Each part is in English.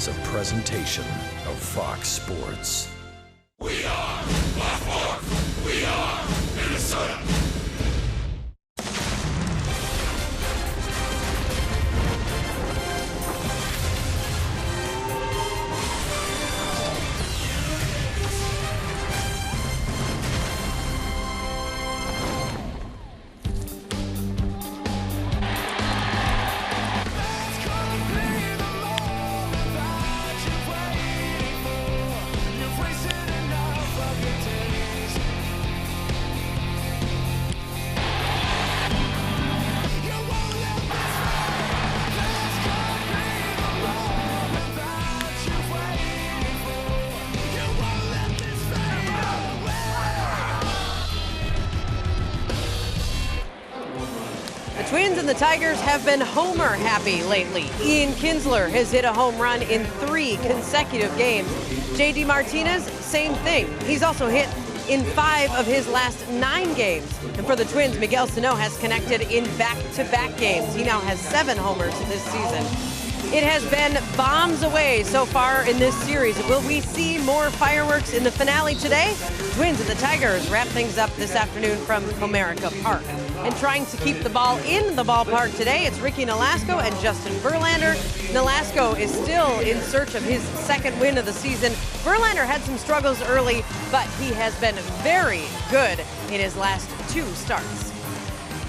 is a presentation of Fox Sports. We are Buffalo. We are Minnesota. Twins and the Tigers have been homer happy lately. Ian Kinsler has hit a home run in 3 consecutive games. JD Martinez, same thing. He's also hit in 5 of his last 9 games. And for the Twins, Miguel Sano has connected in back-to-back games. He now has 7 homers this season. It has been bombs away so far in this series. Will we see more fireworks in the finale today? Twins and the Tigers wrap things up this afternoon from Comerica Park. And trying to keep the ball in the ballpark today, it's Ricky Nolasco and Justin Verlander. Nolasco is still in search of his 2nd win of the season. Verlander had some struggles early, but he has been very good in his last 2 starts.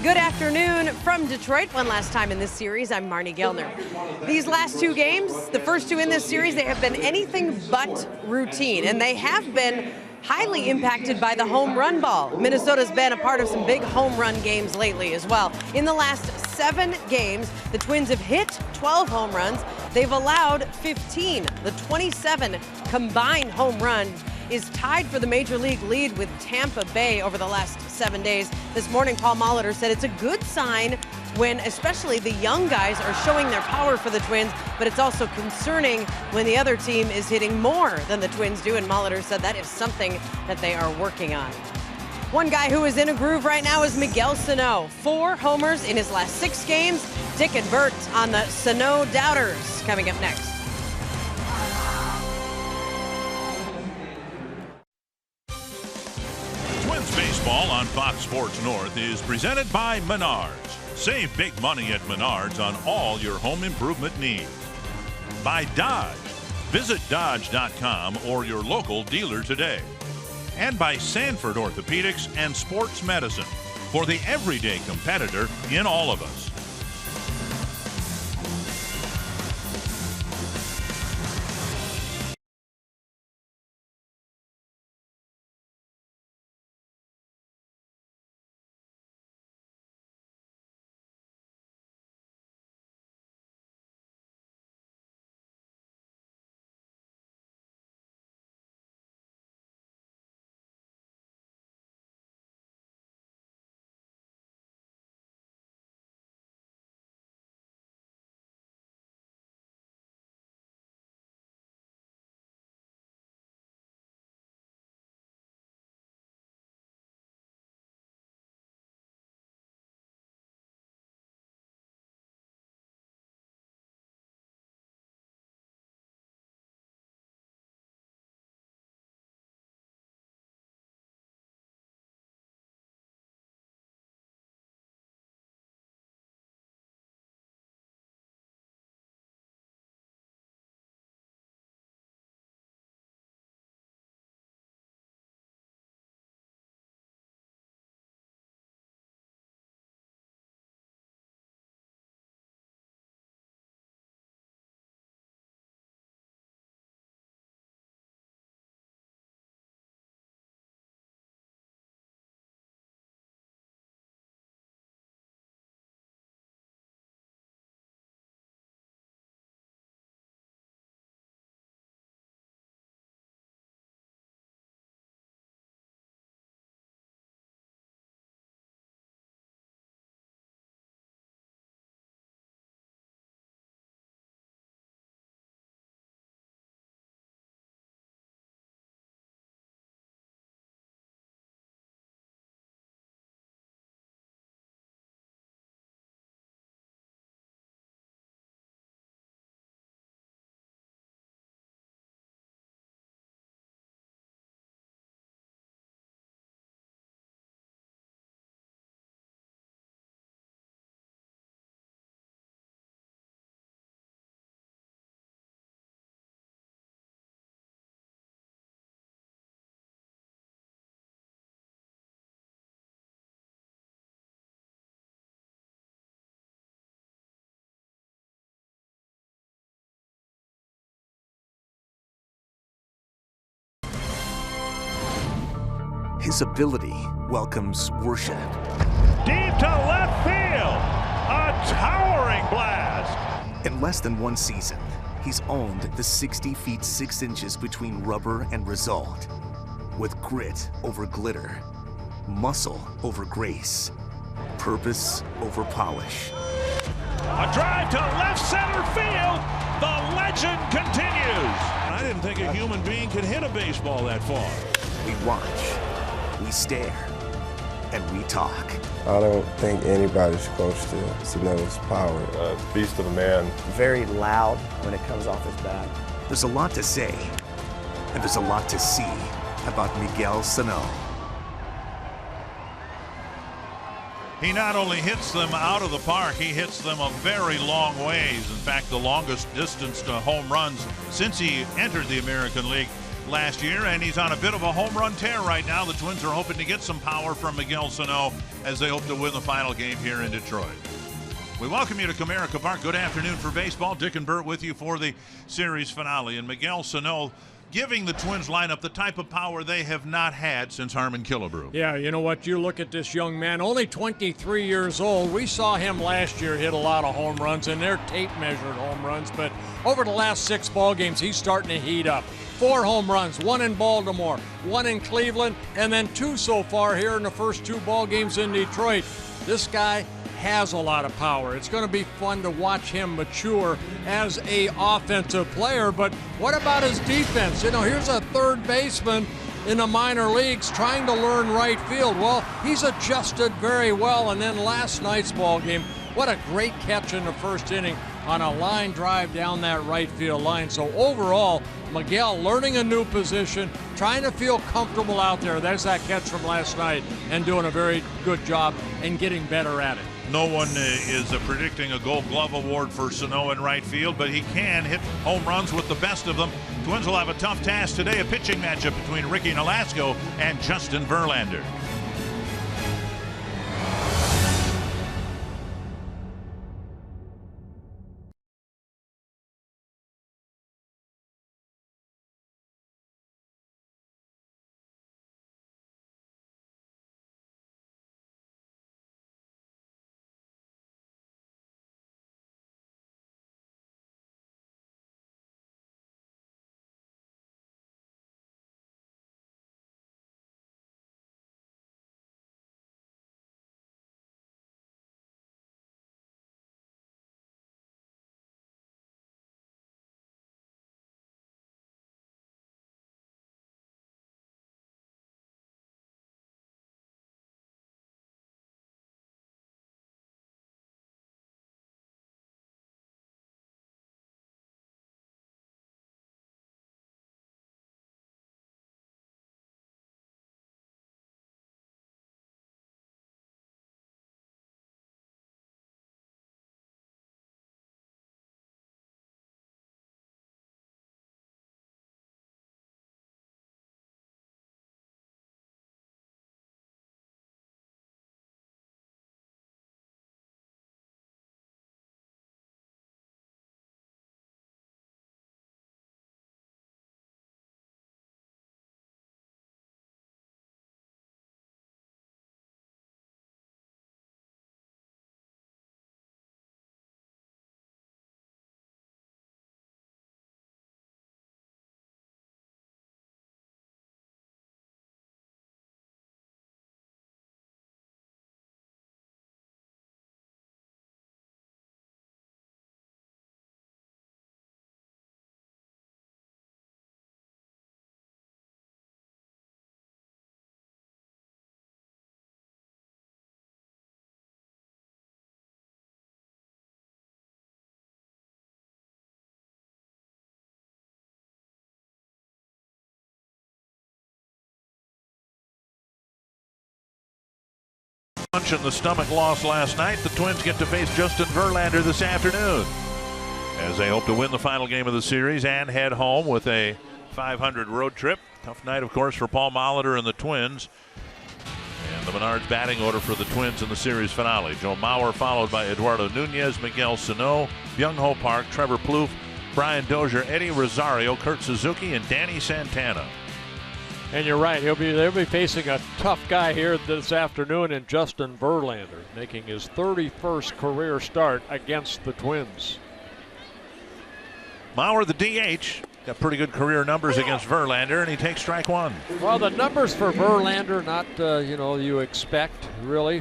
Good afternoon from Detroit. One last time in this series, I'm Marnie Gellner. These last 2 games, the first 2 in this series, they have been anything but routine, and they have been highly impacted by the home run ball. Minnesota's been a part of some big home run games lately as well. In the last 7 games, the Twins have hit 12 home runs. They've allowed 15. The 27 combined home runs is tied for the major league lead with Tampa Bay over the last 7 days. This morning, Paul Molitor said it's a good sign when especially the young guys are showing their power for the Twins, but it's also concerning when the other team is hitting more than the Twins do, and Molitor said that is something that they are working on. One guy who is in a groove right now is Miguel Sano. 4 homers in his last 6 games. Dick and Bert on the Sano Doubters coming up next. Twins baseball on Fox Sports North is presented by Menards. Save big money at Menards on all your home improvement needs. By Dodge. Visit Dodge.com or your local dealer today. And by Sanford Orthopedics and Sports Medicine for the everyday competitor in all of us. His ability welcomes worship. Deep to left field. A towering blast. In less than one season, he's owned the 60 feet 6 inches between rubber and result. With grit over glitter, muscle over grace, purpose over polish. A drive to left center field. The legend continues. I didn't think a human being could hit a baseball that far. We watch, we stare, and we talk. I don't think anybody's close to Sano's power. Beast of a man. Very loud when it comes off his bat. There's a lot to say, and there's a lot to see about Miguel Sano. He not only hits them out of the park, he hits them a very long ways. In fact, the longest distance to home runs since he entered the American League last year, and he's on a bit of a home run tear right now. The Twins are hoping to get some power from Miguel Sano as they hope to win the final game here in Detroit. We welcome you to Comerica Park. Good afternoon for baseball. Dick and Bert with you for the series finale. And Miguel Sano giving the Twins lineup the type of power they have not had since Harmon Killebrew. Yeah, you know what? You look at this young man, only 23 years old. We saw him last year hit a lot of home runs, and they're tape-measured home runs. But over the last 6 ball games, he's starting to heat up. 4 home runs, 1 in Baltimore, 1 in Cleveland, and then 2 so far here in the first 2 ball games in Detroit. This guy has a lot of power. It's going to be fun to watch him mature as a offensive player, but what about his defense? You know, here's a third baseman in the minor leagues trying to learn right field. Well, he's adjusted very well, and then last night's ball game, what a great catch in the first inning on a line drive down that right field line. So overall, Miguel learning a new position, trying to feel comfortable out there. There's that catch from last night, and doing a very good job and getting better at it. No one is predicting a Gold Glove award for Sano in right field, but he can hit home runs with the best of them. Twins will have a tough task today, a pitching matchup between Ricky Nolasco and Justin Verlander. Punch in the stomach loss last night. The Twins get to face Justin Verlander this afternoon as they hope to win the final game of the series and head home with a .500 road trip. Tough night, of course, for Paul Molitor and the Twins. And the Menards batting order for the Twins in the series finale. Joe Mauer followed by Eduardo Nunez, Miguel Sano, Byung-Ho Park, Trevor Plouffe, Brian Dozier, Eddie Rosario, Kurt Suzuki, and Danny Santana. And you're right, they'll be facing a tough guy here this afternoon in Justin Verlander, making his 31st career start against the Twins. Mauer, the DH, got pretty good career numbers against Verlander, and he takes strike one. Well, the numbers for Verlander, not you expect really.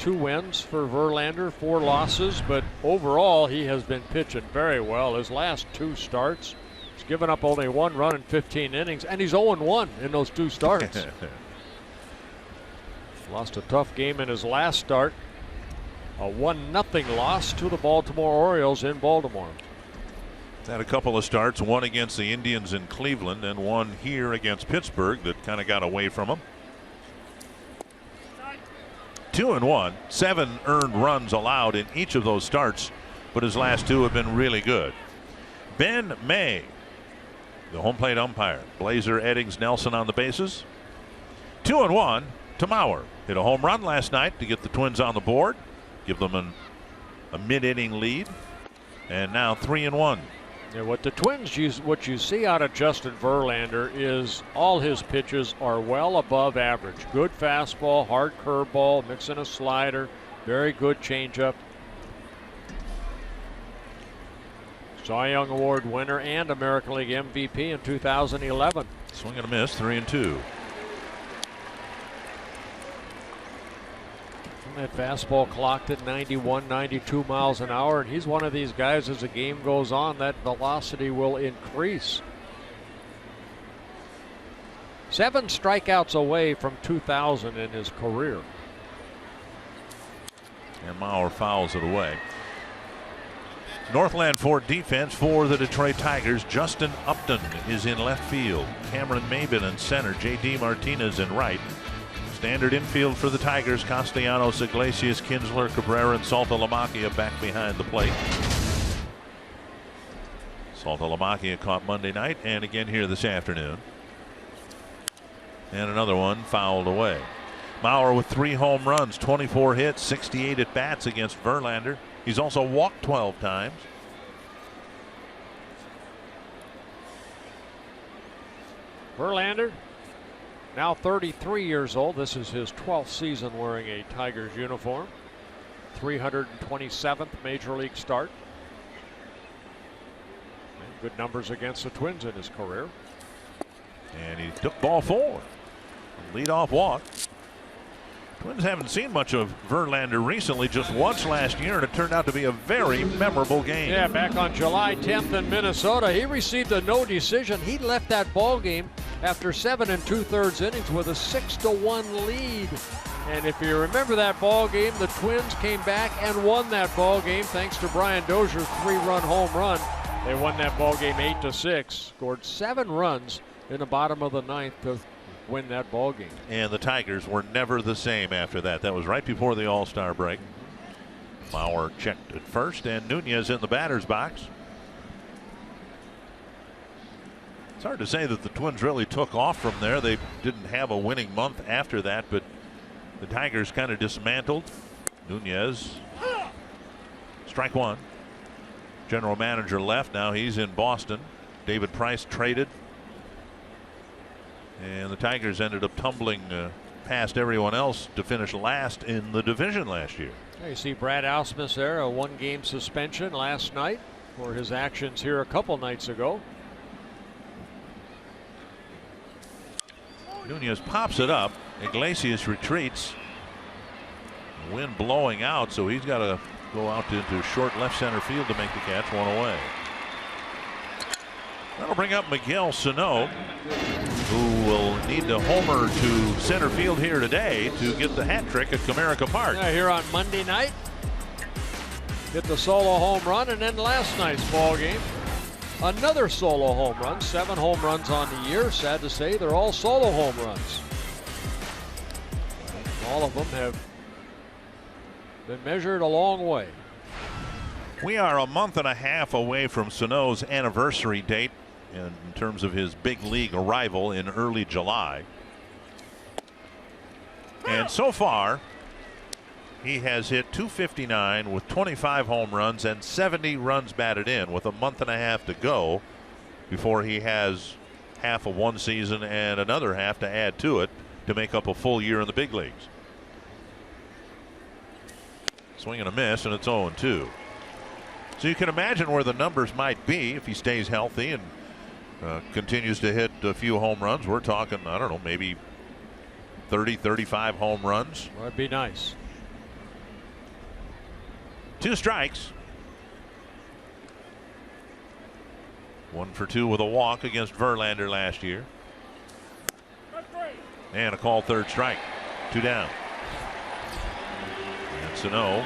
2 wins for Verlander, 4 losses, but overall he has been pitching very well. His last 2 starts, he's given up only 1 run in 15 innings, and he's 0-1 in those 2 starts. Lost a tough game in his last start, a 1-0 loss to the Baltimore Orioles in Baltimore. Had a couple of starts, one against the Indians in Cleveland and one here against Pittsburgh that kind of got away from him. 2-1, 7 earned runs allowed in each of those starts, but his last 2 have been really good. Ben May, the home plate umpire. Blazer, Eddings, Nelson on the bases. 2-1 to Mauer. Hit a home run last night to get the Twins on the board, give them a mid-inning lead, and now 3-1. Yeah, what the Twins what you see out of Justin Verlander is all his pitches are well above average. Good fastball, hard curveball, mixing a slider, very good changeup. Cy Young Award winner and American League MVP in 2011. Swing and a miss, 3-2. That fastball clocked at 91, 92 miles an hour, and he's one of these guys, as the game goes on, that velocity will increase. 7 strikeouts away from 2,000 in his career. And Mauer fouls it away. Northland Ford defense for the Detroit Tigers. Justin Upton is in left field. Cameron Maybin in center. J.D. Martinez in right. Standard infield for the Tigers. Castellanos, Iglesias, Kinsler, Cabrera, and Saltalamacchia back behind the plate. Saltalamacchia caught Monday night and again here this afternoon. And another one fouled away. Mauer with 3 home runs, 24 hits, 68 at bats against Verlander. He's also walked 12 times. Verlander, now 33 years old. This is his 12th season wearing a Tigers uniform. 327th major league start. And good numbers against the Twins in his career. And he took ball 4. Leadoff walk. Twins haven't seen much of Verlander recently, just once last year, and it turned out to be a very memorable game. Yeah, back on July 10th in Minnesota, he received a no decision. He left that ball game after 7 2/3 innings with a 6-1 lead. And if you remember that ball game, the Twins came back and won that ball game thanks to Brian Dozier's 3-run home run. They won that ball game 8-6, scored 7 runs in the bottom of the 9th to win that ball game. And the Tigers were never the same after that. That was right before the All-Star break. Mauer checked at first, and Nunez in the batter's box. It's hard to say that the Twins really took off from there. They didn't have a winning month after that, but the Tigers kind of dismantled. Nunez, strike 1. General manager left. Now he's in Boston. David Price traded. And the Tigers ended up tumbling past everyone else to finish last in the division last year. You see Brad Ausmus there, a 1-game suspension last night for his actions here a couple nights ago. Nunez pops it up. Iglesias retreats. Wind blowing out, so he's got to go out into short left center field to make the catch. 1 away. That'll bring up Miguel Sano, who will need to homer to center field here today to get the hat trick at Comerica Park. Yeah, here on Monday night. Hit the solo home run, and then last night's ball game, another solo home run. 7 home runs on the year. Sad to say, they're all solo home runs. All of them have been measured a long way. We are a month and a half away from Sano's anniversary date in terms of his big league arrival in early July. And so far, he has hit .259 with 25 home runs and 70 runs batted in with a month and a half to go before he has half of one season and another half to add to it to make up a full year in the big leagues. Swing and a miss, and it's 0-2. So you can imagine where the numbers might be if he stays healthy and continues to hit a few home runs. We're talking, I don't know, maybe 30, 35 home runs. That'd be nice. 2 strikes. 1 for 2 with a walk against Verlander last year. And a called third strike. 2 down. And Sano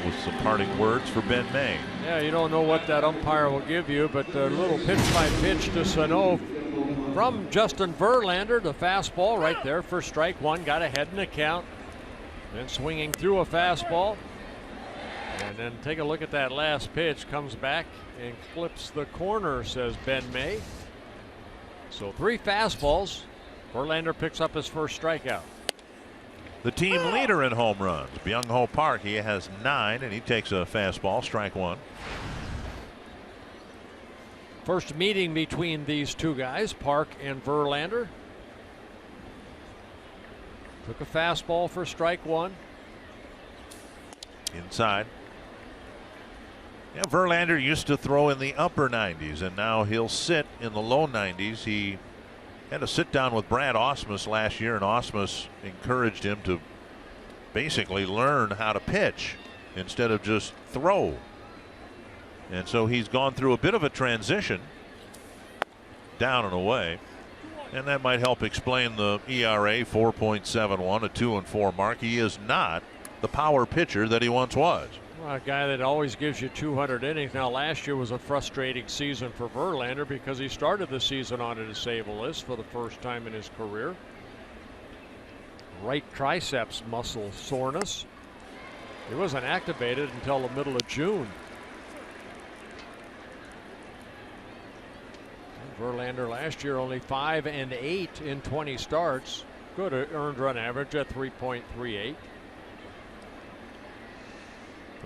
with some parting words for Ben May. Yeah, you don't know what that umpire will give you, but a little pitch by pitch to Sano from Justin Verlander. The fastball right there for strike 1, got ahead in the count. Then swinging through a fastball. And then take a look at that last pitch. Comes back and clips the corner, says Ben May. So 3 fastballs. Verlander picks up his first strikeout. The team leader in home runs, Byung-Ho Park. He has 9, and he takes a fastball, strike 1. First meeting between these two guys, Park and Verlander. Took a fastball for strike 1. Inside. Yeah, Verlander used to throw in the upper 90s, and now he'll sit in the low 90s. He had a sit down with Brad Ausmus last year, and Ausmus encouraged him to basically learn how to pitch instead of just throw. And so he's gone through a bit of a transition, down and away, and that might help explain the ERA 4.71, a 2-4 mark. He is not the power pitcher that he once was. Well, a guy that always gives you 200 innings. Now, last year was a frustrating season for Verlander because he started the season on a disabled list for the first time in his career. Right triceps muscle soreness. He wasn't activated until the middle of June. Verlander last year only 5 and 8 in 20 starts. Good earned run average at 3.38.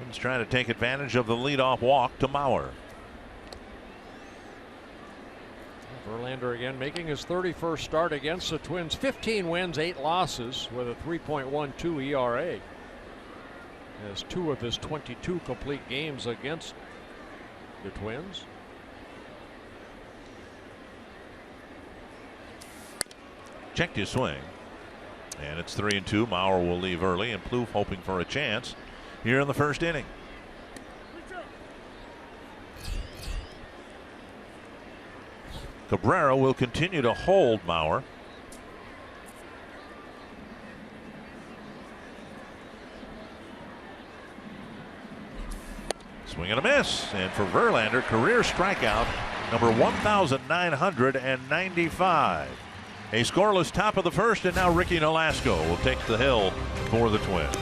He's trying to take advantage of the leadoff walk to Mauer. Verlander again making his 31st start against the Twins. 15 wins, 8 losses with a 3.12 ERA. Has 2 of his 22 complete games against the Twins. Checked his swing. And it's 3-2. Mauer will leave early, and Plouffe hoping for a chance here in the first inning. Cabrera will continue to hold Mauer. Swing and a miss. And for Verlander, career strikeout number 1,995. A scoreless top of the first, and now Ricky Nolasco will take the hill for the Twins.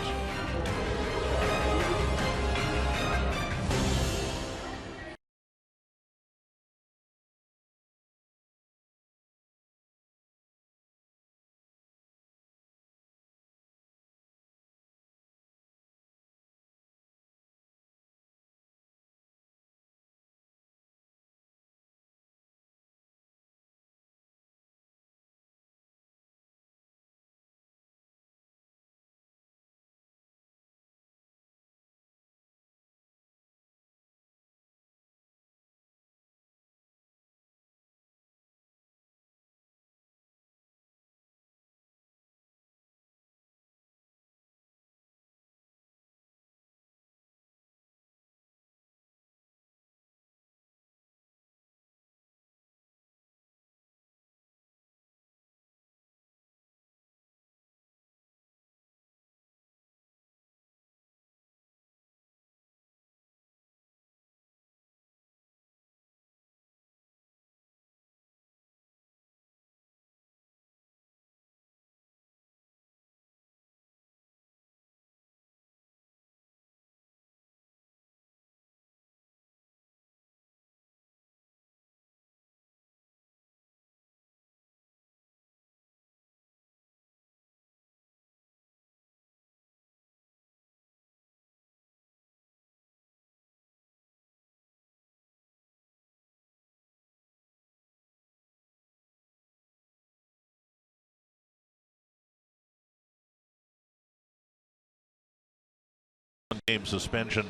game suspension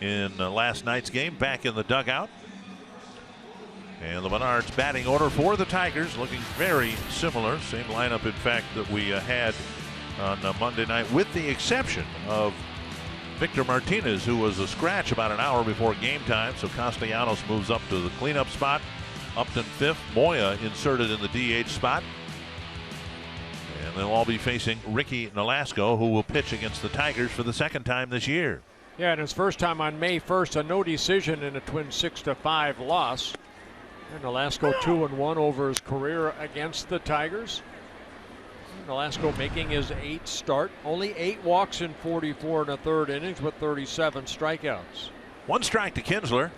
in last night's game, back in the dugout. And the Menards batting order for the Tigers looking very similar. Same lineup, in fact, that we had on Monday night, with the exception of Victor Martinez, who was a scratch about an hour before game time. So Castellanos moves up to the cleanup spot. Upton fifth. Moya inserted in the DH spot. And they'll all be facing Ricky Nolasco, who will pitch against the Tigers for the second time this year. Yeah, and his first time on May 1st, a no decision in a Twins 6-5 loss. And Nolasco 2-1 over his career against the Tigers. Nolasco making his 8th start. Only 8 walks in 44 1/3 innings with 37 strikeouts. 1 strike to Kinsler.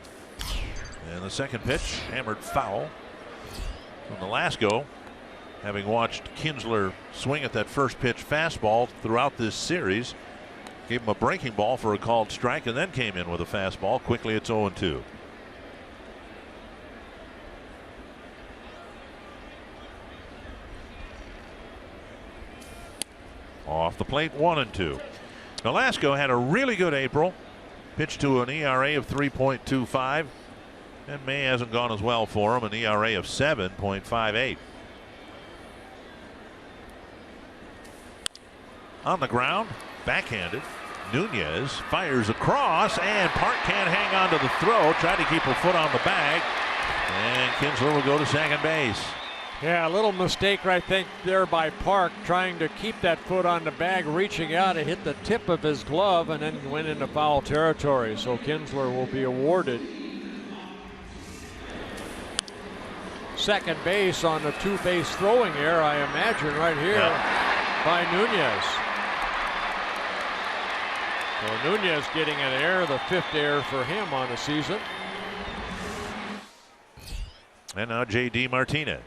And the second pitch hammered foul from Nolasco. Having watched Kinsler swing at that first pitch fastball throughout this series, gave him a breaking ball for a called strike and then came in with a fastball. Quickly it's 0-2. Off the plate, 1-2. Nolasco had a really good April. Pitched to an ERA of 3.25. And May hasn't gone as well for him, an ERA of 7.58. On the ground, backhanded. Nunez fires across, and Park can't hang on to the throw. Tried to keep her foot on the bag, and Kinsler will go to second base. Yeah, a little mistake right there by Park, trying to keep that foot on the bag, reaching out. It hit the tip of his glove and then went into foul territory. So Kinsler will be awarded second base on the 2-base throwing error, I imagine, right here by Nunez. So Nunez getting an error, the 5th error for him on the season. And now J.D. Martinez.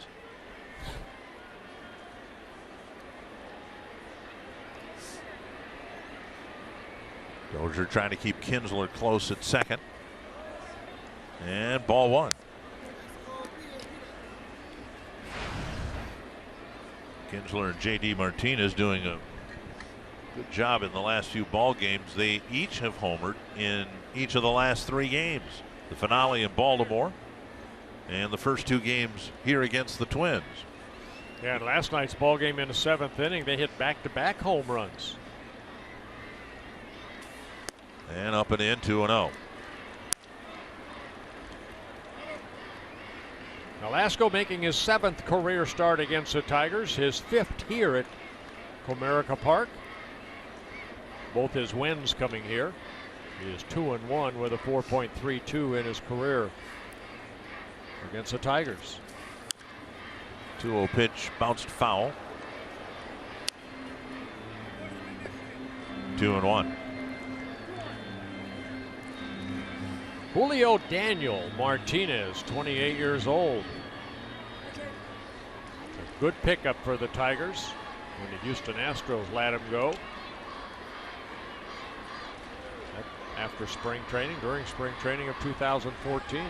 Dozier trying to keep Kinsler close at second. And ball 1. Kinsler and J.D. Martinez doing a good job in the last few ball games. They each have homered in each of the last 3 games. The finale in Baltimore and the first 2 games here against the Twins. Yeah, and last night's ball game in the 7th inning, they hit back-to-back home runs. And up and in, 2-0. Nolasco making his 7th career start against the Tigers, his 5th here at Comerica Park. Both his wins coming here. He is 2-1 with a 4.32 in his career against the Tigers. 2-0 pitch bounced foul. 2-1. Julio Daniel Martinez, 28 years old. A good pickup for the Tigers when the Houston Astros let him go after spring training, during spring training of 2014.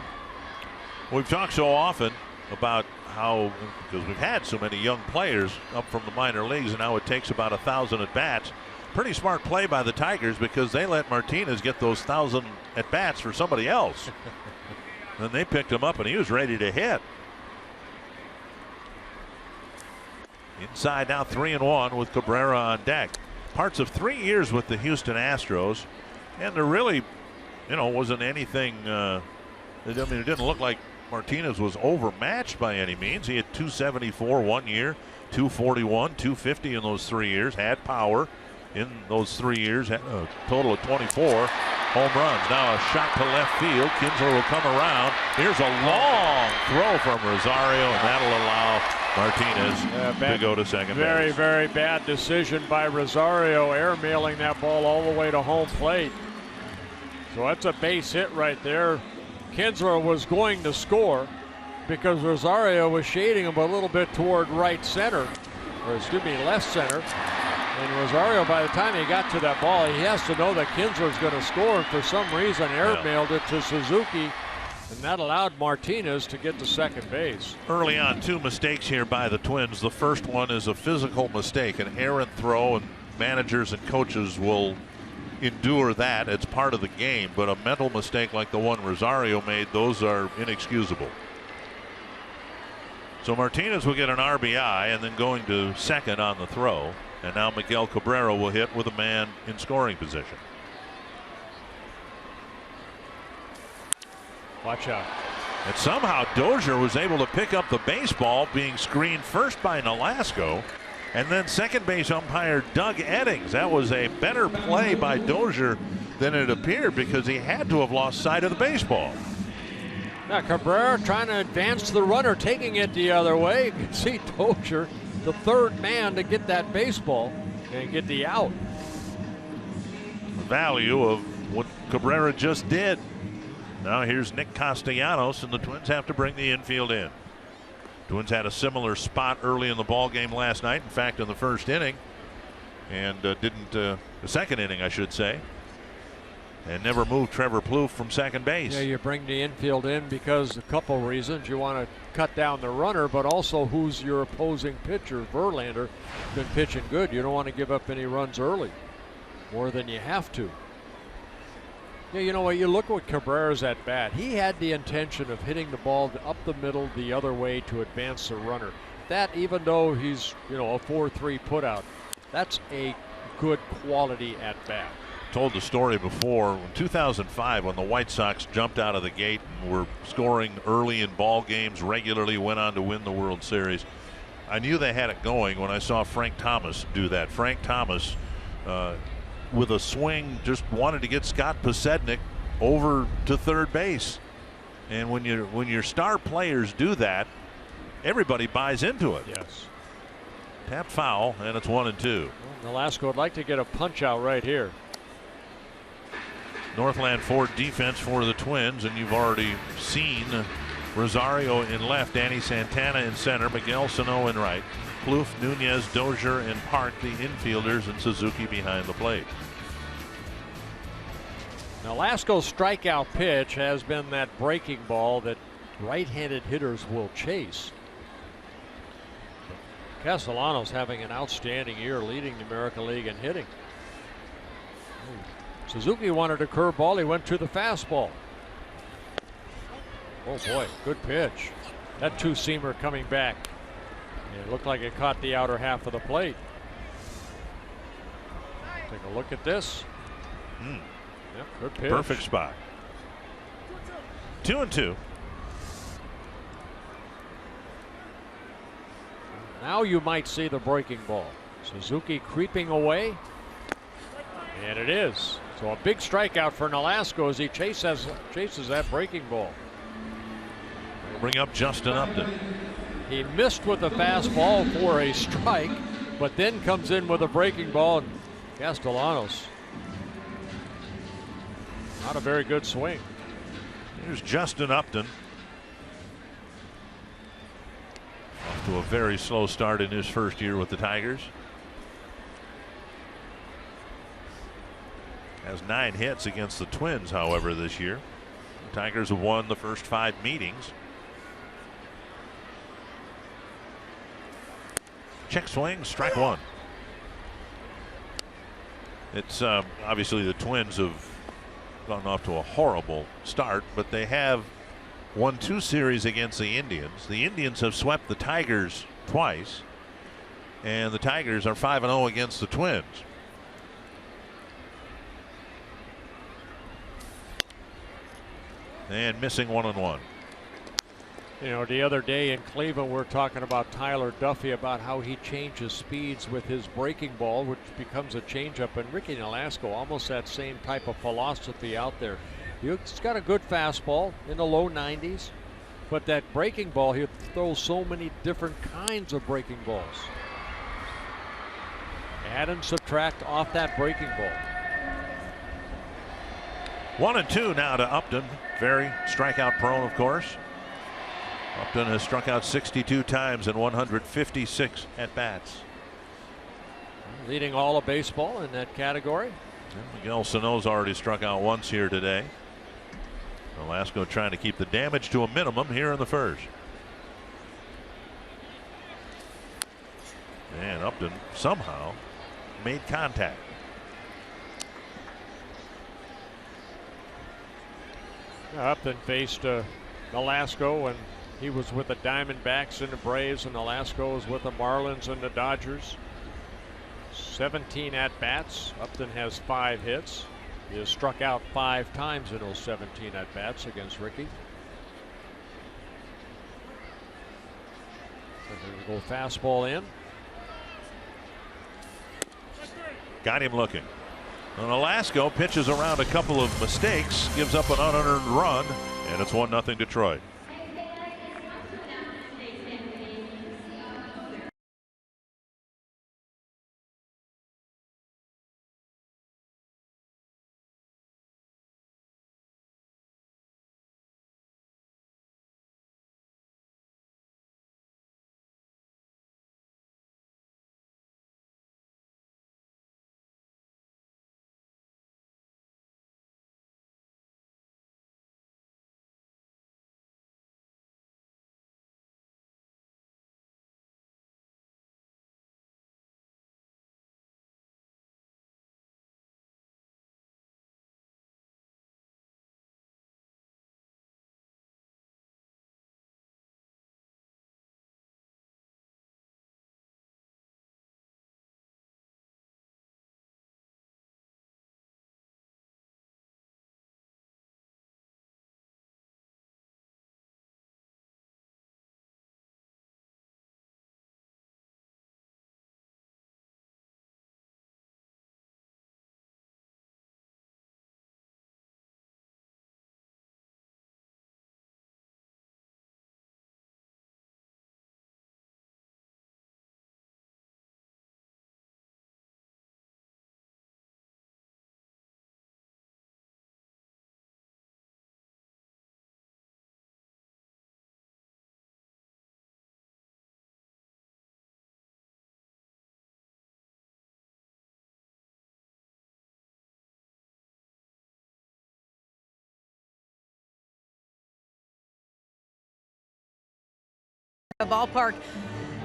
We've talked so often about how, because we've had so many young players up from the minor leagues, and now it takes about 1,000 at bats. Pretty smart play by the Tigers, because they let Martinez get those 1,000 at bats for somebody else. Then they picked him up and he was ready to hit. Inside now, 3-1 with Cabrera on deck. Parts of 3 years with the Houston Astros, and there really, wasn't anything. It didn't look like Martinez was overmatched by any means. He had 274 1 year, 241, 250 in those 3 years. Had power in those 3 years. Had a total of 24 home runs. Now a shot to left field. Kinsler will come around. Here's a long throw from Rosario, and that'll allow Martinez to go to second base. Very bad decision by Rosario, airmailing that ball all the way to home plate. So that's a base hit right there. Kinsler was going to score because Rosario was shading him a little bit toward right center, or excuse me, left center. And Rosario, by the time he got to that ball, he has to know that Kinsler's going to score, and for some reason airmailed it to Suzuki, and that allowed Martinez to get to second base. Early on, 2 mistakes here by the Twins. The first one is a physical mistake, an errant throw, and managers and coaches will endure that. It's part of the game, but a mental mistake like the one Rosario made, those are inexcusable. So Martinez will get an RBI and then going to second on the throw. And now Miguel Cabrera will hit with a man in scoring position. Watch out. And somehow Dozier was able to pick up the baseball, being screened first by Nolasco, and then second base umpire Doug Eddings. That was a better play by Dozier than it appeared, because he had to have lost sight of the baseball. Now Cabrera trying to advance the runner, taking it the other way. You can see Dozier, the third man to get that baseball and get the out. The value of what Cabrera just did. Now here's Nick Castellanos, and the Twins have to bring the infield in. Twins had a similar spot early in the ball game last night. In fact, in the first inning, and the second inning, I should say, and never moved Trevor Plouffe from second base. Yeah, you bring the infield in because a couple reasons. You want to cut down the runner, but also who's your opposing pitcher. Verlander been pitching good. You don't want to give up any runs early, more than you have to. Yeah, you know what? You look at Cabrera's at bat. He had the intention of hitting the ball up the middle the other way to advance the runner. That, even though he's, a 4-3 putout, that's a good quality at bat. Told the story before, in 2005, when the White Sox jumped out of the gate and were scoring early in ball games regularly, went on to win the World Series. I knew they had it going when I saw Frank Thomas do that. Frank Thomas, with a swing, just wanted to get Scott Posednik over to third base. And when your star players do that, everybody buys into it. Yes. Tap foul, and it's 1-2. Well, Nolasco would like to get a punch out right here. Northland Ford defense for the Twins, and you've already seen Rosario in left, Danny Santana in center, Miguel Sano in right, Plouffe, Nunez, Dozier, and Park the infielders, and Suzuki behind the plate. Nolasco's strikeout pitch has been that breaking ball that right-handed hitters will chase. Castellanos having an outstanding year, leading the American League in hitting. Suzuki wanted a curveball. He went to the fastball. Oh boy, good pitch. That two-seamer coming back. It looked like it caught the outer half of the plate. Take a look at this. Yep, good pitch. Perfect spot. 2-2. Now you might see the breaking ball. Suzuki creeping away. And it is. So a big strikeout for Nolasco as he chases that breaking ball. Bring up Justin Upton. He missed with the fastball for a strike, but then comes in with a breaking ball. And Castellanos, not a very good swing. Here's Justin Upton. Off to a very slow start in his first year with the Tigers. Has 9 hits against the Twins, however, this year. The Tigers have won the first 5 meetings. Check swing, strike one. It's obviously the Twins have gone off to a horrible start, but they have won 2 series against the Indians. The Indians have swept the Tigers twice, and the Tigers are 5-0 against the Twins. And missing 1-1. You know, the other day in Cleveland, we're talking about Tyler Duffy, about how he changes speeds with his breaking ball, which becomes a changeup. And Ricky Nolasco, almost that same type of philosophy out there. He's got a good fastball in the low 90s, but that breaking ball, he throws so many different kinds of breaking balls. Add and subtract off that breaking ball. 1-2 now to Upton. Very strikeout prone, of course. Upton has struck out 62 times in 156 at-bats. Leading all of baseball in that category. And Miguel Sano's already struck out once here today. Nolasco trying to keep the damage to a minimum here in the first. And Upton somehow made contact. Upton faced Nolasco when he was with the Diamondbacks and the Braves, and Nolasco was with the Marlins and the Dodgers. 17 at-bats. Upton has 5 hits. He has struck out 5 times in those 17 at-bats against Rickey. Go fastball in. Got him looking. And Nolasco pitches around a couple of mistakes, gives up an unearned run, and it's 1-0 Detroit. Ballpark.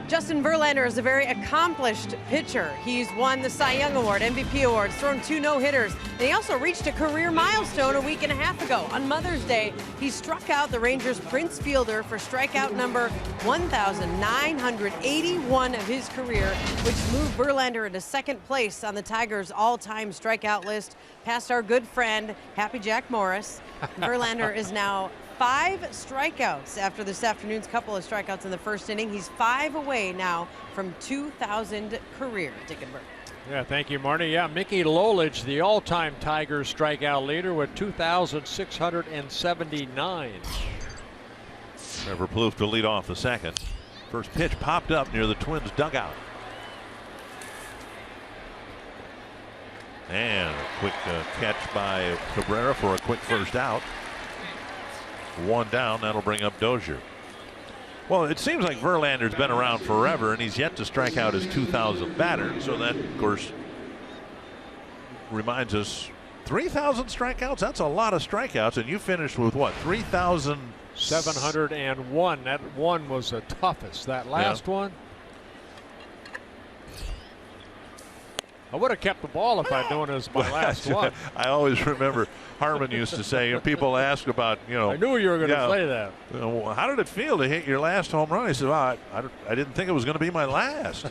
Justin Verlander is a very accomplished pitcher. He's won the Cy Young Award, MVP awards, thrown 2 no-hitters, and he also reached a career milestone a week and a half ago. On Mother's Day, he struck out the Rangers' Prince Fielder for strikeout number 1,981 of his career, which moved Verlander into second place on the Tigers' all-time strikeout list, past our good friend, Happy Jack Morris. Verlander is now 5 strikeouts after this afternoon's couple of strikeouts in the first inning. He's 5 away now from 2,000 career. Dick and Bert. Yeah, thank you, Marty. Yeah, Mickey Lolich, the all-time Tigers strikeout leader with 2,679. Trevor Plouffe to lead off the second. First pitch popped up near the Twins dugout. And a quick catch by Cabrera for a quick first out. 1 down, that'll bring up Dozier. Well, it seems like Verlander's been around forever, and he's yet to strike out his 2,000th batter. So that, of course, reminds us 3,000 strikeouts. That's a lot of strikeouts, and you finished with what, 3,701. That one was the toughest. That last one, I would have kept the ball if I'd known it was my last one. I always remember Harmon used to say, people ask about, I knew you were going to say that. How did it feel to hit your last home run? He said, well, I didn't think it was going to be my last.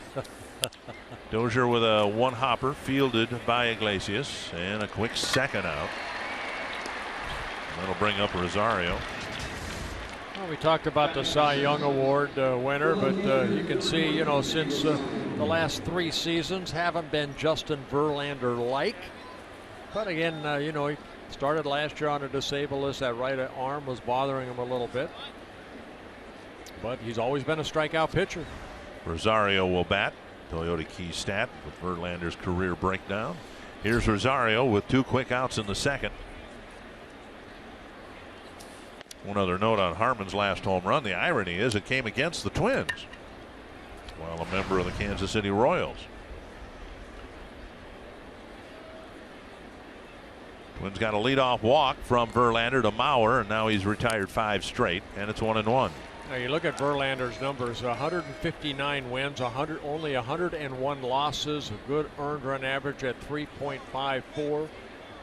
Dozier with a 1-hopper fielded by Iglesias, and a quick second out. That'll bring up Rosario. Well, we talked about the Cy Young Award winner, but you can see, since the last 3 seasons haven't been Justin Verlander-like. But again, he started last year on a disabled list. That right arm was bothering him a little bit. But he's always been a strikeout pitcher. Rosario will bat. Toyota Key stat with Verlander's career breakdown. Here's Rosario with 2 quick outs in the second. One other note on Harmon's last home run. The irony is it came against the Twins while a member of the Kansas City Royals. Twins got a leadoff walk from Verlander to Mauer, and now he's retired 5 straight, and it's 1-1. Now you look at Verlander's numbers: 159 wins, only 101 losses, a good earned run average at 3.54,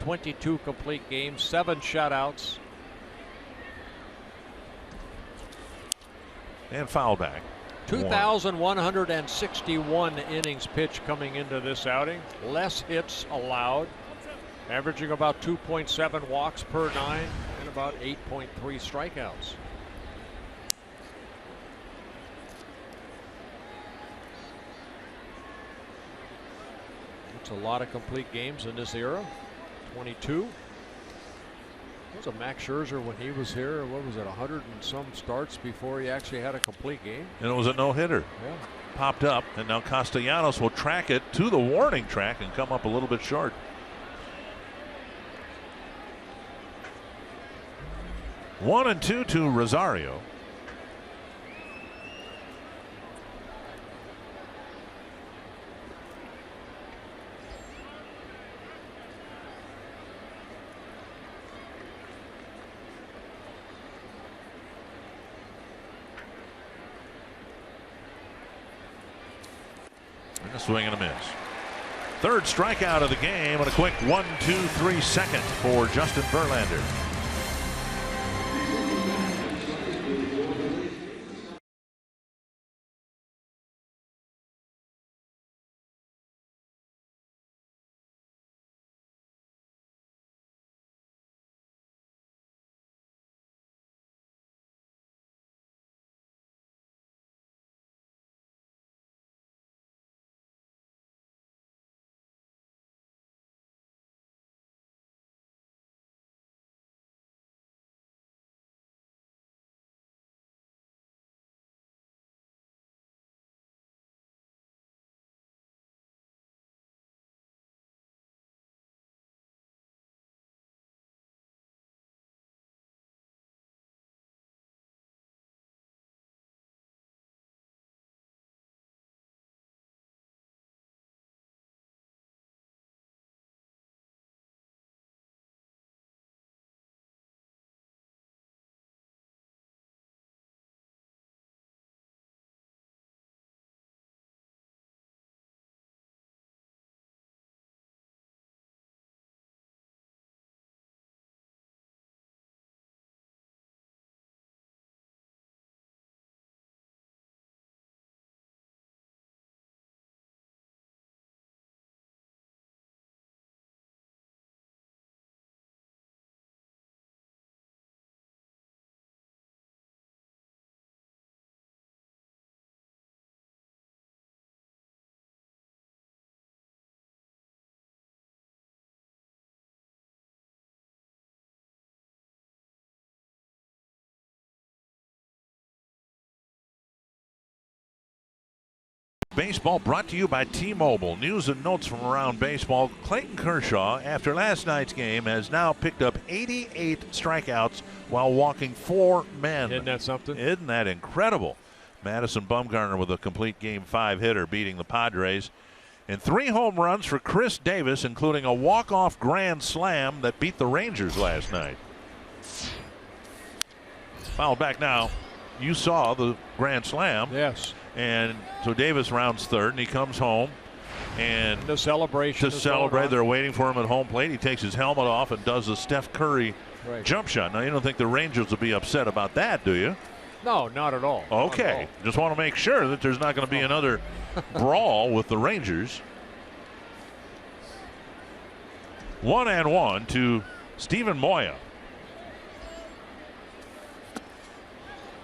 22 complete games, 7 shutouts. And foul back. 2,161 innings pitched coming into this outing. Less hits allowed. Averaging about 2.7 walks per 9 and about 8.3 strikeouts. It's a lot of complete games in this era. 22. Was it Max Scherzer when he was here? What was it, 100 and some starts before he actually had a complete game? And it was a no-hitter. Yeah. Popped up, and now Castellanos will track it to the warning track and come up a little bit short. One and two to Rosario. And a swing and a miss. Third strikeout of the game, and a quick 1-2-3 second for Justin Verlander. Baseball brought to you by T-Mobile. News and notes from around baseball. Clayton Kershaw, after last night's game, has now picked up 88 strikeouts while walking 4 men. Isn't that something? Isn't that incredible? Madison Bumgarner with a complete Game 5 hitter beating the Padres. And 3 home runs for Chris Davis, including a walk-off grand slam that beat the Rangers last night. Foul back now. You saw the grand slam. Yes. And so Davis rounds third, and he comes home. And the celebration. To celebrate, they're waiting for him at home plate. He takes his helmet off and does a Steph Curry jump shot. Now, you don't think the Rangers will be upset about that, do you? No, not at all. Okay. Not at all. Just want to make sure that there's not going to be another brawl with the Rangers. 1-1 to Steven Moya.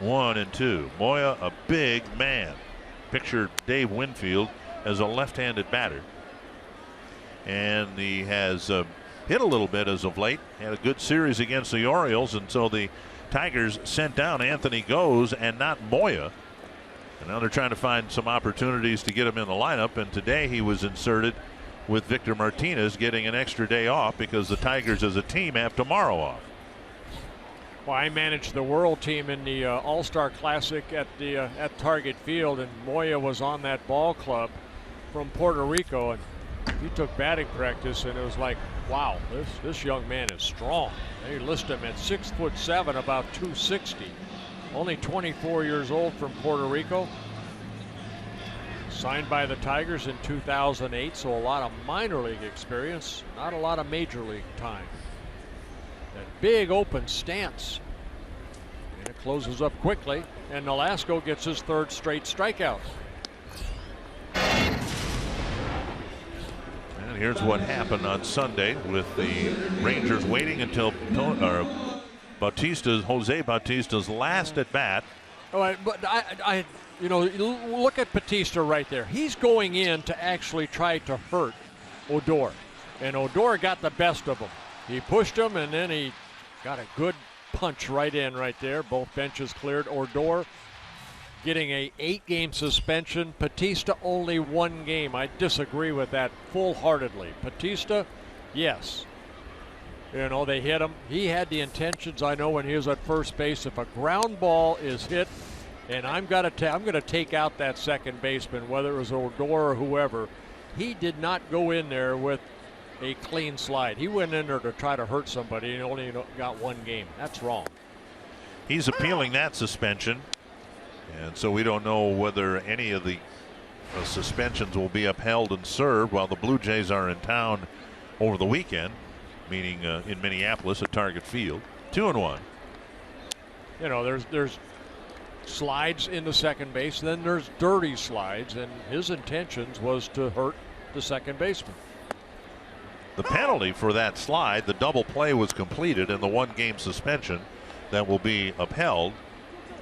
1-2. Moya, a big man. Picture Dave Winfield as a left-handed batter. And he has hit a little bit as of late. Had a good series against the Orioles, and so the Tigers sent down Anthony Goes and not Moya. And now they're trying to find some opportunities to get him in the lineup, and today he was inserted with Victor Martinez getting an extra day off because the Tigers as a team have tomorrow off. Well, I managed the World team in the All-Star Classic at Target Field, and Moya was on that ball club from Puerto Rico, and he took batting practice, and it was like, wow, this young man is strong. They list him at 6'7", about 260. Only 24 years old, from Puerto Rico. Signed by the Tigers in 2008, so a lot of minor league experience, not a lot of major league time. That big open stance. And it closes up quickly, and Nolasco gets his third straight strikeout. And here's what happened on Sunday with the Rangers waiting until Jose Bautista's last at bat. All right, but you know, look at Bautista right there. He's going in to actually try to hurt Odor, and Odor got the best of him. He pushed him, and then he got a good punch right in right there. Both benches cleared. Odor getting a 8-game suspension. Bautista only 1 game. I disagree with that full-heartedly. Bautista, yes. You know, they hit him. He had the intentions, I know, when he was at first base. If a ground ball is hit, and I'm going to take out that second baseman, whether it was Odor or whoever, he did not go in there with a clean slide. He went in there to try to hurt somebody and only got 1 game. That's wrong. He's appealing that suspension, and so we don't know whether any of the suspensions will be upheld and served while the Blue Jays are in town over the weekend, meaning in Minneapolis at Target Field. 2-1. You know, there's slides in the second base, then there's dirty slides, and his intentions was to hurt the second baseman. The penalty for that slide, the double play was completed, and the 1-game suspension that will be upheld.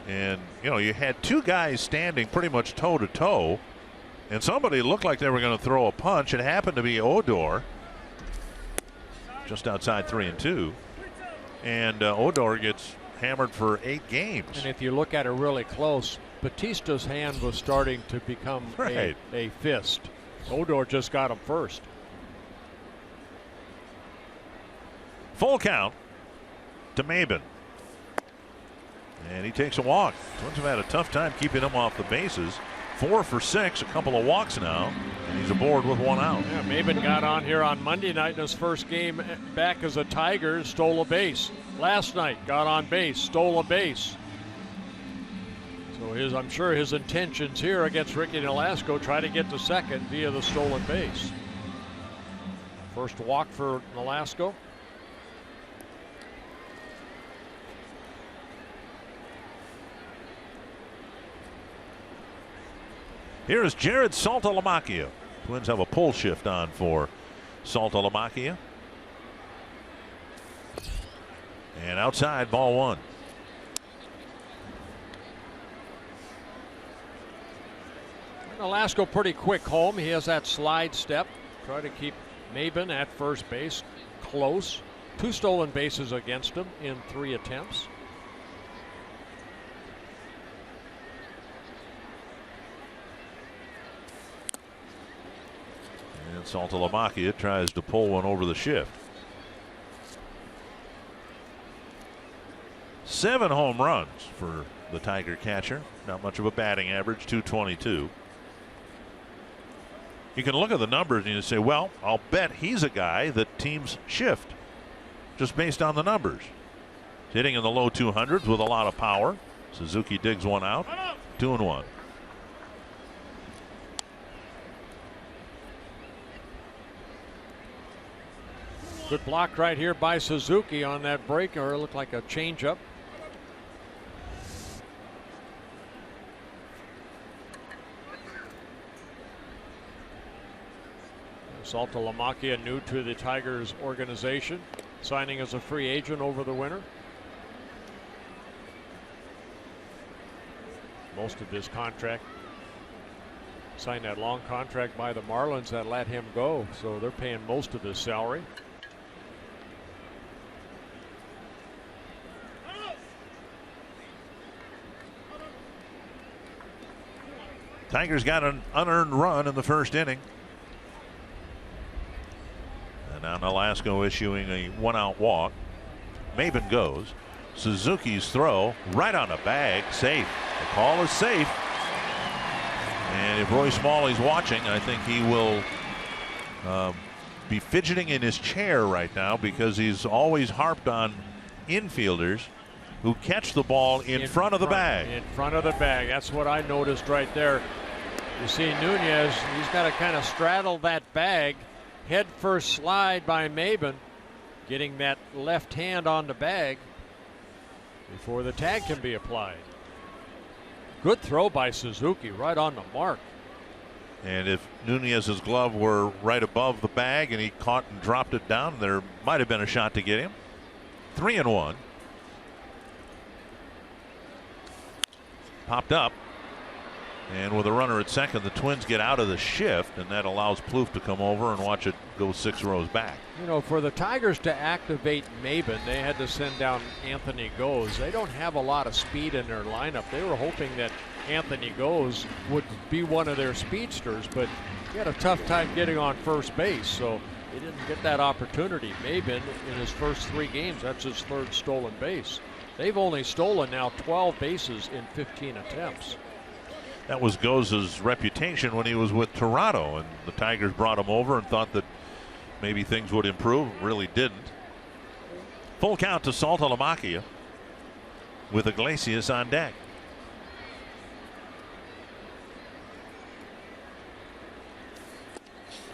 And you know, you had 2 guys standing pretty much toe to toe, and somebody looked like they were going to throw a punch. It happened to be Odor, just outside 3-2, and Odor gets hammered for 8 games. And if you look at it really close, Bautista's hand was starting to become a fist. Odor just got him first. Full count to Maben. And he takes a walk. Twins have had a tough time keeping him off the bases. 4 for 6, a couple of walks now, and he's aboard with 1 out. Yeah, Maben got on here on Monday night in his first game back as a Tiger, stole a base. Last night, got on base, stole a base. So I'm sure his intentions here against Ricky Nolasco try to get to second via the stolen base. First walk for Nolasco. Here is Jared Saltalamacchia. Twins have a pull shift on for Saltalamacchia. And outside, ball 1. Nolasco pretty quick home. He has that slide step. Try to keep Maben at first base close. 2 stolen bases against him in 3 attempts. And Saltalamacchia tries to pull one over the shift. 7 home runs for the Tiger catcher. Not much of a batting average, .222. You can look at the numbers and you say, well, I'll bet he's a guy that teams shift just based on the numbers. Hitting in the low 200s with a lot of power. Suzuki digs one out. 2-1. Good block right here by Suzuki on that break, or it looked like a changeup. Saltalamacchia, new to the Tigers organization, signing as a free agent over the winter. Most of his contract, signed that long contract by the Marlins that let him go, so they're paying most of his salary. Tigers got an unearned run in the first inning. And now Nolasco issuing a 1-out walk. Maben goes. Suzuki's throw right on the bag. Safe. The call is safe. And if Roy Smalley's watching, I think he will be fidgeting in his chair right now, because he's always harped on infielders who catch the ball in front of the bag. In front of the bag. That's what I noticed right there. You see Nunez, he's got to kind of straddle that bag. Head first slide by Maben, getting that left hand on the bag. before the tag can be applied. Good throw by Suzuki, right on the mark. And if Nunez's glove were right above the bag and he caught and dropped it down, there might have been a shot to get him. 3-1. Popped up. And with a runner at second, the Twins get out of the shift, and that allows Plouffe to come over and watch it go 6 rows back. You know, for the Tigers to activate Maben, they had to send down Anthony Goes. They don't have a lot of speed in their lineup. They were hoping that Anthony Goes would be one of their speedsters, but he had a tough time getting on first base, so he didn't get that opportunity. Maben, in his first 3 games, that's his 3rd stolen base. They've only stolen now 12 bases in 15 attempts. That was Goes' reputation when he was with Toronto, and the Tigers brought him over and thought that maybe things would improve. Really didn't. Full count to Saltalamacchia with Iglesias on deck.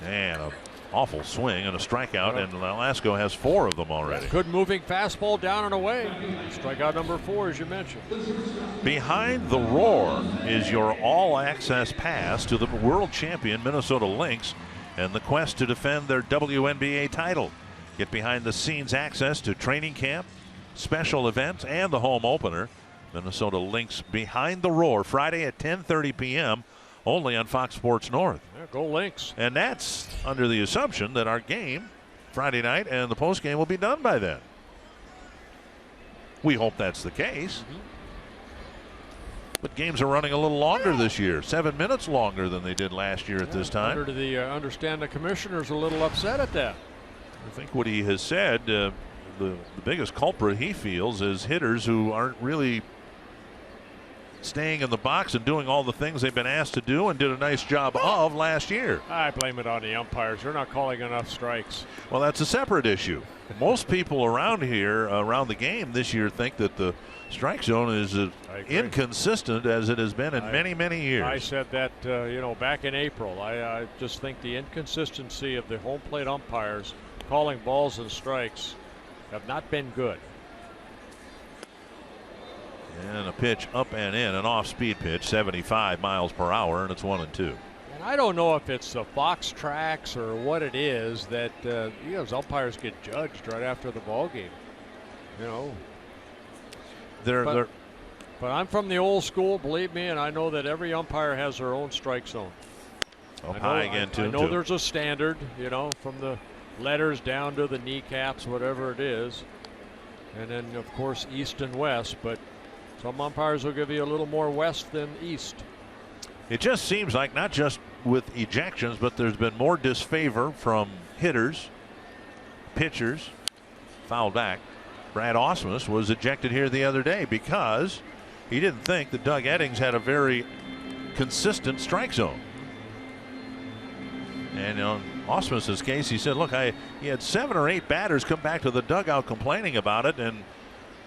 And an awful swing and a strikeout, and Velasco has 4 of them already. Good moving fastball down and away. Strikeout number 4, as you mentioned. Behind the Roar is your all-access pass to the world champion Minnesota Lynx and the quest to defend their WNBA title. Get behind-the-scenes access to training camp, special events, and the home opener. Minnesota Lynx Behind the Roar, Friday at 10:30 p.m., only on Fox Sports North. Yeah, go Lynx. And that's under the assumption that our game Friday night and the postgame will be done by then. We hope that's the case. But games are running a little longer this year, 7 minutes longer than they did last year at this time. Understand the commissioner's a little upset at that. I think what he has said, the biggest culprit he feels is hitters who aren't really staying in the box and doing all the things they've been asked to do and did a nice job of last year. I blame it on the umpires. They're not calling enough strikes. Well, that's a separate issue. Most people around here, around the game this year, think that the strike zone is as inconsistent as it has been in many, many years. I said that, back in April. I just think the inconsistency of the home plate umpires calling balls and strikes have not been good. And a pitch up and in, an off-speed pitch, 75 miles per hour, and it's 1-2. And I don't know if it's the Fox tracks or what it is that those umpires get judged right after the ball game. But I'm from the old school, believe me, and I know that every umpire has their own strike zone. Up high again, 2-2. I know there's a standard, from the letters down to the kneecaps, whatever it is, and then of course east and west, but some umpires will give you a little more west than east. It just seems like not just with ejections, but there's been more disfavor from hitters, pitchers. Fouled back. Brad Ausmus was ejected here the other day because he didn't think that Doug Eddings had a very consistent strike zone. And on Ausmus's case, he said, look, he had 7 or 8 batters come back to the dugout complaining about it, and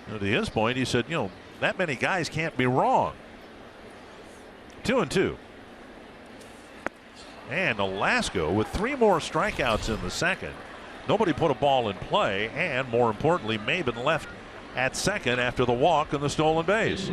to his point, he said, that many guys can't be wrong. 2-2. And Alasko with 3 more strikeouts in the second. Nobody put a ball in play, and more importantly, Maben left at second after the walk and the stolen base.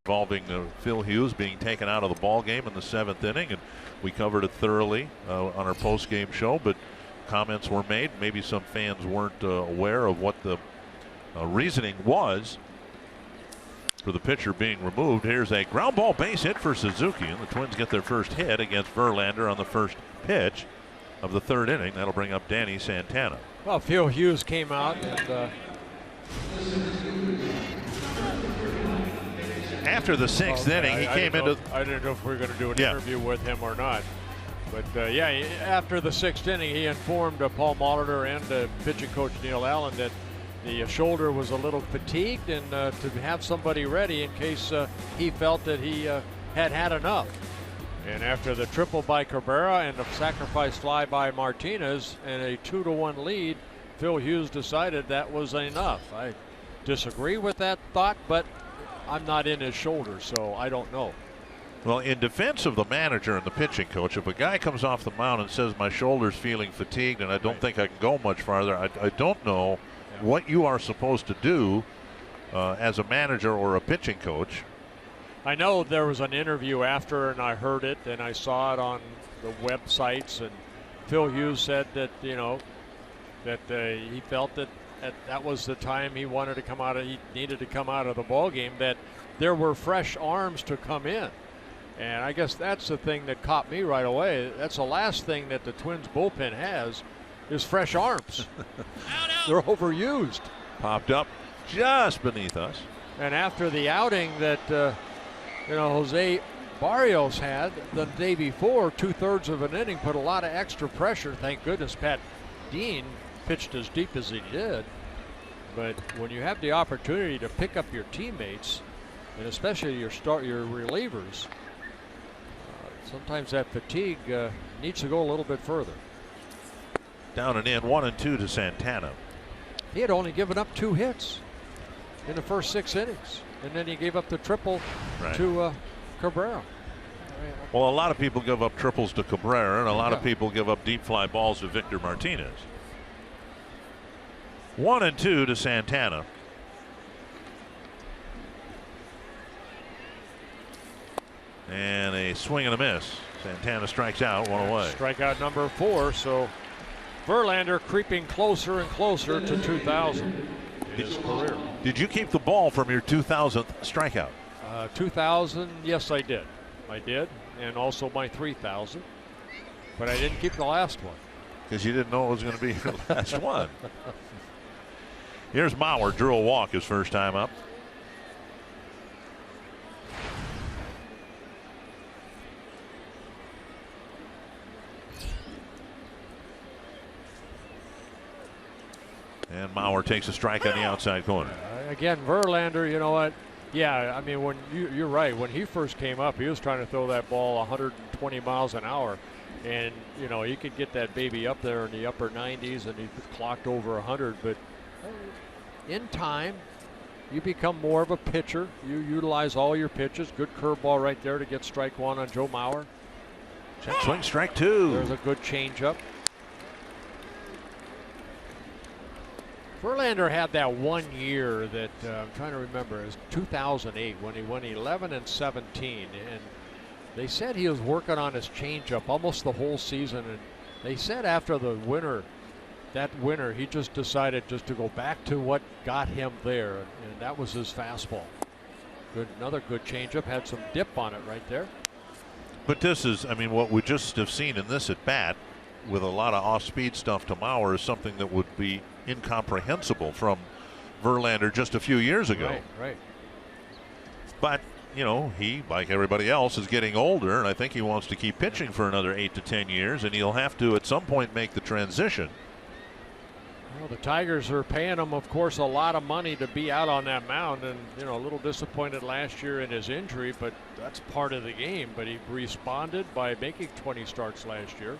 involving Phil Hughes being taken out of the ball game in the 7th inning, and we covered it thoroughly on our post-game show, but comments were made. Maybe some fans weren't aware of what the reasoning was for the pitcher being removed. Here's a ground ball base hit for Suzuki, and the Twins get their first hit against Verlander on the first pitch of the 3rd inning. That'll bring up Danny Santana. Well, Phil Hughes came out and after the 6th inning, he came into. I didn't know if we were going to do an interview with him or not. But yeah, after the 6th inning, he informed Paul Molitor and pitching coach Neil Allen that the shoulder was a little fatigued, and to have somebody ready in case he felt that he had had enough. And after the triple by Cabrera and the sacrifice fly by Martinez and a 2-1 lead, Phil Hughes decided that was enough. I disagree with that thought, but I'm not in his shoulder, so I don't know. Well, in defense of the manager and the pitching coach, if a guy comes off the mound and says my shoulder's feeling fatigued and I don't think I can go much farther, I don't know what you are supposed to do as a manager or a pitching coach. I know there was an interview after, and I heard it, and I saw it on the websites, and Phil Hughes said that, you know, that he felt that that was the time he wanted to come out of, he needed to come out of the ball game, that there were fresh arms to come in. And I guess that's the thing that caught me right away. That's the last thing that the Twins bullpen has is fresh arms. They're overused. Popped up just beneath us. And after the outing that Jose Barrios had the day before, 2/3 of an inning, put a lot of extra pressure. Thank goodness Pat Dean pitched as deep as he did. But when you have the opportunity to pick up your teammates, and especially your relievers, sometimes that fatigue needs to go a little bit further. Down and in, 1-2 to Santana. He had only given up 2 hits in the first 6 innings, and then he gave up the triple to Cabrera. Well, a lot of people give up triples to Cabrera, and a lot of people give up deep fly balls to Victor Martinez. 1-2 to Santana. And a swing and a miss. Santana strikes out, 1 away. Strikeout number 4. So Verlander creeping closer and closer to 2,000 in his career. Did you keep the ball from your 2,000th strikeout? 2,000, yes, I did. I did, and also my 3,000. But I didn't keep the last one. Because you didn't know it was going to be your last one. Here's Mauer, drew a walk his first time up. And Mauer takes a strike on the outside corner. Again, Verlander, you know what? Yeah, I mean, when you're right. When he first came up, he was trying to throw that ball 120 miles an hour. And, you know, he could get that baby up there in the upper 90s, and he clocked over 100. But in time, you become more of a pitcher. You utilize all your pitches. Good curveball right there to get strike 1 on Joe Mauer. Check swing, strike 2. There's a good changeup. Verlander had that 1 year that I'm trying to remember. It was 2008 when he won 11 and 17, and they said he was working on his changeup almost the whole season. And they said after the winter, that winter, he just decided just to go back to what got him there, and that was his fastball. Good, another good changeup. Had some dip on it right there. But this is, I mean, what we just have seen in this at bat, with a lot of off-speed stuff to Mauer, is something that would be incomprehensible from Verlander just a few years ago. Right. But, you know, he, like everybody else, is getting older, and I think he wants to keep pitching for another 8 to 10 years, and he'll have to at some point make the transition. Well, the Tigers are paying him, of course, a lot of money to be out on that mound, and, you know, a little disappointed last year in his injury, but that's part of the game. But he responded by making 20 starts last year.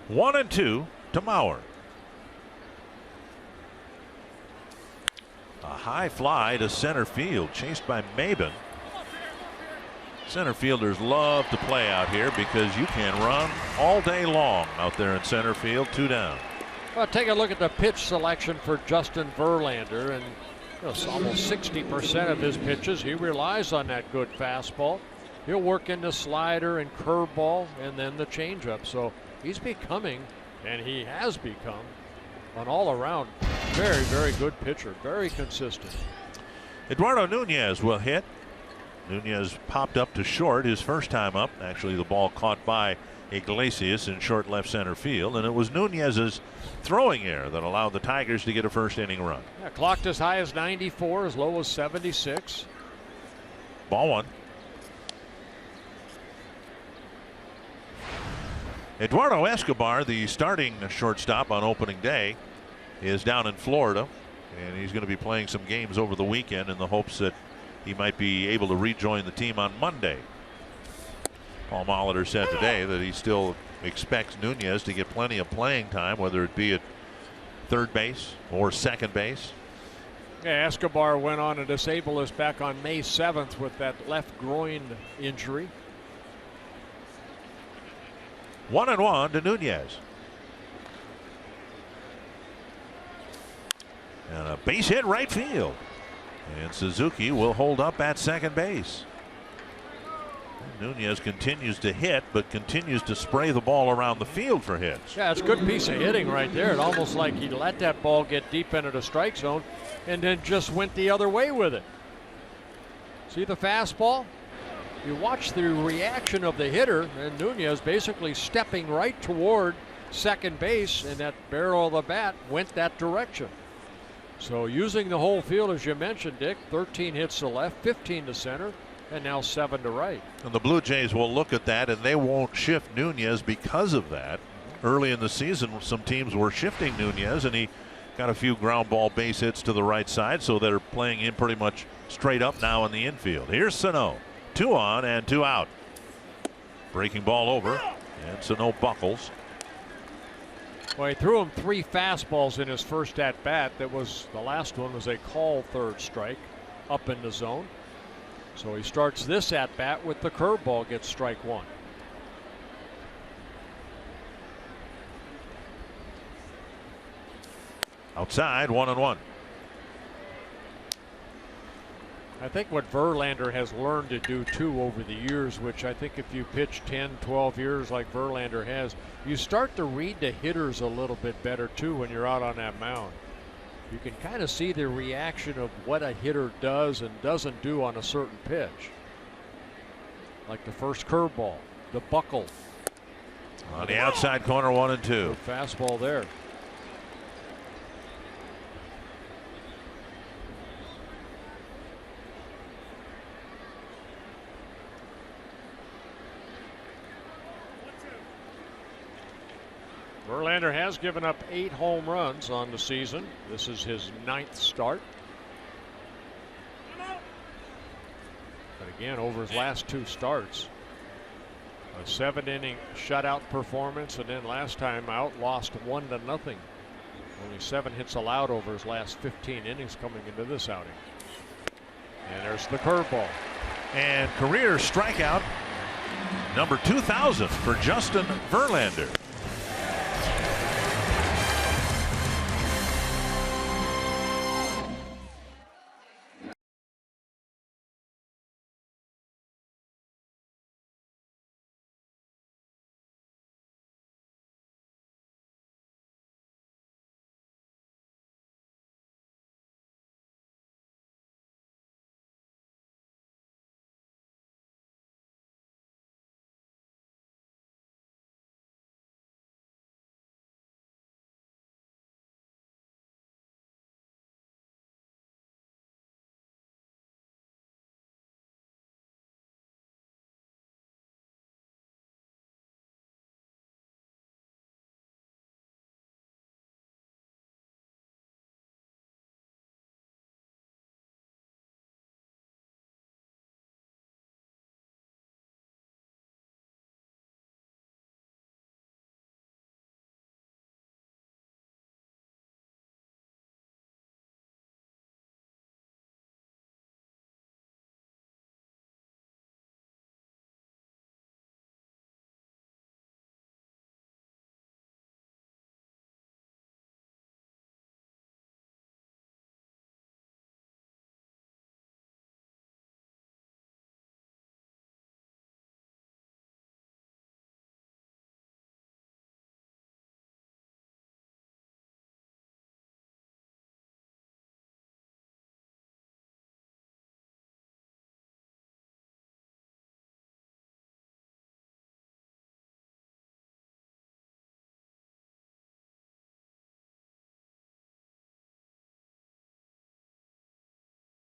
1-2 to Mauer. A high fly to center field, chased by Maben. Center fielders love to play out here because you can run all day long out there in center field. 2 down. Well, take a look at the pitch selection for Justin Verlander, and That's almost 60% of his pitches. He relies on that good fastball. He'll work into slider and curveball and then the changeup. So he's becoming, and he has become, an all-around very, very good pitcher. Very consistent. Eduardo Nunez will hit. Nunez popped up to short his first time up. Actually, the ball caught by Iglesias in short left center field, and it was Nunez's throwing error that allowed the Tigers to get a first inning run. Yeah, clocked as high as 94, as low as 76. Ball one. Eduardo Escobar, the starting shortstop on opening day, is down in Florida, and he's going to be playing some games over the weekend in the hopes that he might be able to rejoin the team on Monday. Paul Molitor said today that he still expects Nunez to get plenty of playing time, whether it be at third base or second base. Yeah, Escobar went on to disable us back on May 7th with that left groin injury. 1-1 to Nunez. And a base hit right field. And Suzuki will hold up at second base. Nunez continues to hit, but continues to spray the ball around the field for hits. Yeah, it's a good piece of hitting right there. It almost like he let that ball get deep into the strike zone and then just went the other way with it. See the fastball? You watch the reaction of the hitter, and Nunez basically stepping right toward second base, and that barrel of the bat went that direction. So using the whole field, as you mentioned, Dick, 13 hits to left, 15 to center, and now 7 to right. And the Blue Jays will look at that, and they won't shift Nunez because of that. Early in the season, some teams were shifting Nunez, and he got a few ground ball base hits to the right side, so they're playing him pretty much straight up now in the infield. Here's Sano. 2 on and 2 out. Breaking ball over, and Sano buckles. Well, he threw him 3 fastballs in his first at bat. That was the last one was a called third strike up in the zone. So he starts this at bat with the curveball, gets strike 1. Outside, 1-1. I think what Verlander has learned to do too over the years, which I think if you pitch 10, 12 years like Verlander has, you start to read the hitters a little bit better too when you're out on that mound. You can kind of see the reaction of what a hitter does and doesn't do on a certain pitch. Like the first curveball, the buckle. On the outside corner, 1-2. Good fastball there. Verlander has given up 8 home runs on the season. This is his 9th start. But again, over his last 2 starts, a 7-inning shutout performance, and then last time out lost 1-0. Only 7 hits allowed over his last 15 innings coming into this outing. And there's the curveball. And career strikeout number 2,000 for Justin Verlander.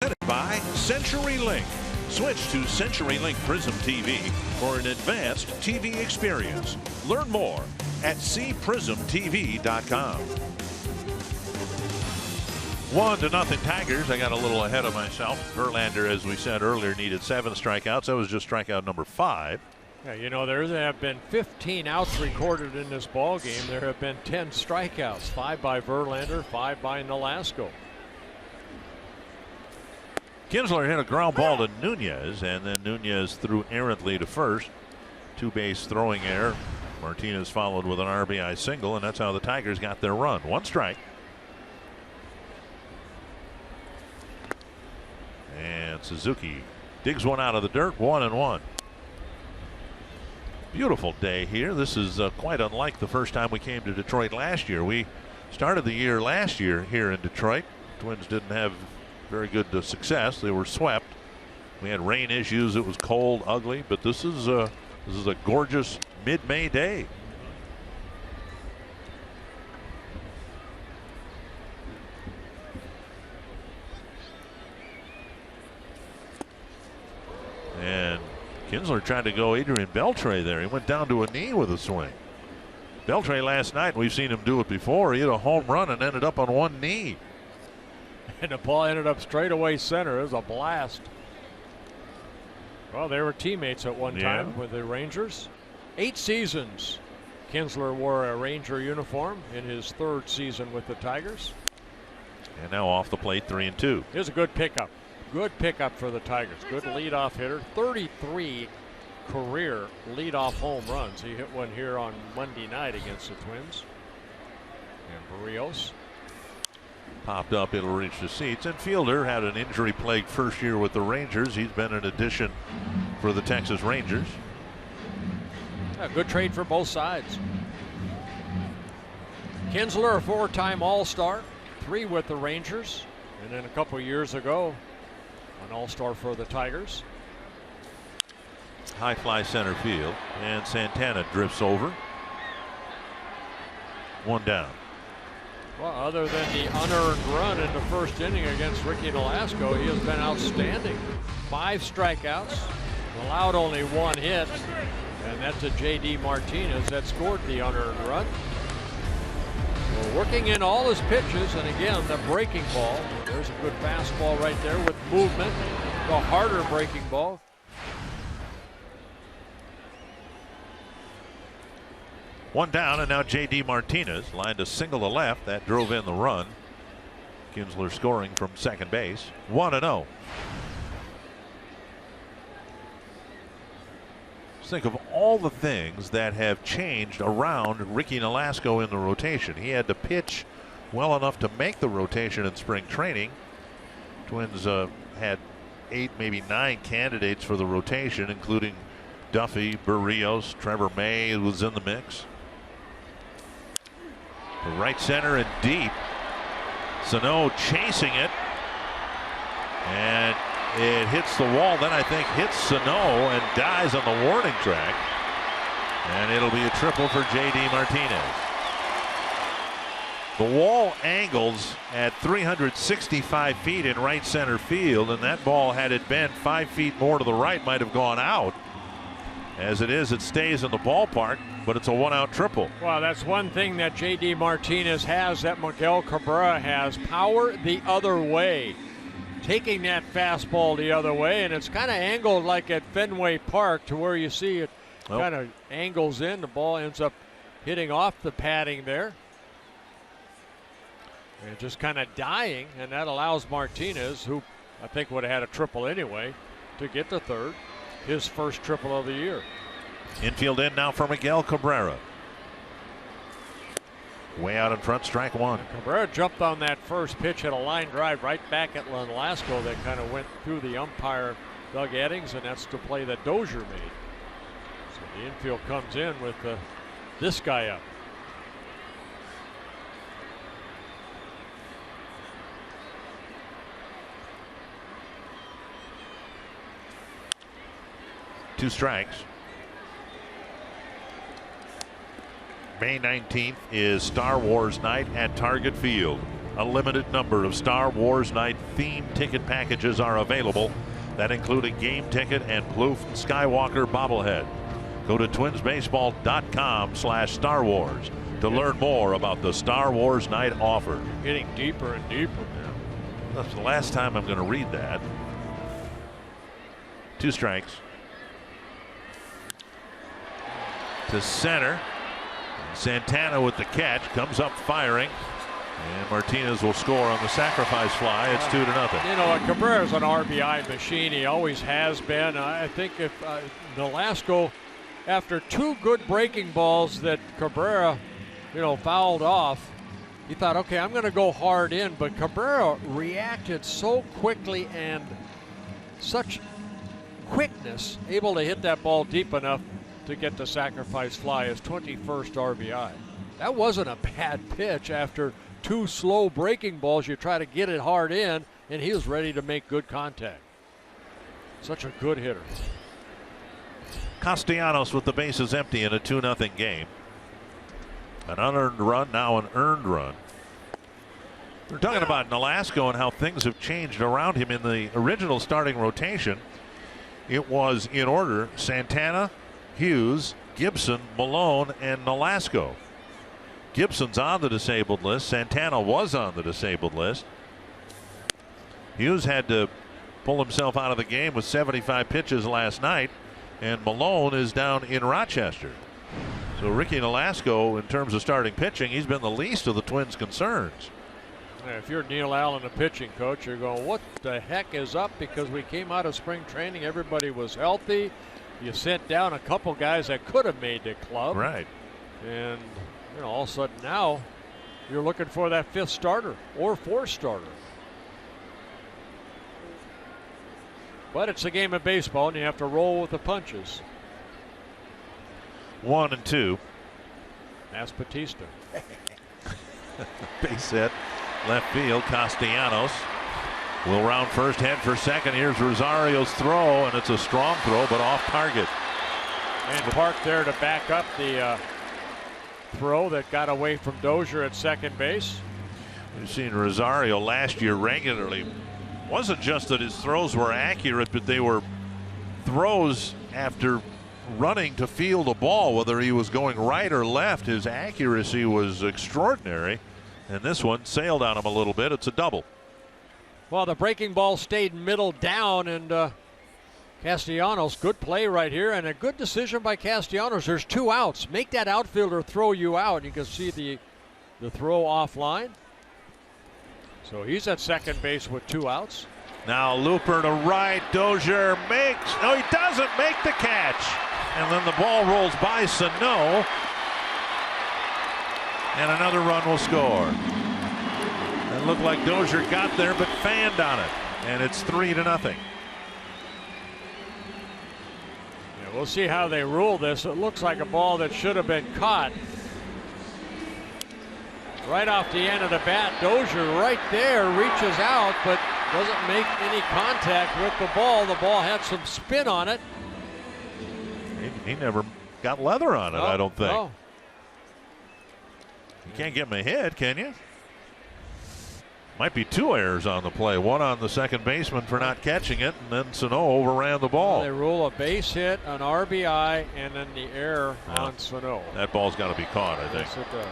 By CenturyLink. Switch to CenturyLink Prism TV for an advanced TV experience. Learn more at cprismtv.com. 1-0 Tigers. I got a little ahead of myself. Verlander, as we said earlier, needed 7 strikeouts. That was just strikeout number 5. Yeah, you know, there have been 15 outs recorded in this ball game. There have been 10 strikeouts, 5 by Verlander, 5 by Nolasco. Kinsler hit a ground ball to Nunez, and then Nunez threw errantly to first. 2-base throwing error. Martinez followed with an RBI single, and that's how the Tigers got their run. 1 strike. And Suzuki digs one out of the dirt, 1-1. Beautiful day here. This is quite unlike the first time we came to Detroit last year. We started the year last year here in Detroit. Twins didn't have very good success. They were swept. We had rain issues. It was cold, ugly, but this is a gorgeous mid-May day. And Kinsler tried to go Adrian Beltre there. He went down to a knee with a swing. Beltre last night, we've seen him do it before. He hit a home run and ended up on one knee. And the ball ended up straight away center. It was a blast. Well, they were teammates at one time with the Rangers. 8 seasons Kinsler wore a Ranger uniform in his 3rd season with the Tigers. And now off the plate, 3-2. Here's a good pickup. Good pickup for the Tigers. Good leadoff hitter. 33 career leadoff home runs. He hit one here on Monday night against the Twins. And Barrios popped up, it'll reach the seats. And Fielder had an injury-plagued first year with the Rangers. He's been an addition for the Texas Rangers. A good trade for both sides. Kinsler, a 4-time All-Star, 3 with the Rangers, and then a couple years ago, an All-Star for the Tigers. High fly center field, and Santana drifts over. 1 down. Well, other than the unearned run in the first inning against Ricky Nolasco, he has been outstanding. 5 strikeouts, allowed only 1 hit, and that's a J.D. Martinez that scored the unearned run. Well, working in all his pitches, and again, the breaking ball. There's a good fastball right there with movement. The harder breaking ball. One down, and now J.D. Martinez lined a single to left. That drove in the run. Kinsler scoring from second base. 1-0. Think of all the things that have changed around Ricky Nolasco in the rotation. He had to pitch well enough to make the rotation in spring training. Twins had 8, maybe 9 candidates for the rotation, including Duffy, Barrios, Trevor May was in the mix. To right center and deep. Sano chasing it. And it hits the wall, then I think hits Sano and dies on the warning track. And it'll be a triple for J.D. Martinez. The wall angles at 365 feet in right center field, and that ball, had it been 5 feet more to the right, might have gone out. As it is, it stays in the ballpark, but it's a 1-out triple. Well, that's one thing that J.D. Martinez has that Miguel Cabrera has. Power the other way. Taking that fastball the other way, and it's kind of angled like at Fenway Park to where you see it kind of angles in. The ball ends up hitting off the padding there. And just kind of dying, and that allows Martinez, who I think would have had a triple anyway, to get to third. His first triple of the year. Infield in now for Miguel Cabrera. Way out in front, strike 1. Cabrera jumped on that first pitch, hit a line drive right back at Nolasco that kind of went through the umpire, Doug Eddings, and that's the play that Dozier made. So the infield comes in with this guy up. Two strikes. May 19th is Star Wars night at Target Field. A limited number of Star Wars Night themed ticket packages are available that include a game ticket and Plouffe Skywalker bobblehead. Go to twinsbaseball.com/Star Wars to learn more about the Star Wars Night offer. Getting deeper and deeper. Yeah. That's the last time I'm going to read that. 2 strikes. To center. Santana with the catch, comes up firing, and Martinez will score on the sacrifice fly. It's 2-0. You know, Cabrera's an RBI machine. He always has been. I think if Nolasco, after 2 good breaking balls that Cabrera, fouled off, he thought, okay, I'm going to go hard in, but Cabrera reacted so quickly and such quickness, able to hit that ball deep enough to get the sacrifice fly, his 21st RBI. That wasn't a bad pitch. After 2 slow breaking balls, you try to get it hard in, and he was ready to make good contact. Such a good hitter. Castellanos with the bases empty in a 2-0 game. An unearned run, now an earned run. We're talking about Nolasco and how things have changed around him. In the original starting rotation, it was in order: Santana, Hughes, Gibson, Malone, and Nolasco. Gibson's on the disabled list. Santana was on the disabled list. Hughes had to pull himself out of the game with 75 pitches last night, and Malone is down in Rochester. So Ricky Nolasco, in terms of starting pitching, he's been the least of the Twins' concerns. If you're Neil Allen, the pitching coach, you're going, what the heck is up? Because we came out of spring training, everybody was healthy. You sent down a couple guys that could have made the club. Right. And, all of a sudden now you're looking for that 5th starter or 4th starter. But it's a game of baseball, and you have to roll with the punches. 1-2. That's Batista. Base hit, left field. Castellanos will round first, head for second. Here's Rosario's throw, and it's a strong throw, but off target. And Park there to back up the throw that got away from Dozier at second base. We've seen Rosario last year regularly. Wasn't just that his throws were accurate, but they were throws after running to field a ball, whether he was going right or left. His accuracy was extraordinary, and this one sailed on him a little bit. It's a double. Well, the breaking ball stayed middle down, and Castellanos, good play right here, and a good decision by Castellanos. There's 2 outs. Make that outfielder throw you out. You can see the throw offline. So he's at second base with 2 outs. Now Looper to right. Dozier makes, no, he doesn't make the catch. And then the ball rolls by Sano, and another run will score. It looked like Dozier got there but fanned on it, and it's 3-0. Yeah, we'll see how they rule this. It looks like a ball that should have been caught. Right off the end of the bat, Dozier right there reaches out but doesn't make any contact with the ball. The ball had some spin on it. He never got leather on it, I don't think. No. You can't get him a hit, can you? Might be 2 errors on the play. One on the second baseman for not catching it, and then Sano overran the ball. Well, they rule a base hit, an RBI, and then the error on Sano. That ball's got to be caught, I think. Yes, it does.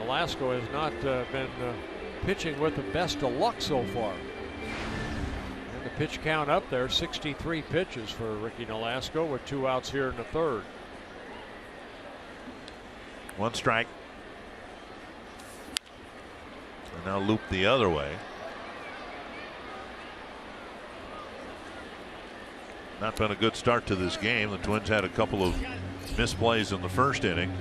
Nolasco has not been pitching with the best of luck so far. And the pitch count up there, 63 pitches for Ricky Nolasco with 2 outs here in the 3rd. 1 strike. And now loop the other way. Not been a good start to this game. The Twins had a couple of misplays in the 1st inning.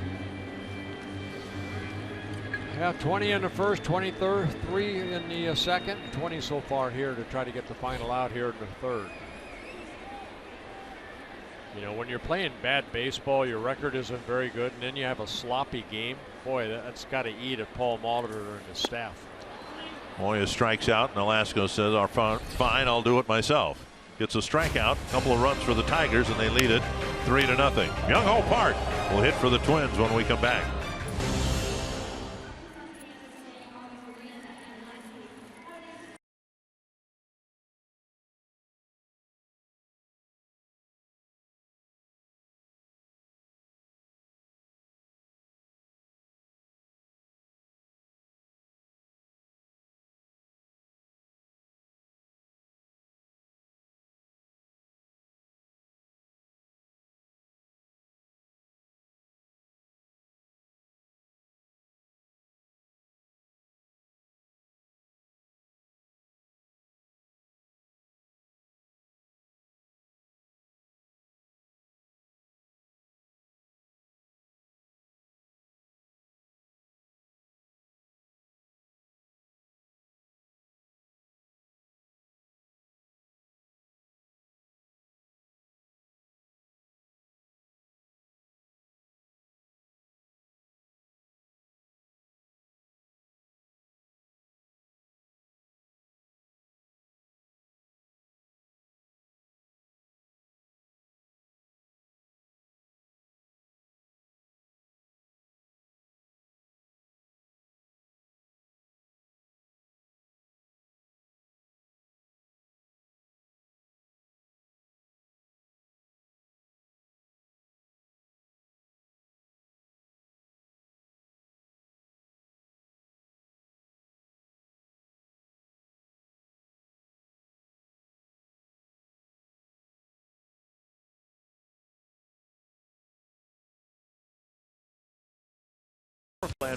Yeah, 20 in the 1st, 23 in the 2nd, 20 so far here to try to get the final out here in the 3rd. When you're playing bad baseball, your record isn't very good, and then you have a sloppy game. Boy, that's got to eat at Paul Molitor and his staff. Moya strikes out, and Nolasco says, fine, I'll do it myself. Gets a strikeout, a couple of runs for the Tigers, and they lead it 3-0. Young Ho Park will hit for the Twins when we come back.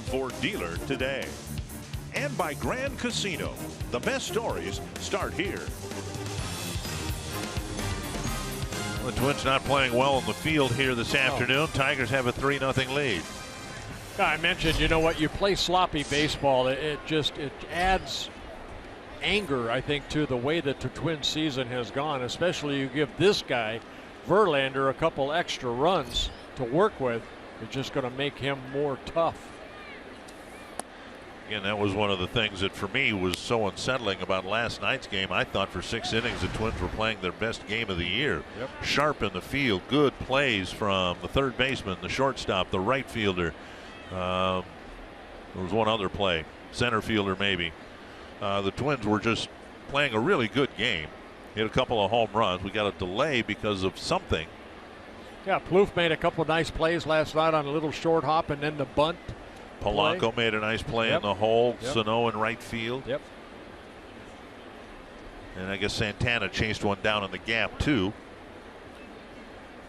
and Ford dealer today. And by Grand Casino. The best stories start here. The Twins not playing well in the field here this afternoon. Tigers have a 3-0 lead. I mentioned, you know what, you play sloppy baseball. It adds anger, I think, to the way that the Twins season has gone, especially you give this guy, Verlander, a couple extra runs to work with. It's just going to make him more tough. Again, that was one of the things that for me was so unsettling about last night's game. I thought for 6 innings the Twins were playing their best game of the year. Yep. Sharp in the field, good plays from the third baseman, the shortstop, the right fielder. There was one other play, center fielder maybe. The Twins were just playing a really good game. Hit a couple of home runs. We got a delay because of something. Yeah, Plouffe made a couple nice plays last night on a little short hop and then the bunt. Polanco made a nice play in the hole. Yep. Sano in right field. Yep. And I guess Santana chased one down in the gap too.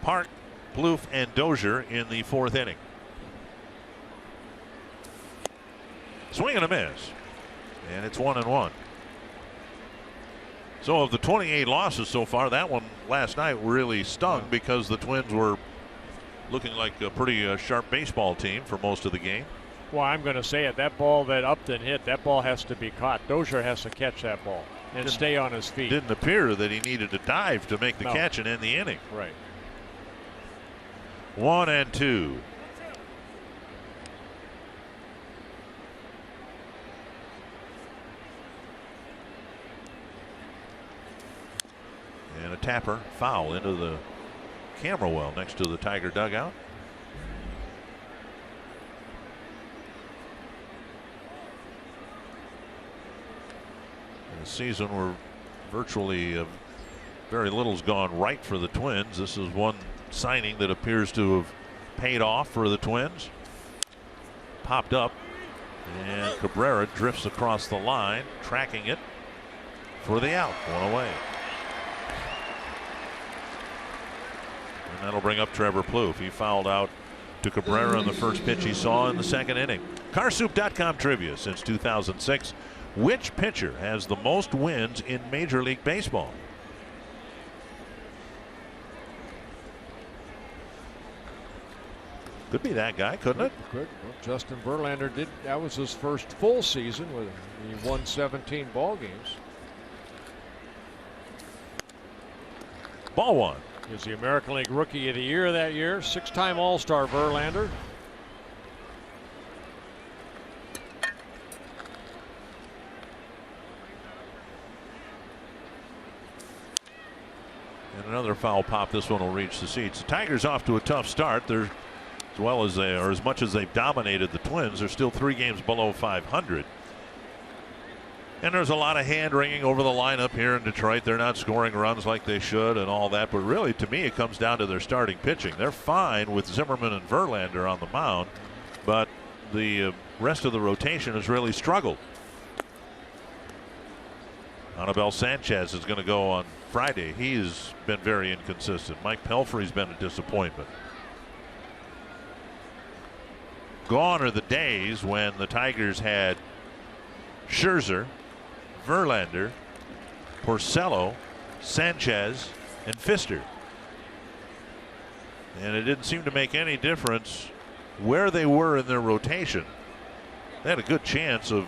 Park, Plouffe, and Dozier in the 4th inning. Swing and a miss. And it's 1-1. So of the 28 losses so far, that one last night really stung because the Twins were looking like a pretty sharp baseball team for most of the game. Well, I'm going to say it. That ball that Upton hit, that ball has to be caught. Dozier has to catch that ball and stay on his feet. Didn't appear that he needed to dive to make the catch and end the inning. Right. 1-2. And a tapper foul into the camera well next to the Tiger dugout. In a season where virtually very little's gone right for the Twins, this is one signing that appears to have paid off for the Twins. Popped up, and Cabrera drifts across the line, tracking it for the out. One away. And that'll bring up Trevor Plouffe. He fouled out to Cabrera in the first pitch he saw in the 2nd inning. Carsoup.com trivia since 2006. Which pitcher has the most wins in Major League Baseball? Could be that guy, couldn't it? Could. Well, Justin Verlander did. That was his first full season with he won 17 ball games. Ball one. He's the American League Rookie of the Year that year. 6-time All-Star Verlander. And another foul pop. This one will reach the seats. The Tigers off to a tough start. They're, as well as they, or as much as they've dominated the Twins, they're still 3 games below 500. And there's a lot of hand wringing over the lineup here in Detroit. They're not scoring runs like they should and all that. But really, to me, it comes down to their starting pitching. They're fine with Zimmerman and Verlander on the mound, but the rest of the rotation has really struggled. Anibal Sanchez is going to go on Friday. He's been very inconsistent. Mike Pelfrey's been a disappointment. Gone are the days when the Tigers had Scherzer, Verlander, Porcello, Sanchez, and Pfister. And it didn't seem to make any difference where they were in their rotation. They had a good chance of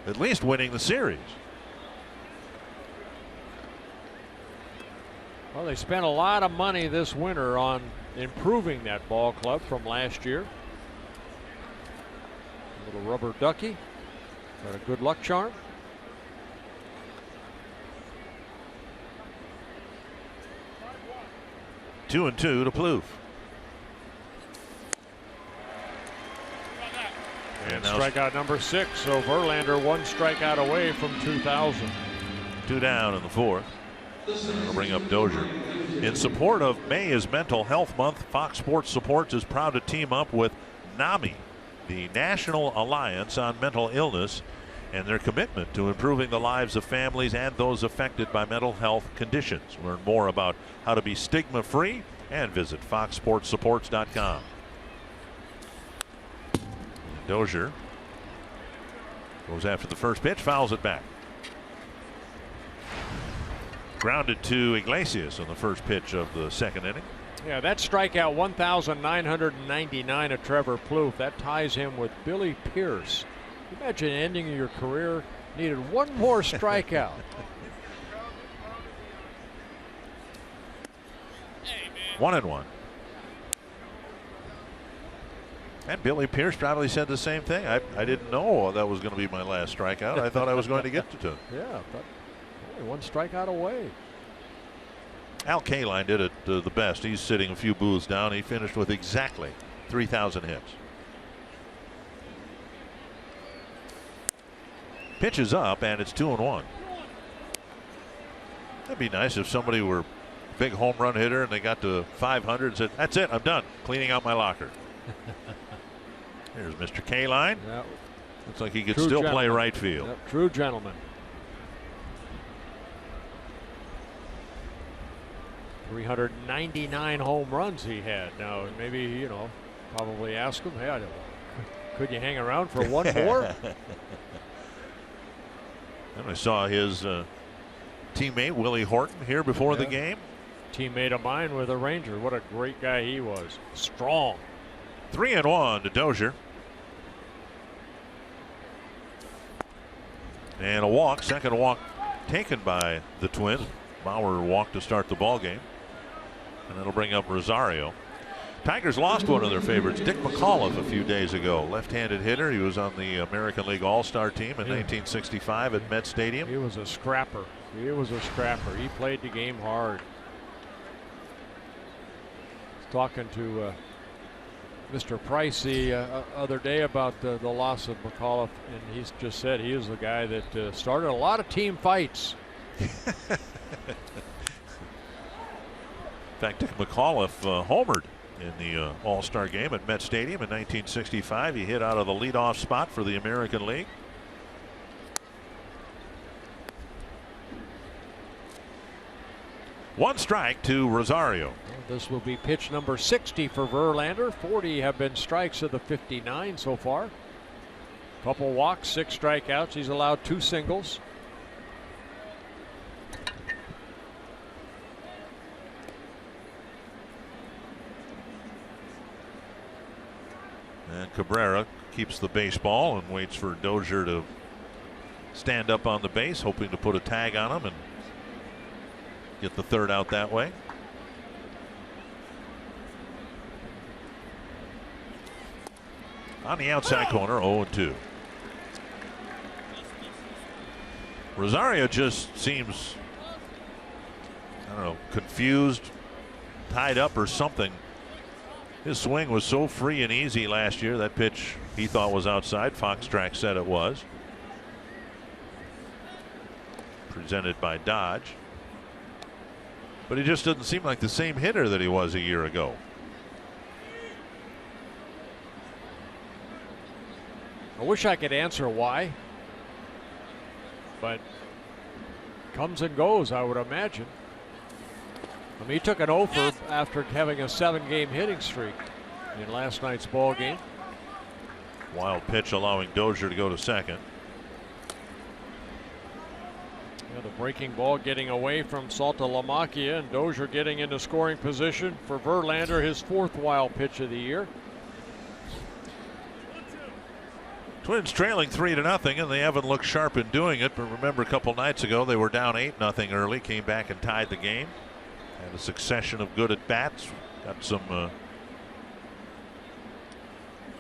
at least winning the series. Well, they spent a lot of money this winter on improving that ball club from last year. A little rubber ducky. Got a good luck charm. Two and two to Plouffe. And strikeout number 6. So Verlander 1 strikeout away from 2000. 2 down in the 4th. I'll bring up Dozier. In support of May is Mental Health Month, Fox Sports Supports is proud to team up with NAMI, the National Alliance on Mental Illness, and their commitment to improving the lives of families and those affected by mental health conditions. Learn more about how to be stigma-free and visit foxsportsupports.com. Dozier goes after the first pitch, fouls it back. Grounded to Iglesias on the first pitch of the second inning. Yeah, that strikeout 1,999 of Trevor Plouffe. That ties him with Billy Pierce. Imagine ending your career, needed one more strikeout. 1-1. And Billy Pierce probably said the same thing. I didn't know that was going to be my last strikeout. I thought I was going to get to two. Yeah, but only one strikeout away. Al Kaline did it the best. He's sitting a few booths down. He finished with exactly 3,000 hits. Pitch is up, and it's 2-1. That'd be nice if somebody were a big home run hitter and they got to 500 and said, "That's it, I'm done. Cleaning out my locker." Here's Mr. Kaline. Yep. Looks like he could True still gentleman. play right field. Yep. True gentleman. 399 home runs he had. Now, maybe, you know, probably ask him, hey, could you hang around for one more? And I saw his teammate Willie Horton here before the game. Teammate of mine with a Ranger. What a great guy he was. Strong. 3-1 to Dozier. And a walk, second walk taken by the Twins. Bauer walked to start the ball game. And that'll bring up Rosario. Tigers lost one of their favorites, Dick McAuliffe, a few days ago. Left-handed hitter. He was on the American League All-Star team in 1965 at Met Stadium. He was a scrapper. He was a scrapper. He played the game hard. Talking to Mr. Price the other day about the loss of McAuliffe, and he's just said he was the guy that started a lot of team fights. In fact, Dick McAuliffe homered in the All-Star game at Met Stadium in 1965. He hit out of the leadoff spot for the American League. One strike to Rosario. This will be pitch number 60 for Verlander. 40 have been strikes of the 59 so far. Couple walks, 6 strikeouts. He's allowed 2 singles. And Cabrera keeps the baseball and waits for Dozier to stand up on the base, hoping to put a tag on him and get the third out that way. On the outside corner, 0-2. Rosario just seems, I don't know, confused, tied up or something. His swing was so free and easy last year. That pitch he thought was outside. Fox Track said it was. Presented by Dodge. But he just doesn't seem like the same hitter that he was a year ago. I wish I could answer why, but comes and goes, I would imagine. I mean, he took an offer after having a 7-game hitting streak in last night's ball game. Wild pitch allowing Dozier to go to second. Yeah, the breaking ball getting away from Saltalamacchia, and Dozier getting into scoring position for Verlander, his 4th wild pitch of the year. Twins trailing 3-0, and they haven't looked sharp in doing it. But remember, a couple nights ago they were down 8-0 early, came back and tied the game. Had a succession of good at bats. Got some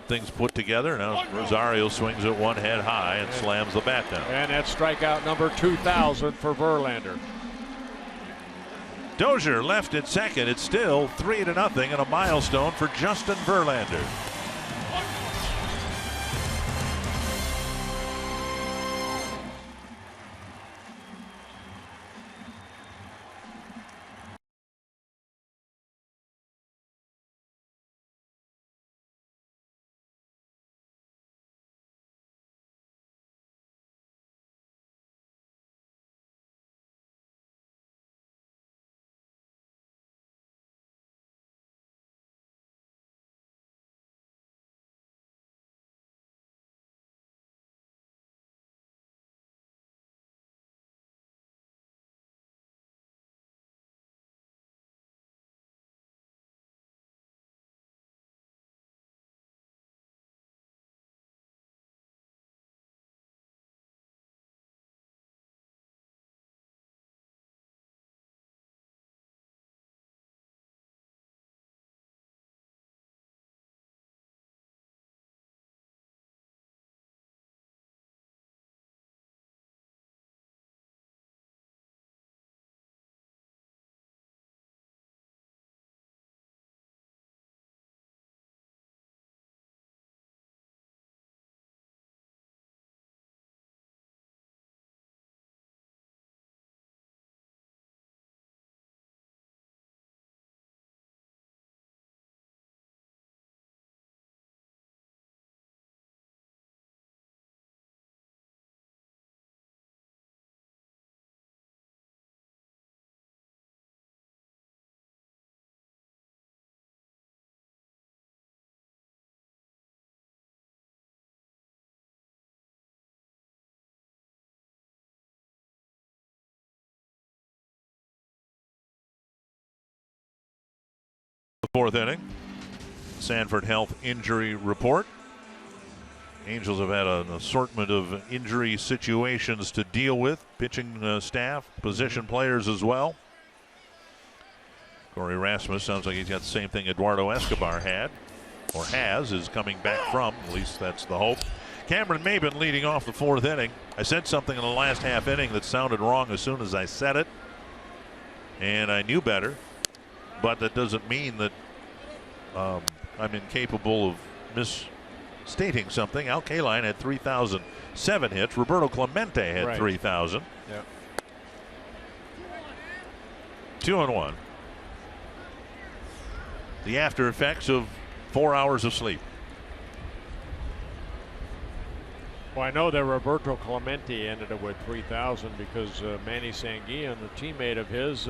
things put together. Now Rosario swings it one head high and slams the bat down. And that's strikeout number 2,000 for Verlander. Dozier left at second. It's still 3-0 and a milestone for Justin Verlander. Fourth inning. Sanford Health injury report. Angels have had an assortment of injury situations to deal with. Pitching staff, position players as well. Corey Rasmus sounds like he's got the same thing Eduardo Escobar had, or has, is coming back from. At least that's the hope. Cameron Maybin leading off the fourth inning. I said something in the last half inning that sounded wrong as soon as I said it, and I knew better, but that doesn't mean that I'm incapable of misstating something. Al Kaline had 3,007 hits. Roberto Clemente had 3,000. Yep. 2-1. The after effects of 4 hours of sleep. Well, I know that Roberto Clemente ended up with 3,000 because Manny Sanguillen, a teammate of his,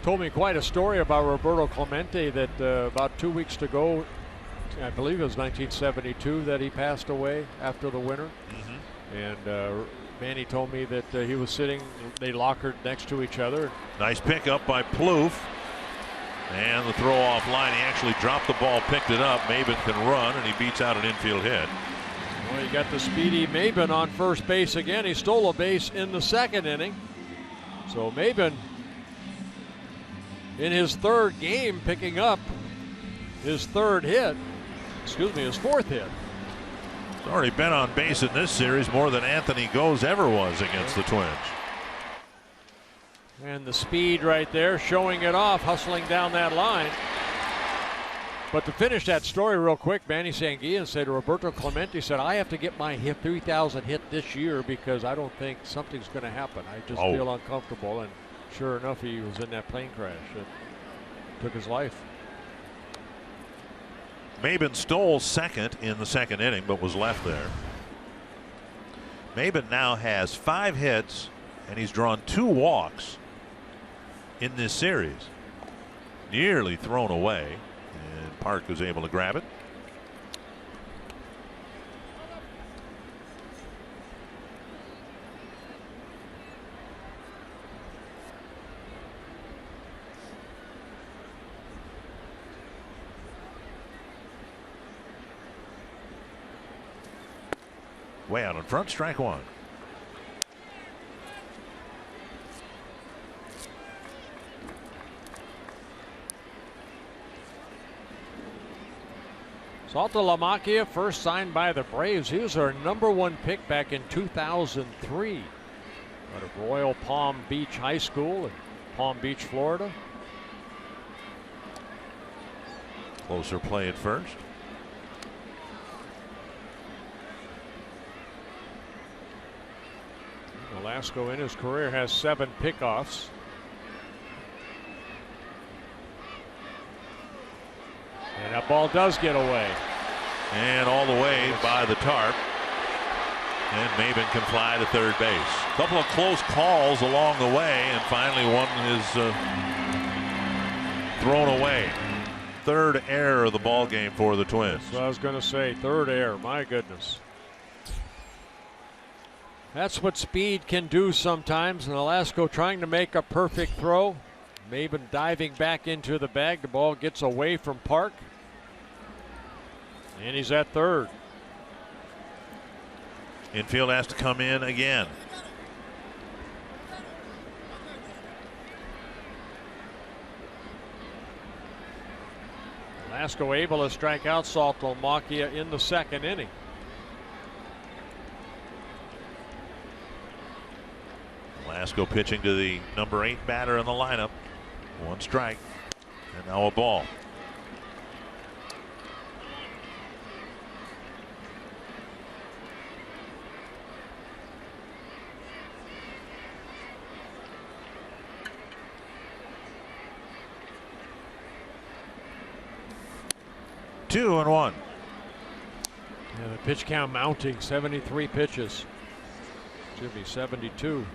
told me quite a story about Roberto Clemente that about 2 weeks ago, I believe it was 1972, that he passed away after the winter. And Manny told me that he was sitting, they lockered next to each other. Nice pickup by Plouffe. And the throw off line, he actually dropped the ball, picked it up. Maybin can run, and he beats out an infield hit. Well, you got the speedy Maybin on first base again. He stole a base in the second inning. So Maybin, in his third game, picking up his fourth hit. He's already been on base in this series more than Anthony Gose ever was against the Twins. And the speed right there, showing it off, hustling down that line. But to finish that story real quick, Manny Sanguillen said Roberto Clemente said, I have to get my 3,000 hit this year because I don't think something's going to happen. I just feel uncomfortable. And sure enough, he was in that plane crash that took his life. Maybin stole second in the second inning, but was left there. Maybin now has 5 hits, and he's drawn 2 walks in this series. Nearly thrown away, and Park was able to grab it. Way out in front, strike one. Saltalamacchia, first signed by the Braves. He was our #1 pick back in 2003 out of Royal Palm Beach High School in Palm Beach, Florida. Closer play at first. Velasco in his career has 7 pickoffs. And that ball does get away. And all the way by the tarp. And Maybin can fly to third base. A couple of close calls along the way, and finally one is thrown away. Third error of the ball game for the Twins. So I was going to say, third error. My goodness. That's what speed can do sometimes. And Velasco trying to make a perfect throw. Maybin diving back into the bag. The ball gets away from Park. And he's at third. Infield has to come in again. Velasco able to strike out Saltalamacchia in the second inning. Velasco pitching to the #8 batter in the lineup. 1 strike, and now a ball. Two and one. Yeah, the pitch count mounting, 73 pitches. Should be 72.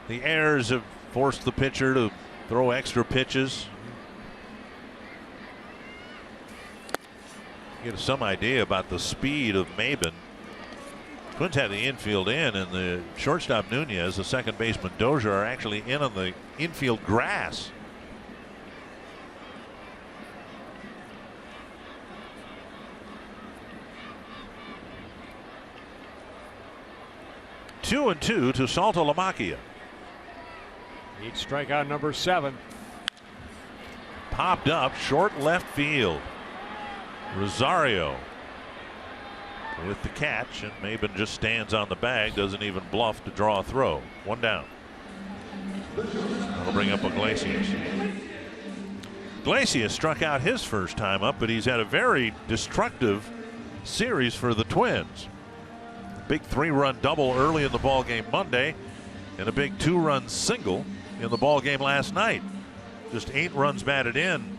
The errors have forced the pitcher to throw extra pitches. Get some idea about the speed of Maybin. Twins had the infield in, and the shortstop Nunez, the second baseman Dozier are actually in on the infield grass. Two and two to Saltalamacchia. He'd strikeout number 7. Popped up short left field. Rosario with the catch, and Maben just stands on the bag, doesn't even bluff to draw a throw. One down. That'll bring up Iglesias. Iglesias struck out his first time up, but he's had a very destructive series for the Twins. Big 3-run double early in the ball game Monday, and a big 2-run single in the ball game last night. Just 8 runs batted in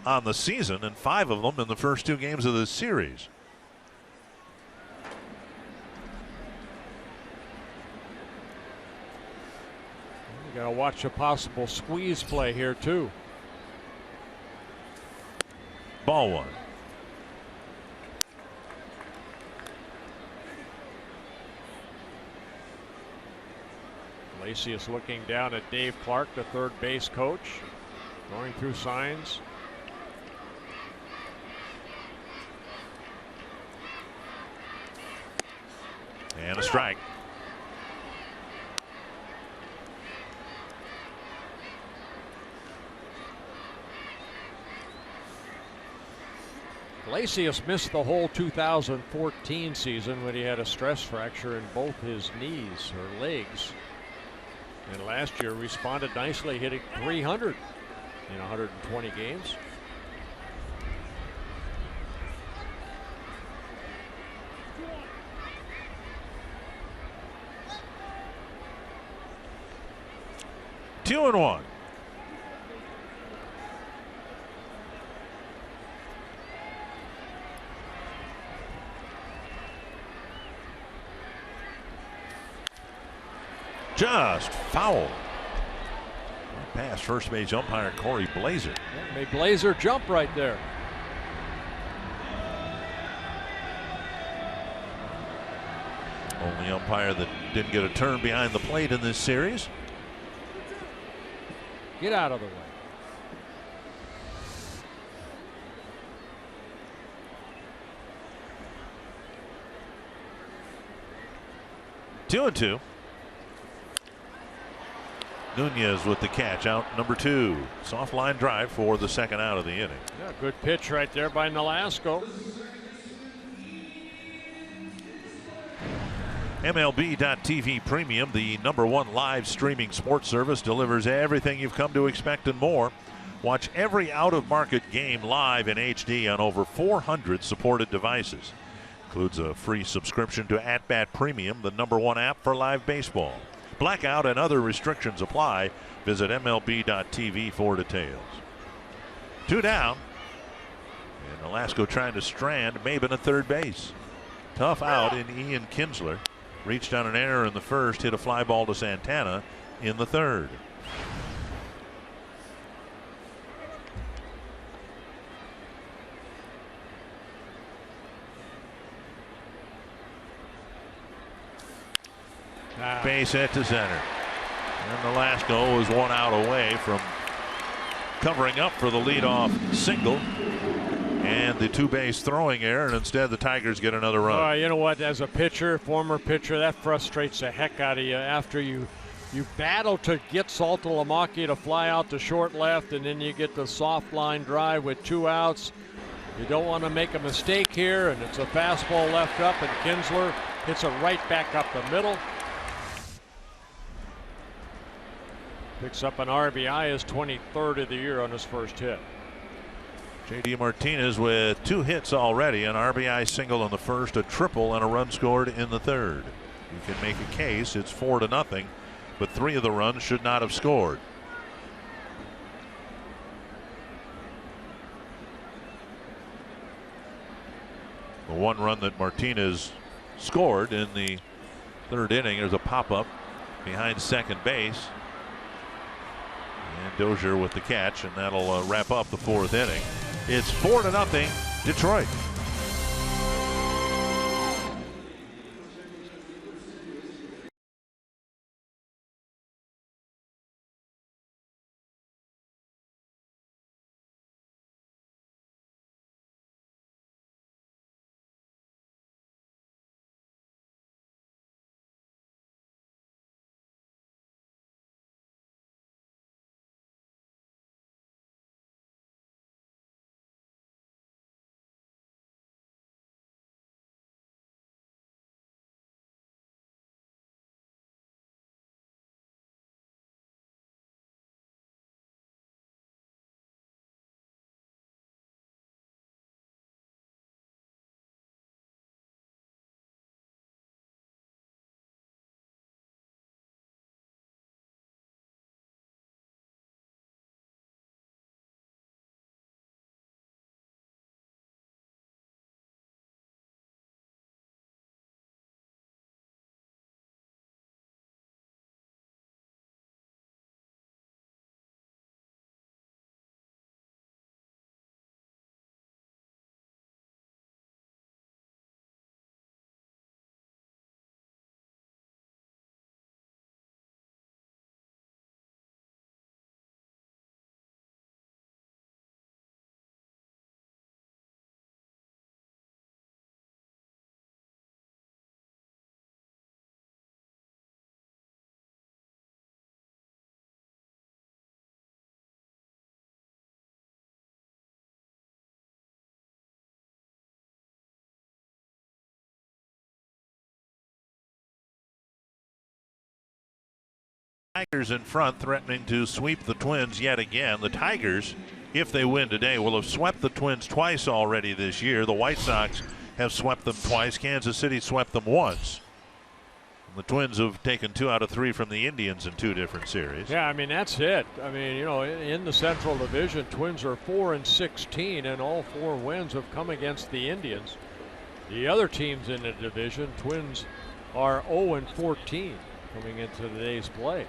on the season, and 5 of them in the first 2 games of this series. You got to watch a possible squeeze play here too. Ball 1. Iglesias looking down at Dave Clark, the third base coach, going through signs. And a strike. Iglesias missed the whole 2014 season when he had a stress fracture in both his knees or legs. And last year responded nicely, hitting 300 in 120 games. Two and 1. Just foul. Past first base umpire Corey Blazer. Yeah, made Blazer jump right there. Only umpire that didn't get a turn behind the plate in this series. Get out of the way. Two and 2. Nunez with the catch, out number 2. Soft line drive for the second out of the inning. Yeah, good pitch right there by Nolasco. MLB.TV Premium, the #1 live streaming sports service, delivers everything you've come to expect and more. Watch every out-of-market game live in HD on over 400 supported devices. Includes a free subscription to At-Bat Premium, the #1 app for live baseball. Blackout and other restrictions apply. Visit MLB.TV for details. 2 down. And Nolasco trying to strand Maben at third base. Tough out in Ian Kinsler. Reached on an error in the first, hit a fly ball to Santana in the third. Base hit to center. And Nolasco is 1 out away from covering up for the leadoff single and the 2-base throwing error, and instead the Tigers get another run. You know what, as a pitcher, former pitcher, that frustrates the heck out of you after you battle to get Saltalamacchia to fly out to short left, and then you get the soft line drive with 2 outs. You don't want to make a mistake here, and it's a fastball left up, and Kinsler hits it right back up the middle. Picks up an RBI, his 23rd of the year on his first hit. J.D. Martinez with 2 hits already, an RBI single in the first, a triple, and a run scored in the third. You can make a case it's 4-0, but 3 of the runs should not have scored. The 1 run that Martinez scored in the third inning, there's a pop-up behind second base. And Dozier with the catch, and that'll wrap up the 4th inning. It's 4-0 Detroit. Tigers in front, threatening to sweep the Twins yet again. The Tigers, if they win today, will have swept the Twins twice already this year. The White Sox have swept them twice. Kansas City swept them once. The Twins have taken 2 out of 3 from the Indians in 2 different series. Yeah, I mean, that's it. I mean, you know, in the Central Division, Twins are 4-16, and all 4 wins have come against the Indians. The other teams in the division, Twins are 0-14 coming into today's play.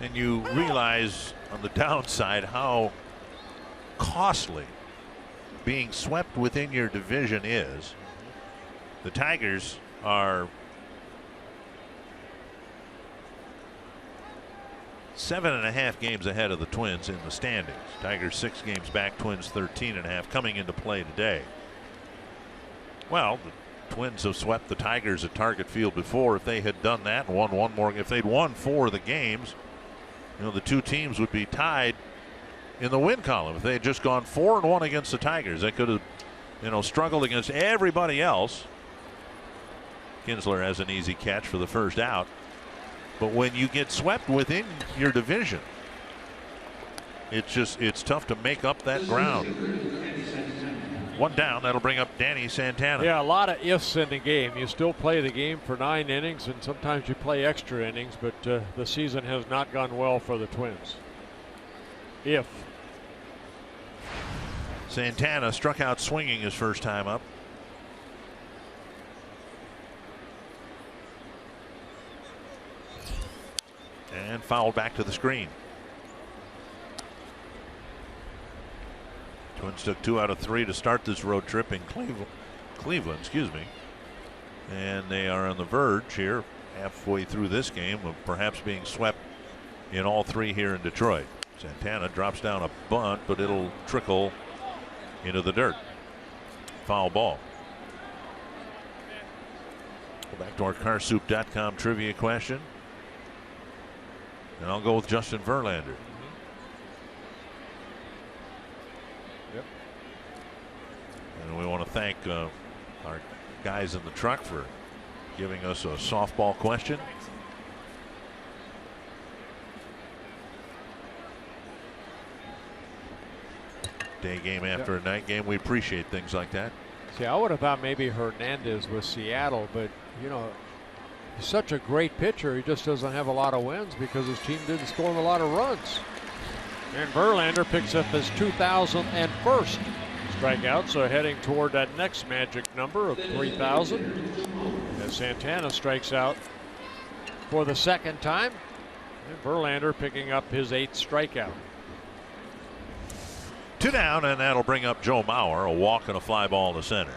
And you realize on the downside how costly being swept within your division is. The Tigers are 7.5 games ahead of the Twins in the standings. Tigers 6 games back, Twins 13.5 coming into play today. Well, the Twins have swept the Tigers at Target Field before. If they had done that and won one more, if they'd won 4 of the games, you know, the 2 teams would be tied in the win column. If they had just gone 4-1 against the Tigers, they could have, you know, struggled against everybody else. Kinsler has an easy catch for the first out. But when you get swept within your division, it's tough to make up that ground. 1 down, that'll bring up Danny Santana. Yeah, a lot of ifs in the game. You still play the game for 9 innings, and sometimes you play extra innings, but the season has not gone well for the Twins. If Santana struck out swinging his first time up. And fouled back to the screen. Twins took 2 out of 3 to start this road trip in Cleveland, excuse me. And they are on the verge here, halfway through this game, of perhaps being swept in all 3 here in Detroit. Santana drops down a bunt, but it'll trickle into the dirt. Foul ball. Go back to our Carsoup.com trivia question. And I'll go with Justin Verlander. Yep. And we want to thank our guys in the truck for giving us a softball question. Day game after a night game. We appreciate things like that. See, I would have thought maybe Hernandez with Seattle, but you know, he's such a great pitcher. He just doesn't have a lot of wins because his team didn't score him a lot of runs. And Verlander picks up his 2001st strikeout, so heading toward that next magic number of 3,000. As Santana strikes out for the 2nd time, and Verlander picking up his 8th strikeout. 2 down, and that'll bring up Joe Mauer, a walk and a fly ball to center.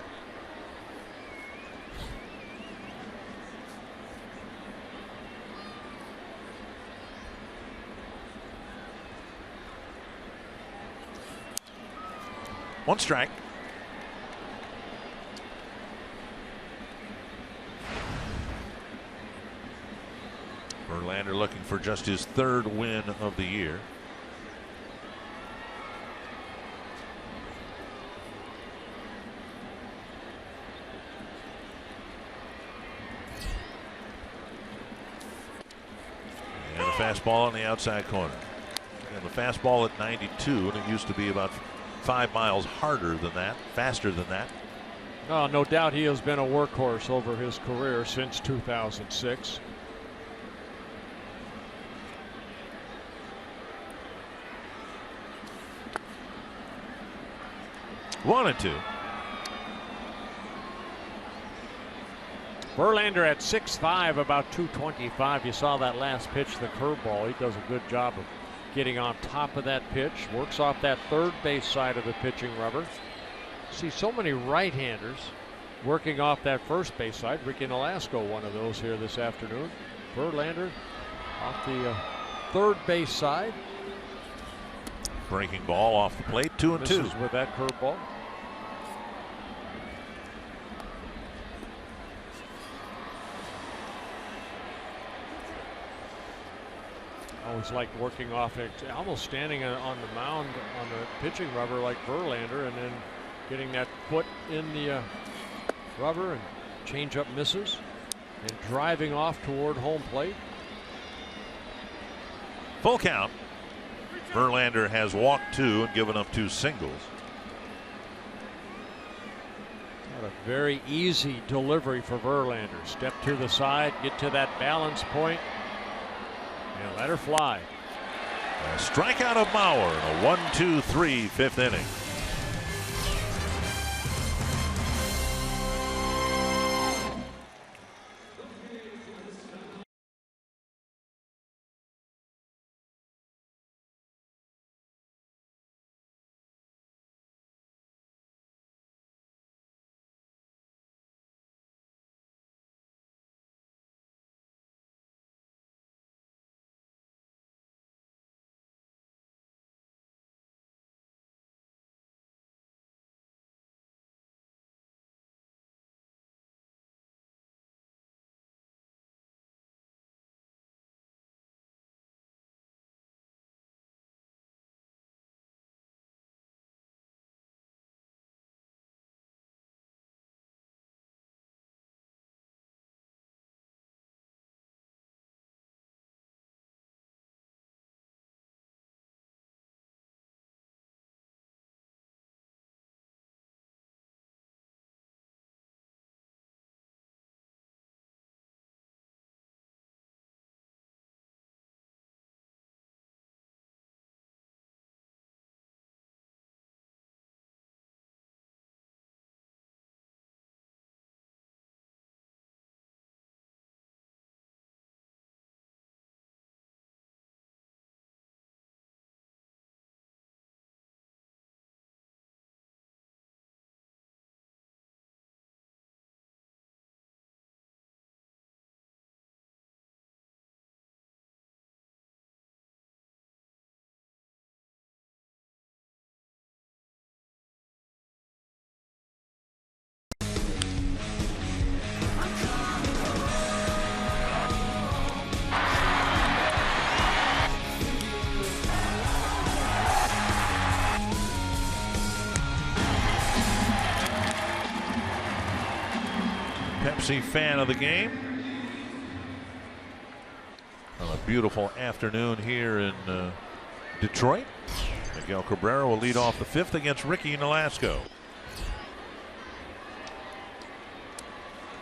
One strike. Verlander looking for just his 3rd win of the year. And a fastball on the outside corner. And the fastball at 92, and it used to be about 5 miles harder than that, faster than that. Oh, no doubt he has been a workhorse over his career since 2006. One and 2. Verlander at 6'5", about 225. You saw that last pitch, the curveball. He does a good job of getting on top of that pitch. Works off that 3rd base side of the pitching rubber. See so many right-handers working off that 1st base side. Ricky Nolasco, one of those here this afternoon. Verlander off the 3rd base side. Breaking ball off the plate, 2 and 2. With that curveball. Always like working off it, almost standing on the mound on the pitching rubber like Verlander, and then getting that foot in the rubber, and changeup misses, and driving off toward home plate. Full count. Verlander has walked 2 and given up 2 singles. Not a very easy delivery for Verlander. Step to the side, get to that balance point, and let her fly. A strikeout of Mauer in a 1-2-3 fifth inning. Pepsi fan of the game on a beautiful afternoon here in Detroit. Miguel Cabrera will lead off the 5th against Ricky Nolasco.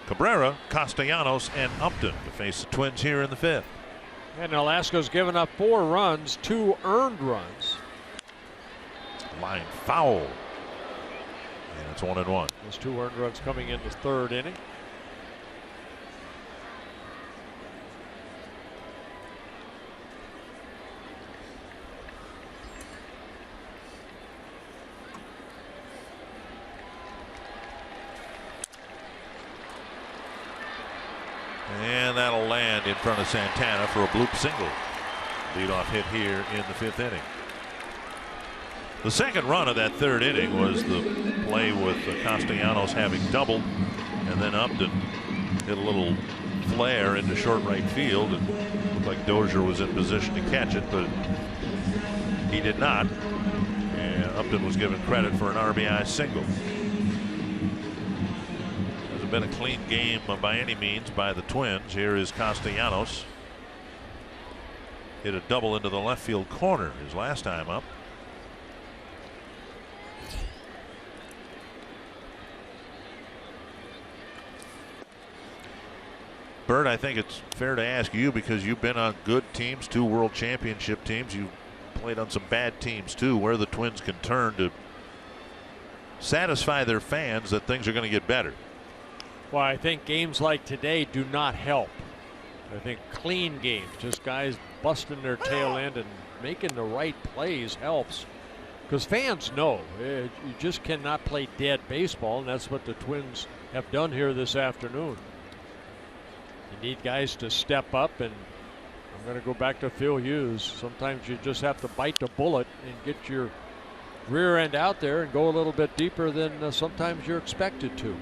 Cabrera, Castellanos, and Upton to face the Twins here in the 5th. And Nolasco's given up 4 runs, 2 earned runs. Line foul. And it's 1-1. Those 2 earned runs coming in the 3rd inning. And that'll land in front of Santana for a bloop single. Leadoff hit here in the 5th inning. The second run of that 3rd inning was the play with Castellanos having doubled, and then Upton hit a little flare into short right field, and looked like Dozier was in position to catch it, but he did not. And Upton was given credit for an RBI single. Been a clean game by any means by the Twins. Here is Castellanos. Hit a double into the left field corner his last time up. Bert, I think it's fair to ask you, because you've been on good teams, 2 world championship teams. You've played on some bad teams too, where the Twins can turn to satisfy their fans that things are going to get better. Well, I think games like today do not help. I think clean games, just guys busting their tail end and making the right plays helps. Because fans know you just cannot play dead baseball, and that's what the Twins have done here this afternoon. You need guys to step up, and I'm going to go back to Phil Hughes. Sometimes you just have to bite the bullet and get your rear end out there and go a little bit deeper than sometimes you're expected to.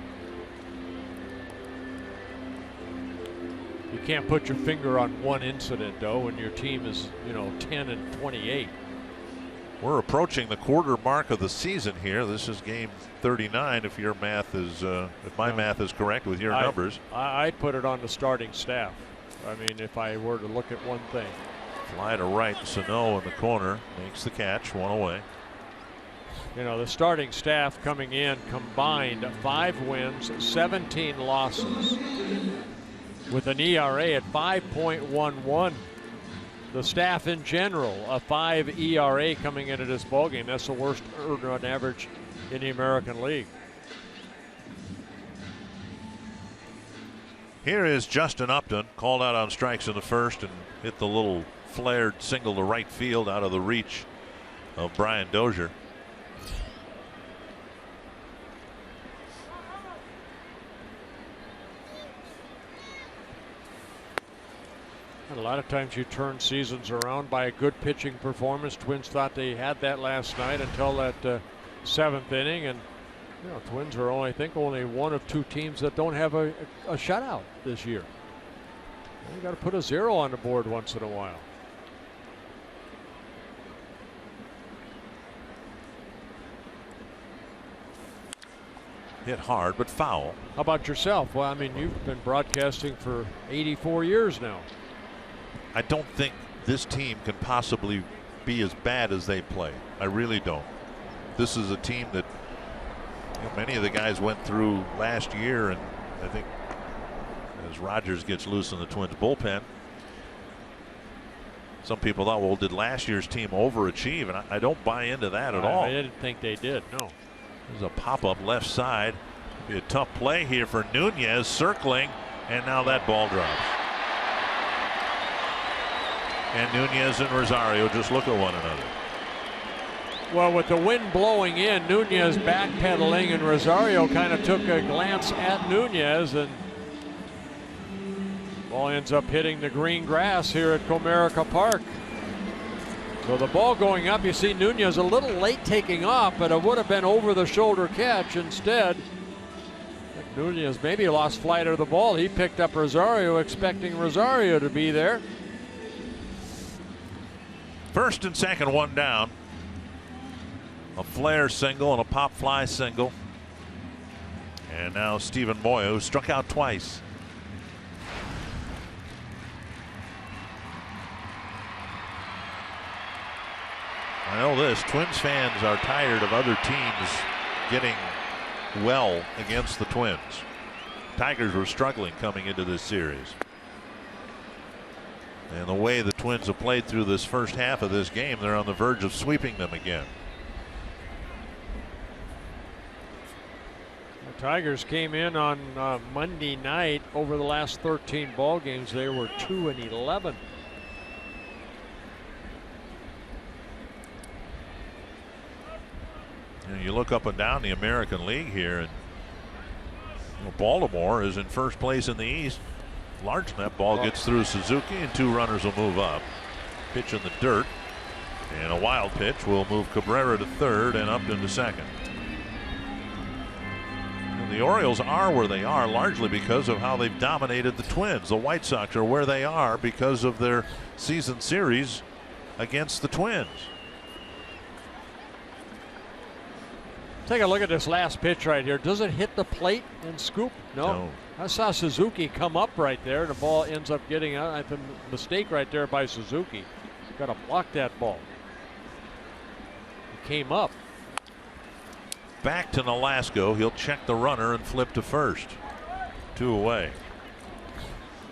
You can't put your finger on one incident, though, when your team is, 10-28. We're approaching the quarter mark of the season here. This is game 39 if your math is if my math is correct with your numbers. I'd put it on the starting staff. I mean, if I were to look at one thing. Fly to right, Sano in the corner makes the catch, 1 away. You know, the starting staff coming in combined 5 wins, 17 losses with an ERA at 5.11. The staff in general, a 5 ERA coming into this ballgame. That's the worst earned run average in the American League. Here is Justin Upton, called out on strikes in the first and hit the little flared single to right field out of the reach of Brian Dozier. A lot of times you turn seasons around by a good pitching performance. Twins thought they had that last night until that 7th inning, and you know, Twins are only, I think, only one of 2 teams that don't have a shutout this year. You got to put a 0 on the board once in a while. Hit hard, but foul. How about yourself? Well, I mean, you've been broadcasting for 84 years now. I don't think this team can possibly be as bad as they play. I really don't. This is a team that, you know, many of the guys went through last year, and I think as Rogers gets loose in the Twins bullpen, some people thought, well, did last year's team overachieve? And I don't buy into that at all. I didn't think they did, no. There's a pop-up left side. Be a tough play here for Nunez, circling, and now that ball drops. And Nunez and Rosario just look at one another. Well, with the wind blowing in, Nunez backpedaling, and Rosario kind of took a glance at Nunez, and ball ends up hitting the green grass here at Comerica Park. So the ball going up, you see Nunez a little late taking off, but it would have been over the shoulder catch. Instead, Nunez maybe lost flight of the ball. He picked up Rosario, expecting Rosario to be there. First and second, one down. A flare single and a pop fly single. And now Stephen Moya, who struck out twice. I know this, Twins fans are tired of other teams getting well against the Twins. Tigers were struggling coming into this series. And the way the Twins have played through this first half of this game, they're on the verge of sweeping them again. The Tigers came in on Monday night. Over the last 13 ball games, they were 2-11. And you look up and down the American League here, and Baltimore is in first place in the East. Large net ball gets through Suzuki, and 2 runners will move up. Pitch in the dirt, and a wild pitch will move Cabrera to third and Upton to second. And the Orioles are where they are largely because of how they've dominated the Twins. The White Sox are where they are because of their season series against the Twins. Take a look at this last pitch right here. Does it hit the plate and scoop? No. I saw Suzuki come up right there, and the ball ends up getting out. I think a mistake right there by Suzuki. Got to block that ball. He came up. Back to Nolasco. He'll check the runner and flip to first. 2 away.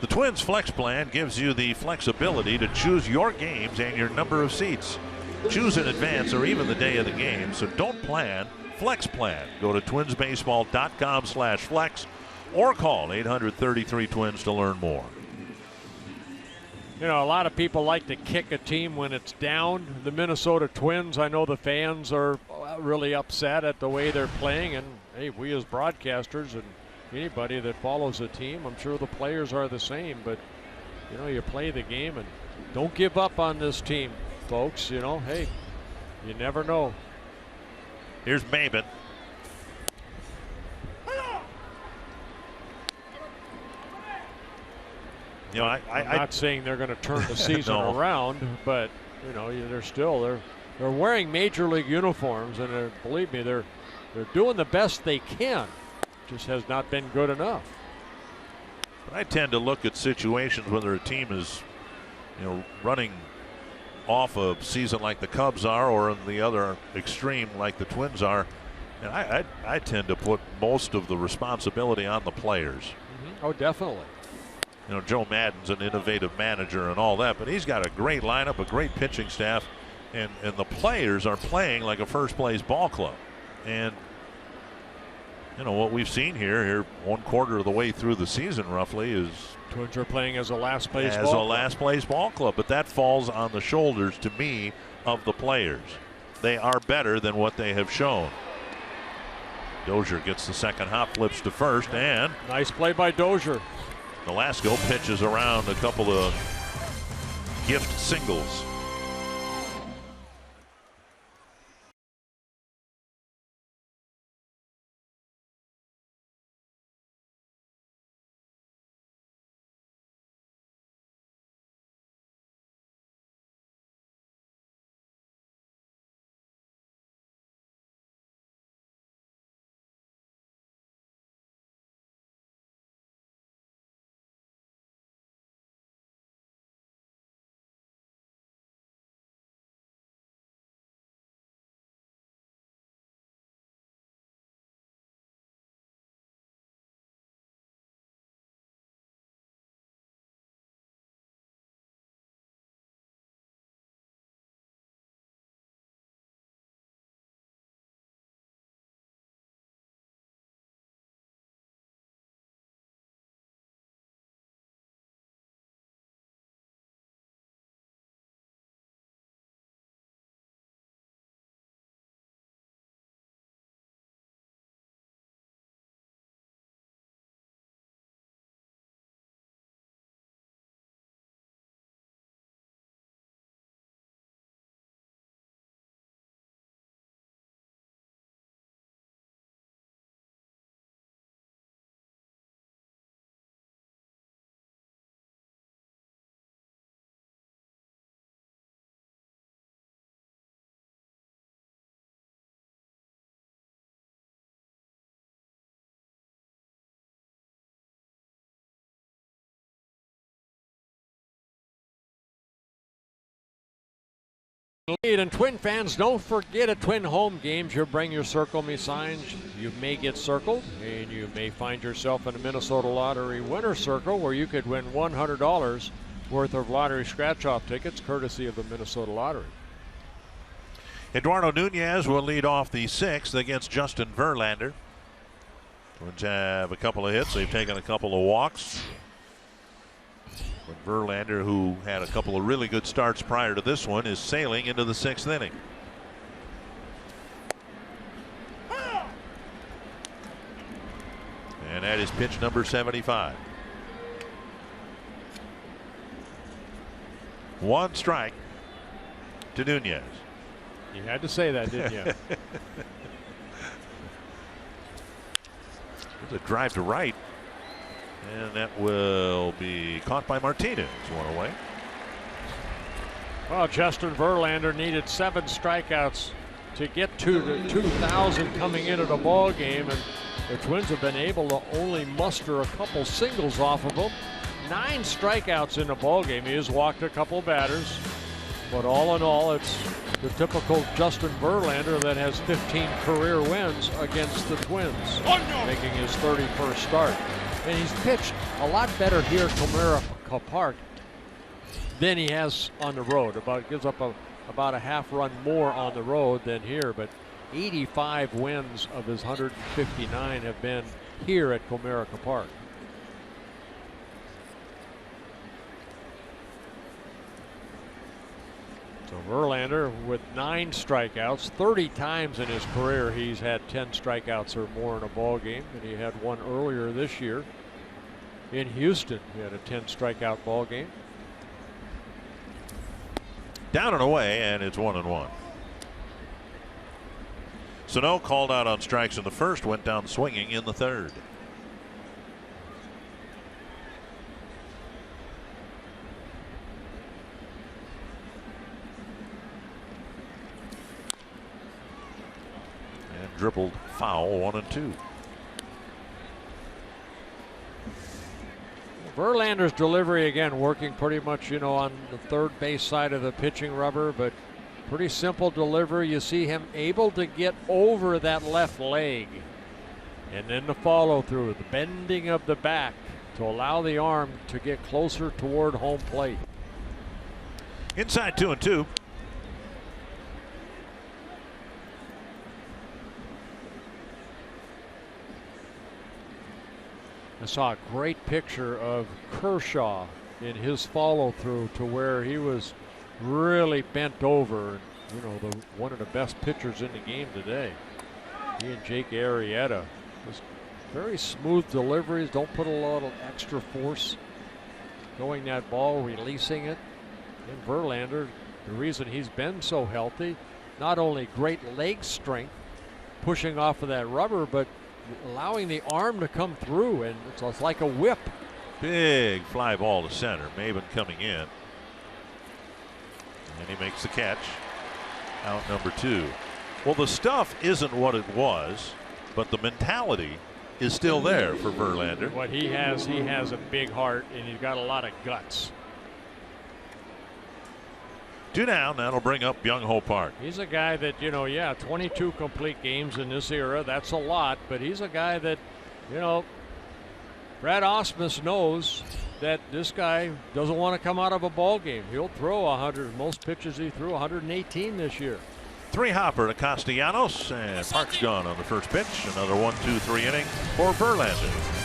The Twins flex plan gives you the flexibility to choose your games and your number of seats. Choose in advance or even the day of the game, so don't plan, flex plan. Go to twinsbaseball.com/flex or call 833-TWINS to learn more. You know, a lot of people like to kick a team when it's down. The Minnesota Twins, I know the fans are really upset at the way they're playing, and hey, we as broadcasters and anybody that follows a team, I'm sure the players are the same, but you know, you play the game and don't give up on this team, folks. You know, hey, you never know. Here's Maben. You know, I'm not saying they're going to turn the season around, but you know, they're They're wearing major league uniforms, and believe me, they're doing the best they can. Just has not been good enough. I tend to look at situations whether a team is, running off a season like the Cubs are, or in the other extreme like the Twins are, and I tend to put most of the responsibility on the players. Oh, definitely. Joe Maddon's an innovative manager and all that, but he's got a great lineup, a great pitching staff, and the players are playing like a first-place ball club. And what we've seen here 1/4 of the way through the season roughly is Twins are playing as a last-place ball club, but that falls on the shoulders, to me, of the players. They are better than what they have shown. Dozier gets the second hop, flips to first, and nice play by Dozier. Nolasco pitches around a couple of gift singles. Lead, and Twin fans, don't forget at Twin home games, you bring your Circle Me signs. You may get circled, and you may find yourself in a Minnesota Lottery winner circle where you could win $100 worth of lottery scratch-off tickets, courtesy of the Minnesota Lottery. Eduardo Nunez will lead off the 6th against Justin Verlander. Twins have a couple of hits. They've taken a couple of walks. But Verlander, who had a couple of really good starts prior to this one, is sailing into the 6th inning. And that is pitch number 75. 1 strike to Nunez. You had to say that, didn't you? There's a drive to right. And that will be caught by Martinez. 1 away. Well, Justin Verlander needed 7 strikeouts to get to the 2,000 coming into the ball game, and the Twins have been able to only muster a couple singles off of him. 9 strikeouts in the ball game. He has walked a couple batters, but all in all, it's the typical Justin Verlander that has 15 career wins against the Twins, making his 31st start. And he's pitched a lot better here at Comerica Park than he has on the road. Gives up about a half run more on the road than here, but 85 wins of his 159 have been here at Comerica Park. So Verlander with 9 strikeouts, 30 times in his career he's had 10 strikeouts or more in a ball game, and he had one earlier this year in Houston. He had a 10 strikeout ball game. Down and away, and it's 1-1. Sano called out on strikes in the first, went down swinging in the third. tripled foul, 1 and 2. Verlander's delivery again working pretty much, on the third base side of the pitching rubber, but pretty simple delivery. You see him able to get over that left leg. And then the follow through, the bending of the back to allow the arm to get closer toward home plate. Inside 2-2. I saw a great picture of Kershaw in his follow through to where he was really bent over. One of the best pitchers in the game today. He and Jake Arrieta. Just very smooth deliveries. Don't put a lot of extra force going that ball, releasing it. And Verlander, the reason he's been so healthy, not only great leg strength, pushing off of that rubber, but allowing the arm to come through, and it's like a whip. Big fly ball to center. Maybin coming in. And he makes the catch. Out number 2. Well, the stuff isn't what it was, but the mentality is still there for Verlander. What he has a big heart, and he's got a lot of guts. 2 down. That'll bring up Young-Ho Park. He's a guy that, 22 complete games in this era. That's a lot, but he's a guy that, Brad Ausmus knows that this guy doesn't want to come out of a ball game. He'll throw 100. Most pitches he threw 118 this year. 3 hopper to Castellanos, and Park's gone on the first pitch. Another 1-2-3 inning for Verlander.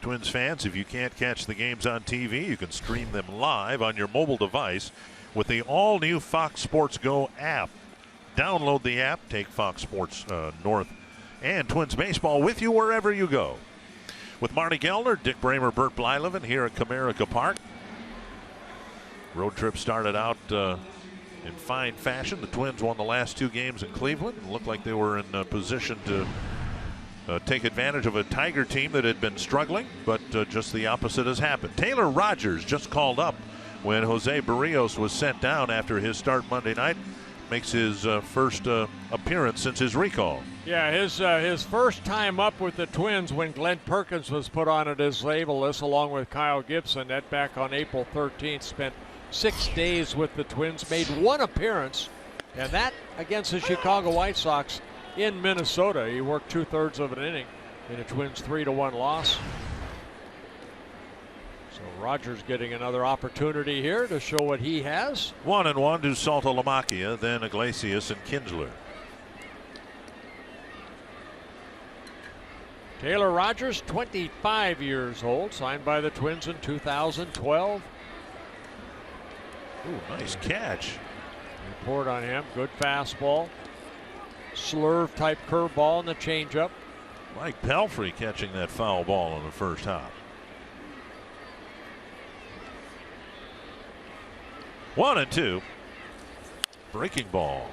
Twins fans, if you can't catch the games on TV, you can stream them live on your mobile device with the all-new Fox Sports Go app. Download the app, take Fox Sports North and Twins baseball with you wherever you go. With Marty Gellner, Dick Bramer, Bert Blyleven here at Comerica Park. Road trip started out in fine fashion. The Twins won the last 2 games in Cleveland and looked like they were in position to take advantage of a Tiger team that had been struggling, but just the opposite has happened. Taylor Rogers just called up when Jose Barrios was sent down after his start Monday night. Makes his first appearance since his recall. Yeah, his first time up with the Twins when Glenn Perkins was put on a disabled list along with Kyle Gibson. That back on April 13th. Spent 6 days with the Twins, made 1 appearance, and that against the Chicago White Sox in Minnesota. He worked 2/3 of an inning in a Twins 3-1 loss. So Rogers getting another opportunity here to show what he has. 1-1 to Saltalamacchia, then Iglesias and Kinsler. Taylor Rogers, 25 years old, signed by the Twins in 2012. Ooh, nice catch. Report on him. Good fastball. Slurve type curveball and the changeup. Mike Pelfrey catching that foul ball on the first hop. 1-2. Breaking ball.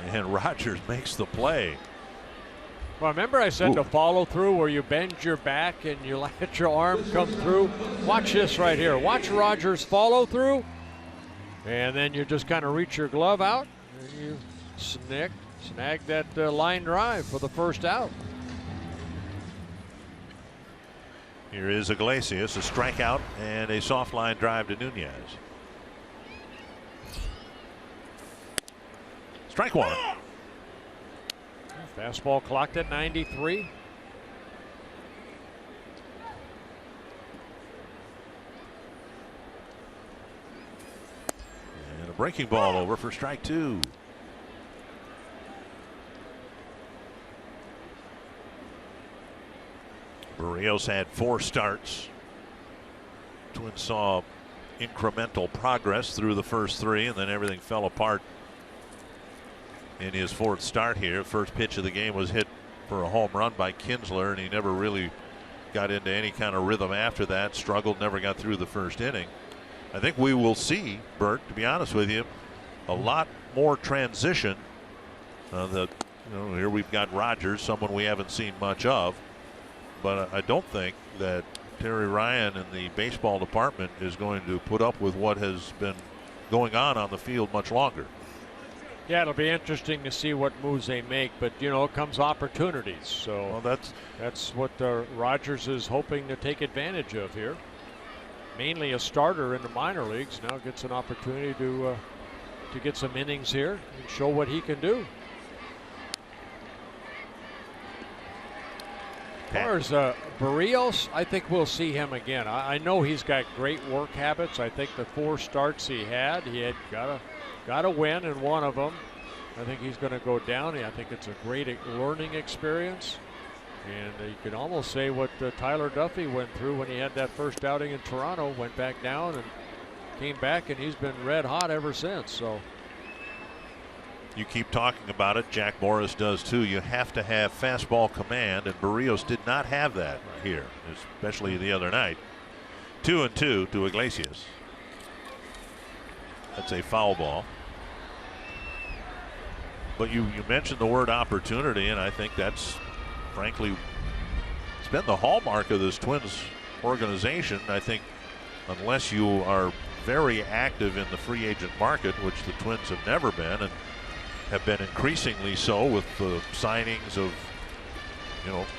And Rogers makes the play. Well, remember I said the follow through where you bend your back and you let your arm come through? Watch this right here. Watch Rogers follow through. And then you just kind of reach your glove out and you snag that line drive for the first out. Here is Iglesias, a strikeout and a soft line drive to Nunez. Strike one. Fastball clocked at 93. And a breaking ball over for strike two. Berrios had 4 starts. Twins saw incremental progress through the first 3, and then everything fell apart in his 4th start here. First pitch of the game was hit for a home run by Kinsler, and he never really got into any kind of rhythm after that. Struggled, never got through the first inning. I think we will see, Bert, to be honest with you, a lot more transition. Here we've got Rogers, someone we haven't seen much of, but I don't think that Terry Ryan and the baseball department is going to put up with what has been going on the field much longer. Yeah, it'll be interesting to see what moves they make, but it comes opportunities. So that's what Rogers is hoping to take advantage of here. Mainly a starter in the minor leagues, now gets an opportunity to get some innings here and show what he can do. As far as Berrios, I think we'll see him again. I know he's got great work habits. I think the 4 starts he had got a win in one of them. I think he's going to go down. I think it's a great learning experience. And you can almost say what Tyler Duffy went through when he had that first outing in Toronto, went back down and came back, and he's been red hot ever since. So you keep talking about it. Jack Morris does too. You have to have fastball command, and Berrios did not have that here, especially the other night. 2-2 to Iglesias. That's a foul ball. But you mentioned the word opportunity, and I think that's, frankly, it's been the hallmark of this Twins organization. I think unless you are very active in the free agent market, which the Twins have never been and have been increasingly so with the signings of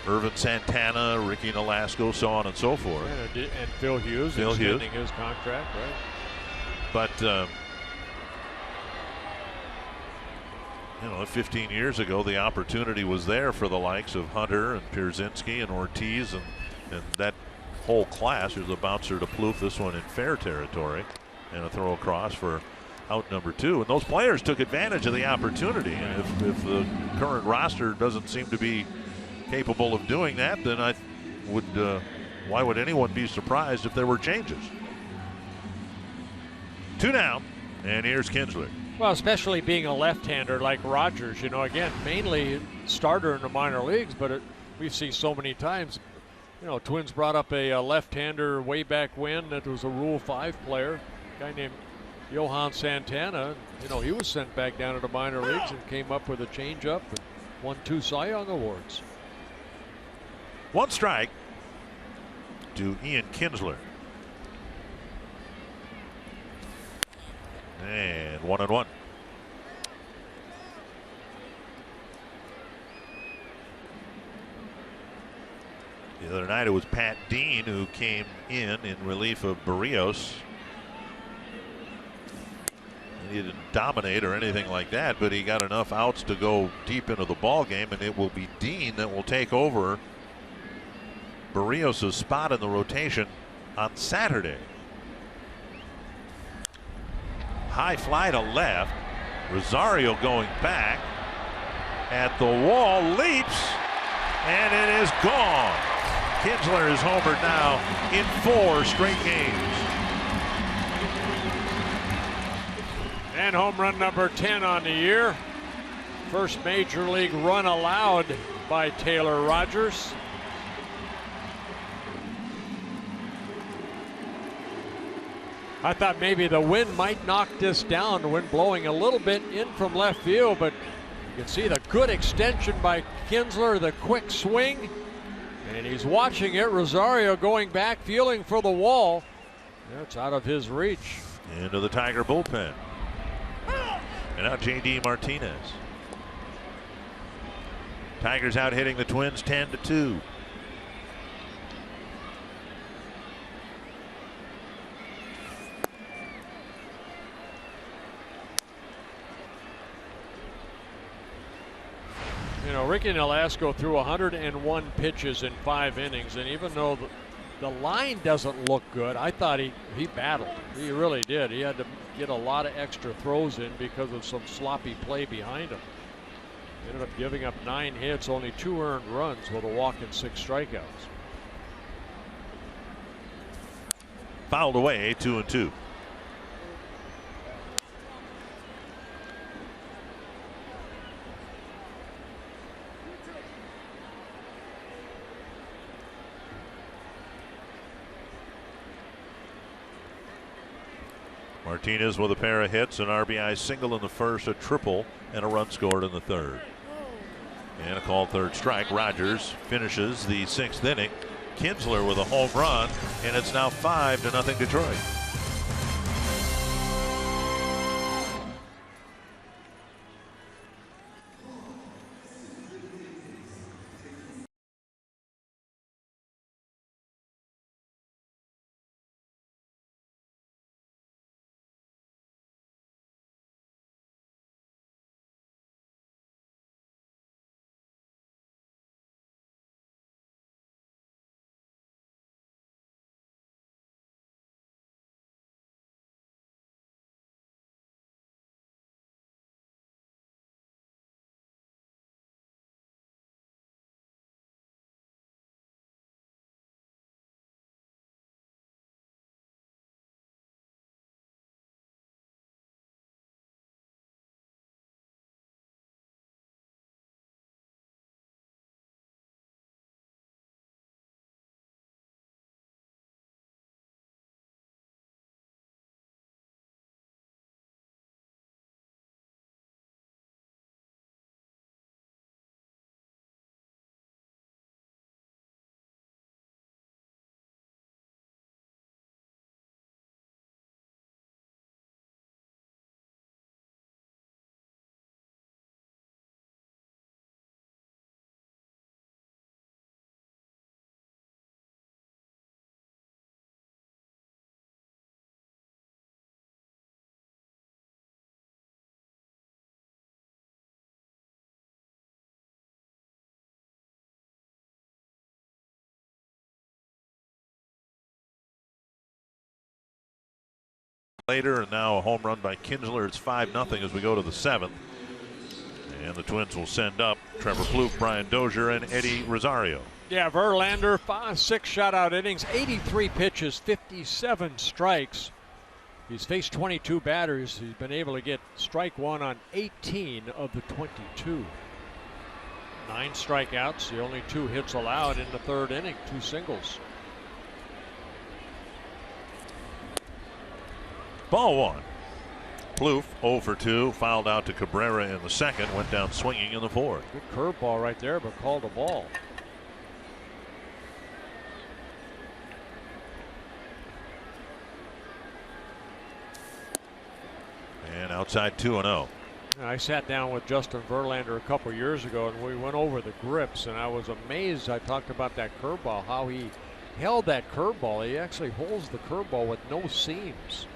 Irvin Santana, Ricky Nolasco, so on and so forth. And Phil Hughes extending his contract, right? But 15 years ago, the opportunity was there for the likes of Hunter and Pierzynski and Ortiz and that whole class. There's a bouncer to Plouffe, this one in fair territory, and a throw across for out number 2. And those players took advantage of the opportunity. And if the current roster doesn't seem to be capable of doing that, then why would anyone be surprised if there were changes? 2 now, and here's Kinsler. Well, especially being a left-hander like Rogers, again, mainly starter in the minor leagues, but we've seen so many times. Twins brought up a left-hander way back when that was a Rule 5 player, a guy named Johan Santana. He was sent back down to the minor leagues and came up with a changeup and won 2 Cy Young awards. 1 strike to Ian Kinsler. And 1-1. The other night it was Pat Dean who came in relief of Berrios. He didn't dominate or anything like that, but he got enough outs to go deep into the ball game, and it will be Dean that will take over Berrios' spot in the rotation on Saturday. High fly to left. Rosario going back at the wall, leaps, and it is gone. Kinsler is homered now in 4 straight games. And home run number 10 on the year. First major league run allowed by Taylor Rogers. I thought maybe the wind might knock this down, the wind blowing a little bit in from left field, but you can see the good extension by Kinsler, the quick swing, and he's watching it. Rosario going back, feeling for the wall. It's out of his reach. Into the Tiger bullpen. And now J.D. Martinez. Tigers out hitting the Twins 10-2. You know, Ricky Nolasco threw 101 pitches in 5 innings, and even though the line doesn't look good, I thought he battled. He really did. He had to get a lot of extra throws in because of some sloppy play behind him. Ended up giving up 9 hits, only 2 earned runs with a walk and 6 strikeouts. Fouled away, 2-2. Martinez with a pair of hits, an RBI single in the first, a triple, and a run scored in the third. And a called third strike. Rogers finishes the 6th inning. Kinsler with a home run, and it's now 5-0 Detroit. Later, and now a home run by Kinsler. It's 5-0 as we go to the 7th. And the Twins will send up Trevor Plouffe, Brian Dozier, and Eddie Rosario. Yeah, Verlander, 6 shutout innings, 83 pitches, 57 strikes. He's faced 22 batters. He's been able to get strike one on 18 of the 22. 9 strikeouts, the only 2 hits allowed in the 3rd inning, 2 singles. Ball 1. Plouffe 0 for 2, fouled out to Cabrera in the 2nd, went down swinging in the 4th. Good curveball right there, but called a ball. And outside 2-0. I sat down with Justin Verlander a couple years ago, and we went over the grips, and I was amazed. I talked about that curveball, how he held that curveball. He actually holds the curveball with no seams.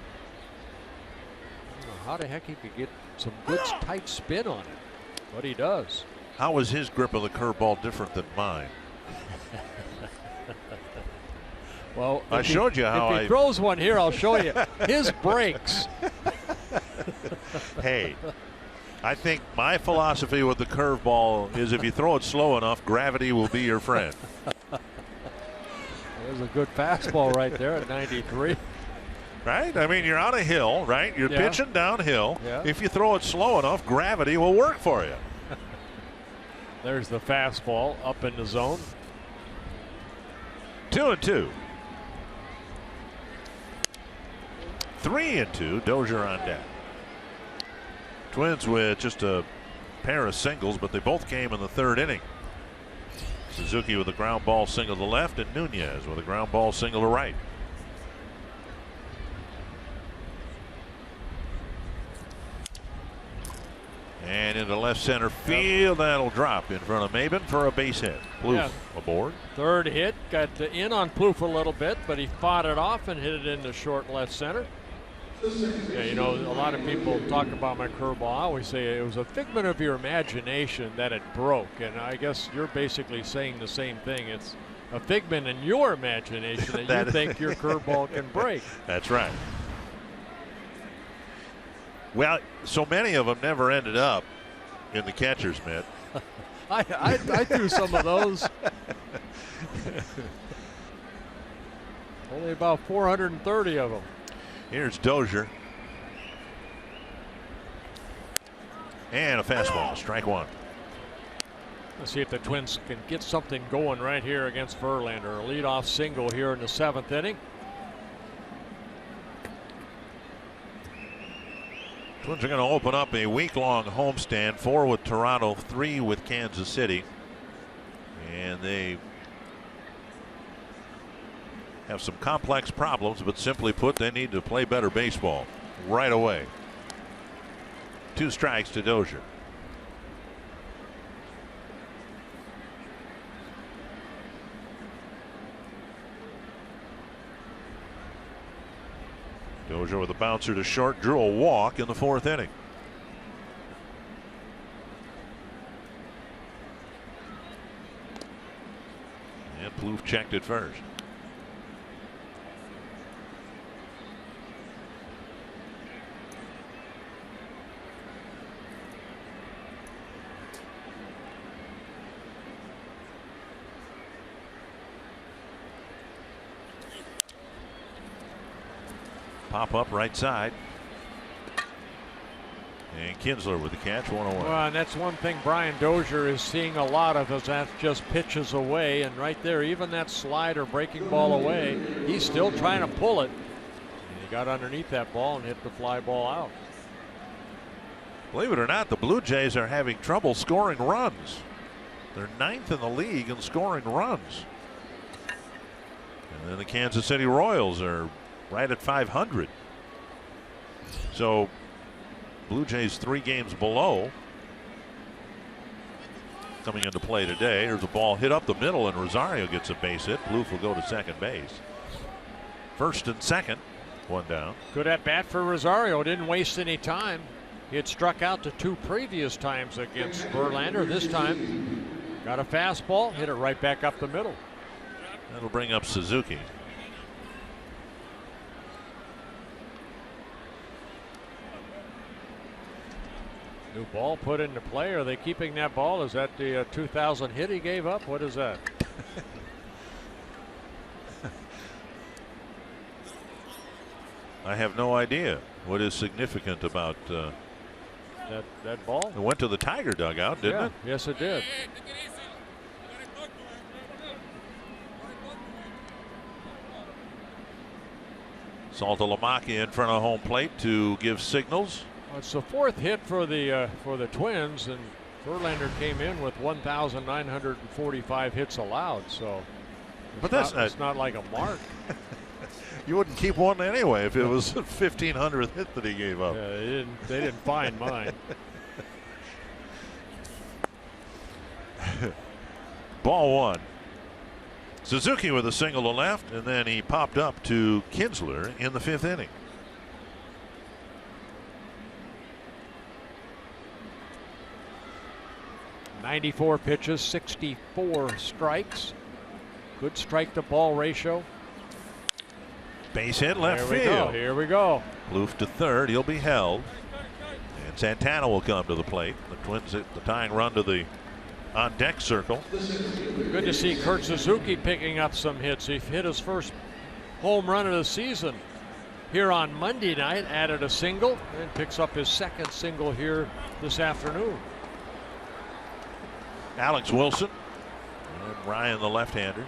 How the heck he could get some good tight spin on it, but he does. How was his grip of the curveball different than mine? Well, I showed you how if he throws one here, I'll show you. His breaks. Hey, I think my philosophy with the curveball is if you throw it slow enough, gravity will be your friend. There's a good fastball right there at 93. Right? I mean, you're on a hill, right? You're pitching downhill. Yeah. If you throw it slow enough, gravity will work for you. There's the fastball up in the zone. 2-2. 3-2. Dozier on deck. Twins with just a pair of singles, but they both came in the third inning. Suzuki with a ground ball single to left, and Nunez with a ground ball single to right. And into left center field, that'll drop in front of Maben for a base hit. Plouffe aboard. Third hit, got in on Plouffe a little bit, but he fought it off and hit it into short left center. Yeah, you know, a lot of people talk about my curveball. I always say it was a figment of your imagination that it broke, and I guess you're basically saying the same thing. It's a figment in your imagination that you think your curveball can break. That's right. Well, so many of them never ended up in the catcher's mitt. I threw some of those. Only about 430 of them. Here's Dozier. And a fastball, strike one. Let's see if the Twins can get something going right here against Verlander. A leadoff single here in the 7th inning. Twins are going to open up a week-long homestand, 4 with Toronto, 3 with Kansas City. And they have some complex problems, but simply put, they need to play better baseball right away. 2 strikes to Dozier. Dozier with a bouncer to short, drew a walk in the 4th inning. And Plouffe checked it first. Pop up right side. And Kinsler with the catch, 1-1. Well, and that's one thing Brian Dozier is seeing a lot of, is that just pitches away, and right there, even that slide or breaking ball away, he's still trying to pull it. And he got underneath that ball and hit the fly ball out. Believe it or not, the Blue Jays are having trouble scoring runs. They're 9th in the league in scoring runs. And then the Kansas City Royals are right at 500. So Blue Jays 3 games below. Coming into play today. There's a ball hit up the middle, and Rosario gets a base hit. Plouffe will go to second base. First and second, 1 down. Good at bat for Rosario. Didn't waste any time. He had struck out the 2 previous times against Verlander. This time got a fastball, hit it right back up the middle. That'll bring up Suzuki. New ball put into play. Are they keeping that ball? Is that the 2000 hit he gave up? What is that? I have no idea what is significant about that ball. It went to the Tiger dugout, didn't it? Yes, it did. Saltalamacchia in front of home plate to give signals. Well, it's the 4th hit for the Twins, and Verlander came in with 1,945 hits allowed. So, but it's not like a mark. You wouldn't keep one anyway if it was 1,500th hit that he gave up. Yeah, they didn't find mine. Ball 1. Suzuki with a single to left, and then he popped up to Kinsler in the 5th inning. .94 pitches, 64 strikes. Good strike to ball ratio. Base hit left field. Here we go. Plouffe to third. He'll be held. And Santana will come to the plate. The Twins hit the tying run to the on-deck circle. Good to see Kurt Suzuki picking up some hits. He hit his first home run of the season here on Monday night, added a single and picks up his second single here this afternoon. Alex Wilson and Ryan, the left-hander.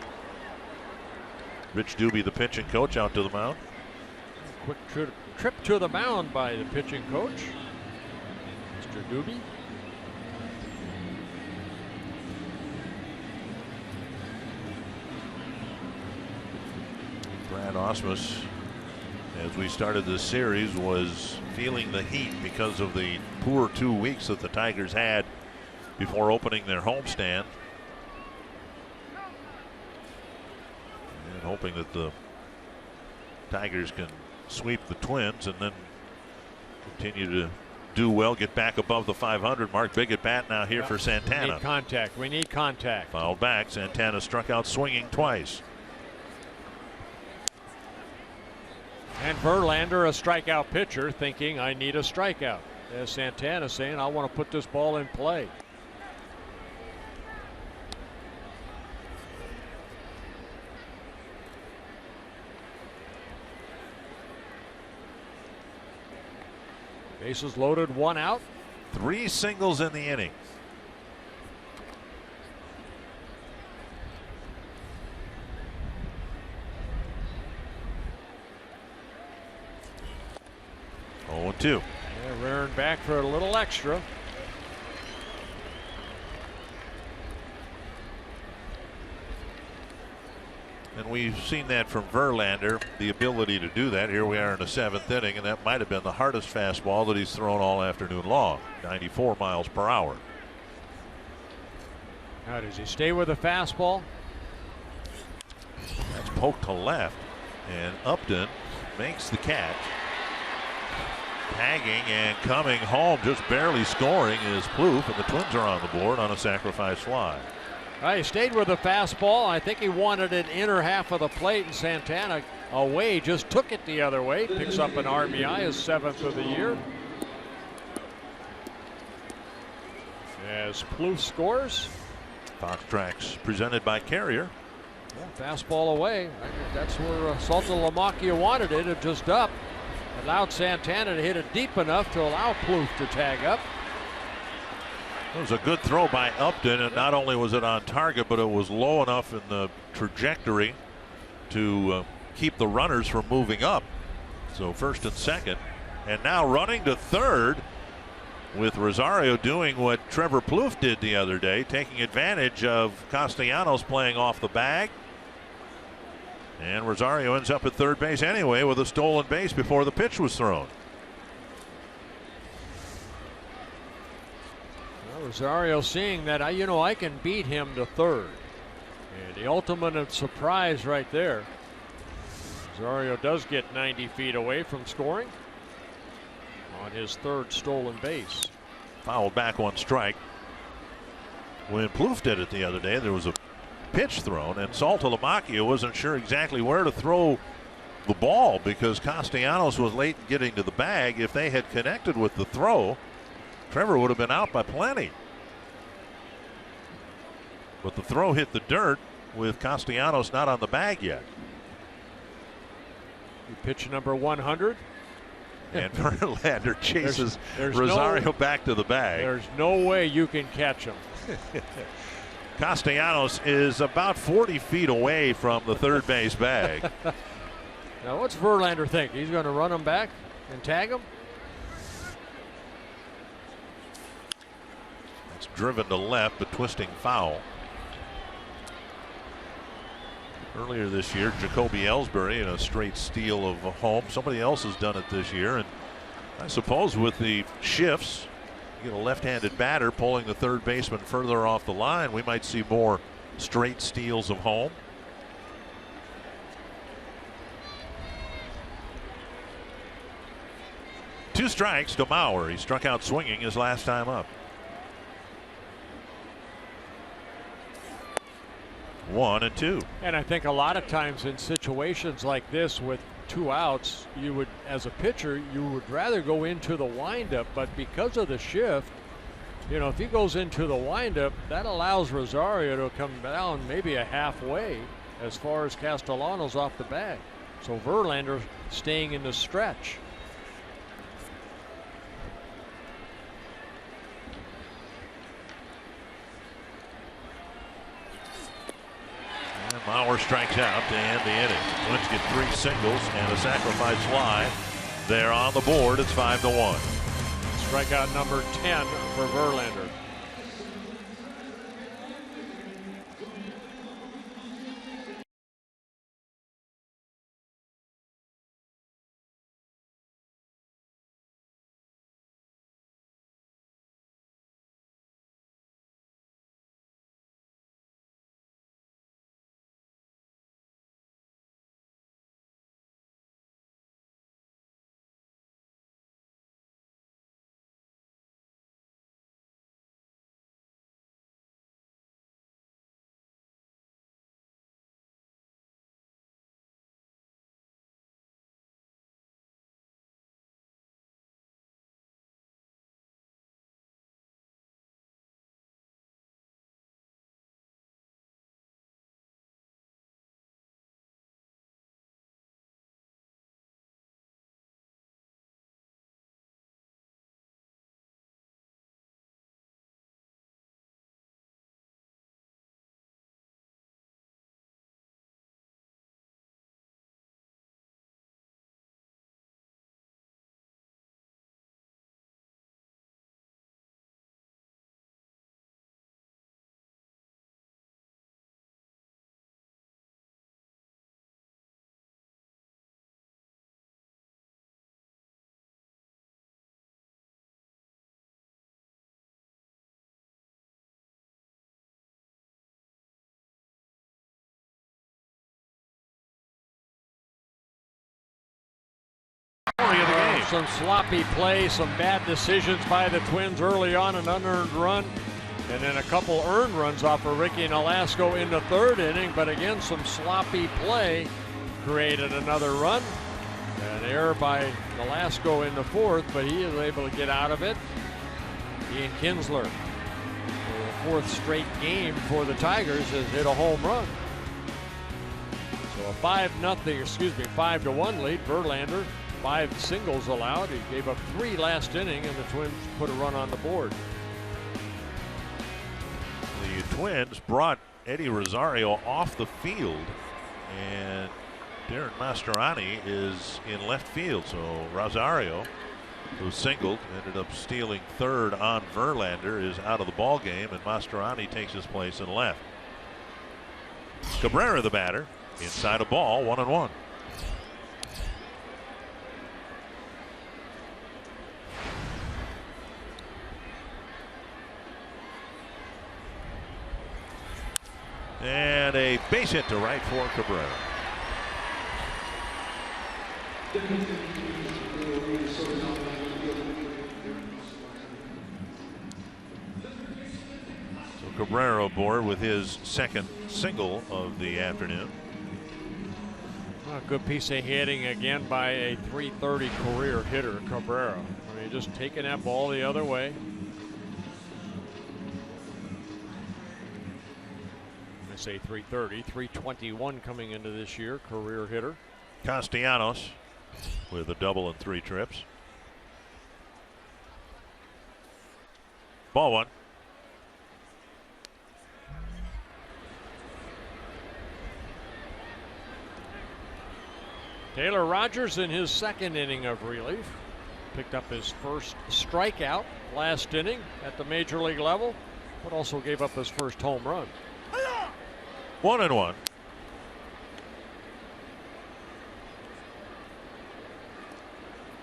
Rich Doobie, the pitching coach, out to the mound. Quick trip to the mound by the pitching coach, Mr. Doobie. Brad Ausmus, as we started this series, was feeling the heat because of the poor 2 weeks that the Tigers had before opening their homestand. And hoping that the Tigers can sweep the Twins and then continue to do well, get back above the 500 mark. Big at bat now here for Santana. We need contact. We need contact. Fouled back. Santana struck out swinging twice. And Verlander, a strikeout pitcher, thinking, I need a strikeout. As Santana saying, I want to put this ball in play. Bases loaded, 1 out. 3 singles in the inning. Oh, 2. Yeah, rearing back for a little extra. And we've seen that from Verlander, the ability to do that. Here we are in the 7th inning, and that might have been the hardest fastball that he's thrown all afternoon long, 94 miles per hour. Now, does he stay with the fastball? That's poked to left, and Upton makes the catch. Tagging and coming home, just barely scoring, is Plouffe, and the Twins are on the board on a sacrifice fly. He stayed with the fastball. I think he wanted it inner half of the plate, and Santana away just took it the other way. Picks up an RBI, his 7th of the year. As Plouffe scores. Fox Tracks presented by Carrier. Yeah, fastball away. I think that's where Saltalamacchia wanted it. It just up. Allowed Santana to hit it deep enough to allow Plouffe to tag up. It was a good throw by Upton, and not only was it on target, but it was low enough in the trajectory to keep the runners from moving up. So first and second, and now running to third, with Rosario doing what Trevor Plouffe did the other day, taking advantage of Castellanos playing off the bag. And Rosario ends up at third base anyway with a stolen base before the pitch was thrown. Well, Rosario seeing that, I can beat him to third. And the ultimate surprise right there. Rosario does get 90 feet away from scoring on his third stolen base. Fouled back, 1 strike. When Plouffe did it the other day, there was a pitch thrown, and Saltalamacchia wasn't sure exactly where to throw the ball because Castellanos was late in getting to the bag. If they had connected with the throw, Trevor would have been out by plenty. But the throw hit the dirt with Castellanos not on the bag yet. Pitch number 100. And Verlander chases Rosario back to the bag. There's no way you can catch him. Castellanos is about 40 feet away from the third base bag. Now, what's Verlander think? He's going to run him back and tag him? It's driven to left, but twisting foul. Earlier this year, Jacoby Ellsbury in a straight steal of a home. Somebody else has done it this year, and I suppose with the shifts, you get a left-handed batter pulling the third baseman further off the line, we might see more straight steals of home. Two strikes to Mauer. He struck out swinging his last time up. 1-2. And I think a lot of times in situations like this with 2 outs, you would, as a pitcher, you would rather go into the windup, but because of the shift, if he goes into the windup, that allows Rosario to come down maybe a halfway as far as Castellanos off the bag. So Verlander staying in the stretch. And Mauer strikes out to end the inning. Twins get 3 singles and a sacrifice fly. They're on the board. It's 5-1. Strikeout number 10 for Verlander. Some sloppy play, some bad decisions by the Twins early on, an unearned run, and then a couple earned runs off of Ricky Nolasco in the 3rd inning. But again, some sloppy play created another run. An error by Nolasco in the 4th, but he is able to get out of it. Ian Kinsler, for the 4th straight game for the Tigers, has hit a home run. So a 5-1 lead. Verlander, 5 singles allowed. He gave up 3 last inning, and the Twins put a run on the board. The Twins brought Eddie Rosario off the field, and Darren Mastroianni is in left field. So Rosario, who singled, ended up stealing 3rd on Verlander, is out of the ball game, and Mastroianni takes his place in left. Cabrera, the batter, inside a ball, 1-1. And a base hit to right for Cabrera. So Cabrera aboard with his 2nd single of the afternoon. A good piece of hitting again by a .330 career hitter, Cabrera. I mean, just taking that ball the other way. Say .330, .321 coming into this year, career hitter. Castellanos with a double and 3 trips. Ball 1. Taylor Rogers in his 2nd inning of relief. Picked up his 1st strikeout last inning at the major league level, but also gave up his 1st home run. 1-1.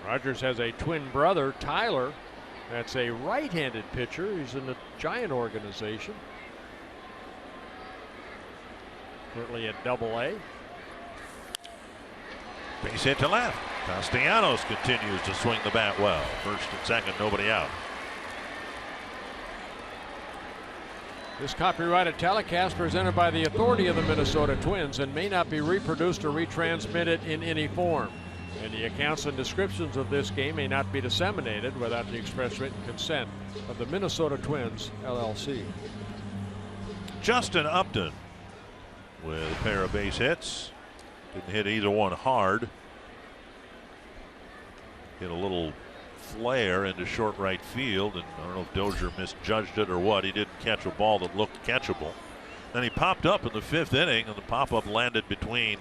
Rogers has a twin brother, Tyler. That's a right-handed pitcher. He's in the Giant organization. Currently at Double-A. Base hit to left. Castellanos continues to swing the bat well. 1st and 2nd, nobody out. This copyrighted telecast presented by the authority of the Minnesota Twins and may not be reproduced or retransmitted in any form. And the accounts and descriptions of this game may not be disseminated without the express written consent of the Minnesota Twins, LLC. Justin Upton with a pair of base hits. Didn't hit either one hard. Hit a little flare into short right field, and I don't know if Dozier misjudged it or what. He didn't catch a ball that looked catchable. Then he popped up in the 5th inning, and the pop-up landed between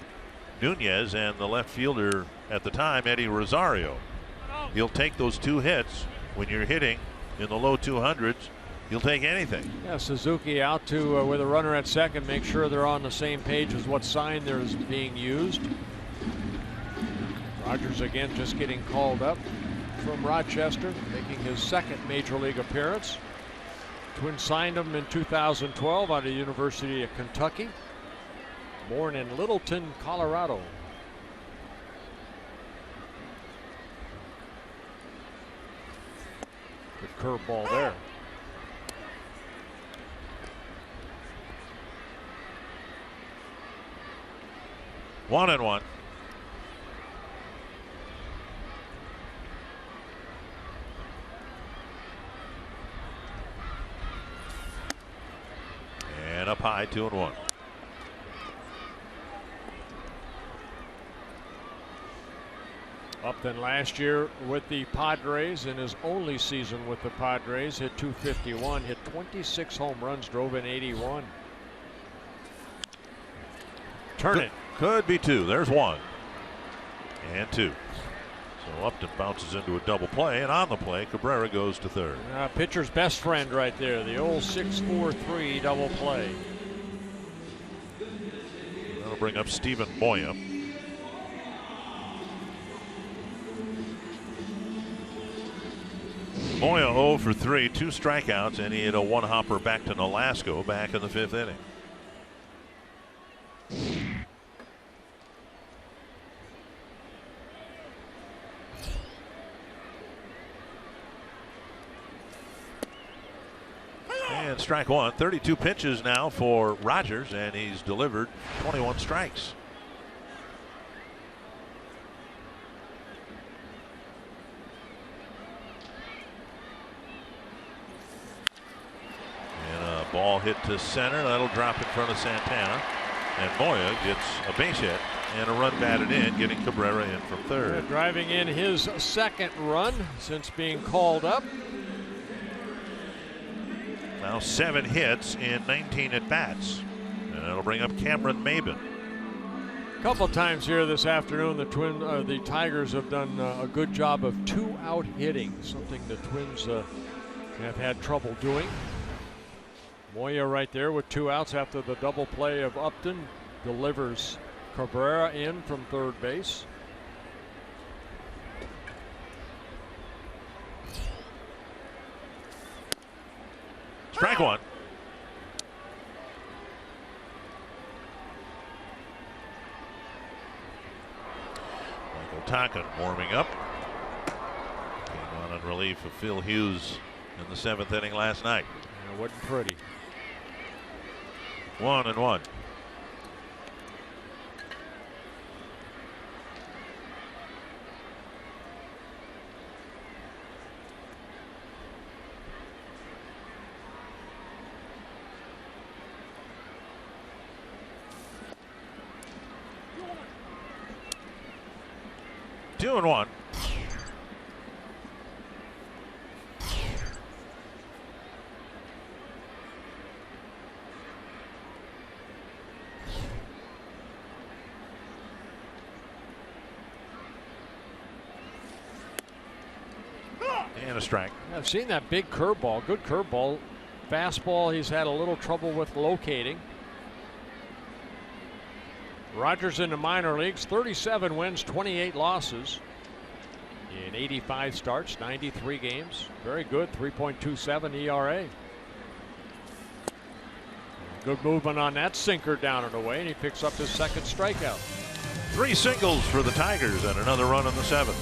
Nunez and the left fielder at the time, Eddie Rosario. He'll take those 2 hits. When you're hitting in the low 200s, you'll take anything. Yeah, Suzuki out to with a runner at second, make sure they're on the same page as what sign there is being used. Rogers again just getting called up from Rochester, making his 2nd major league appearance. Twins signed him in 2012 out of the University of Kentucky. Born in Littleton, Colorado. Good curveball there. One and one. And up high, 2-1. Upton last year with the Padres in his only season with the Padres hit .251, hit 26 home runs, drove in 81. Turn it. Could be 2. There's 1 and 2. So Upton bounces into a double play, and on the play, Cabrera goes to 3rd. Pitcher's best friend right there, the old 6-4-3 double play. That'll bring up Steven Moya. Moya 0 for 3, 2 strikeouts, and he hit a 1-hopper back to Nolasco back in the 5th inning. And strike 1. 32 pitches now for Rogers, and he's delivered 21 strikes. Ball hit to center. That'll drop in front of Santana. And Moya gets a base hit and a run batted in, getting Cabrera in from 3rd. Driving in his 2nd run since being called up. Now 7 hits in 19 at-bats. And that'll bring up Cameron Maybin. A couple times here this afternoon, the Tigers have done a good job of 2-out hitting, something the Twins have had trouble doing. Moya right there with 2 outs after the double play of Upton. Delivers Cabrera in from 3rd base. Strike 1. Michael Tonkin warming up. Came on in relief of Phil Hughes in the 7th inning last night. It wasn't pretty. 1-1. Two and one. And a strike. I've seen that big curveball, good curveball. Fastball he's had a little trouble with locating. Rogers in the minor leagues, 37 wins, 28 losses in 85 starts, 93 games. Very good, 3.27 ERA. Good movement on that sinker down and away, and he picks up his 2nd strikeout. 3 singles for the Tigers and another run in the 7th.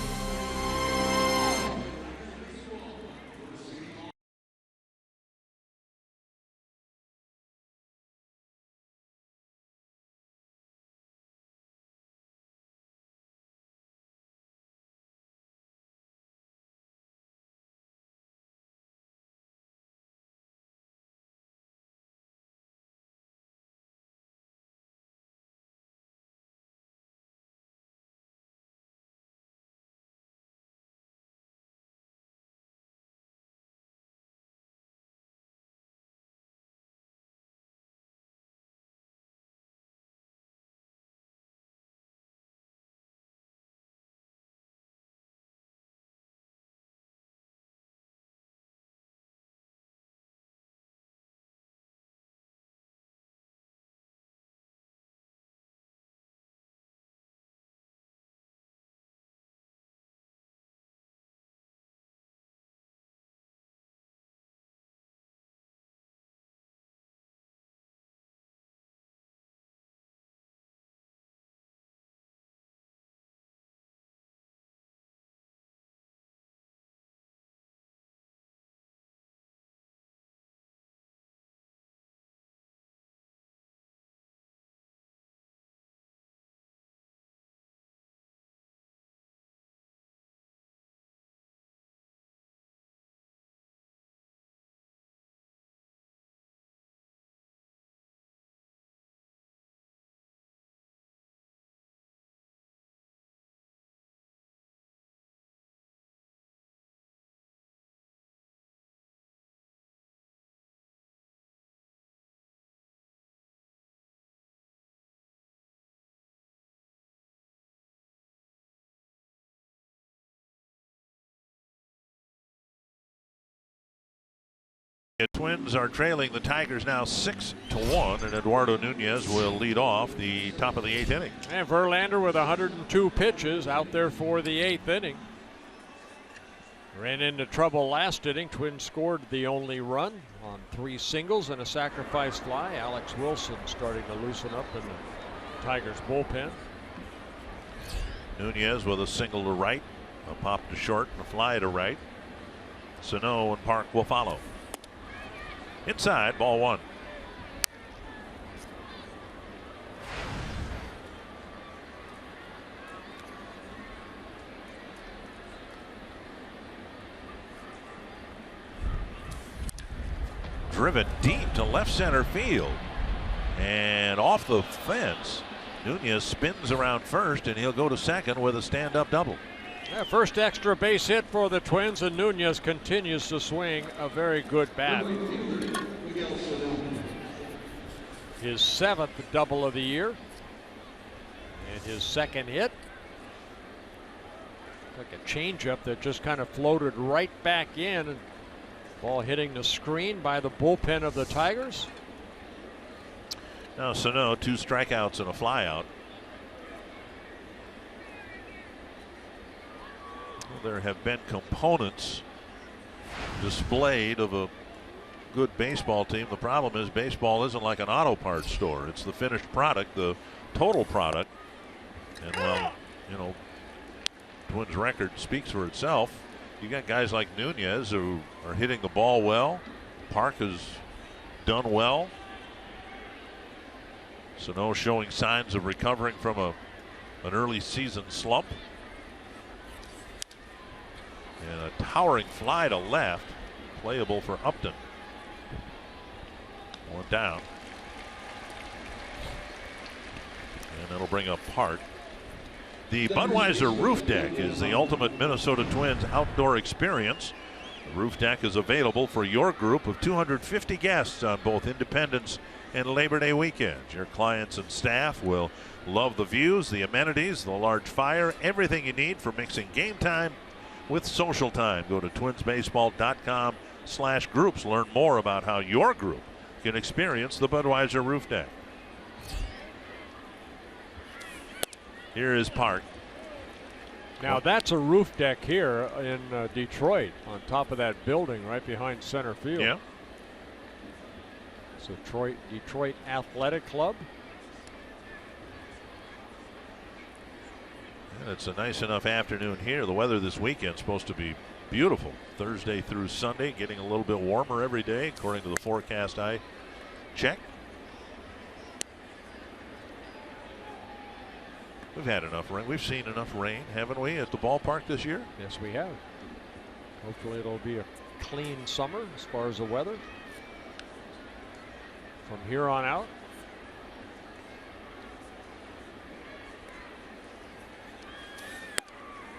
The Twins are trailing the Tigers now 6-1, and Eduardo Nunez will lead off the top of the 8th inning. And Verlander with 102 pitches out there for the 8th inning. Ran into trouble last inning. Twins scored the only run on 3 singles and a sacrifice fly. Alex Wilson starting to loosen up in the Tigers bullpen. Nunez with a single to right, a pop to short, and a fly to right. Sano and Park will follow. Inside, ball 1. Driven deep to left center field and off the fence. Nunez spins around first, and he'll go to second with a stand-up double. Yeah, first extra base hit for the Twins, and Nunez continues to swing a very good bat. His 7th double of the year, and his 2nd hit. Like a changeup that just kind of floated right back in, and ball hitting the screen by the bullpen of the Tigers. Now Sano, 2 strikeouts and a flyout. There have been components displayed of a good baseball team. The problem is baseball isn't like an auto parts store. It's the finished product, the total product. And well, you know, Twins record speaks for itself. You got guys like Nunez who are hitting the ball well. Park has done well. Sano showing signs of recovering from an early season slump. And a towering fly to left, playable for Upton. 1 down. And that'll bring up Park. The Budweiser Roof Deck is the ultimate Minnesota Twins outdoor experience. The roof deck is available for your group of 250 guests on both Independence and Labor Day weekends. Your clients and staff will love the views, the amenities, the large fire, everything you need for mixing game time with social time. Go to twinsbaseball.com/groups. Learn more about how your group can experience the Budweiser Roof Deck. Here is Park. Now that's a roof deck here in Detroit on top of that building right behind center field. Yeah. It's Detroit Athletic Club. And it's a nice enough afternoon here. The weather this weekend is supposed to be beautiful. Thursday through Sunday, getting a little bit warmer every day according to the forecast I checked. We've had enough rain. We've seen enough rain, haven't we, at the ballpark this year? Yes, we have. Hopefully it'll be a clean summer as far as the weather from here on out.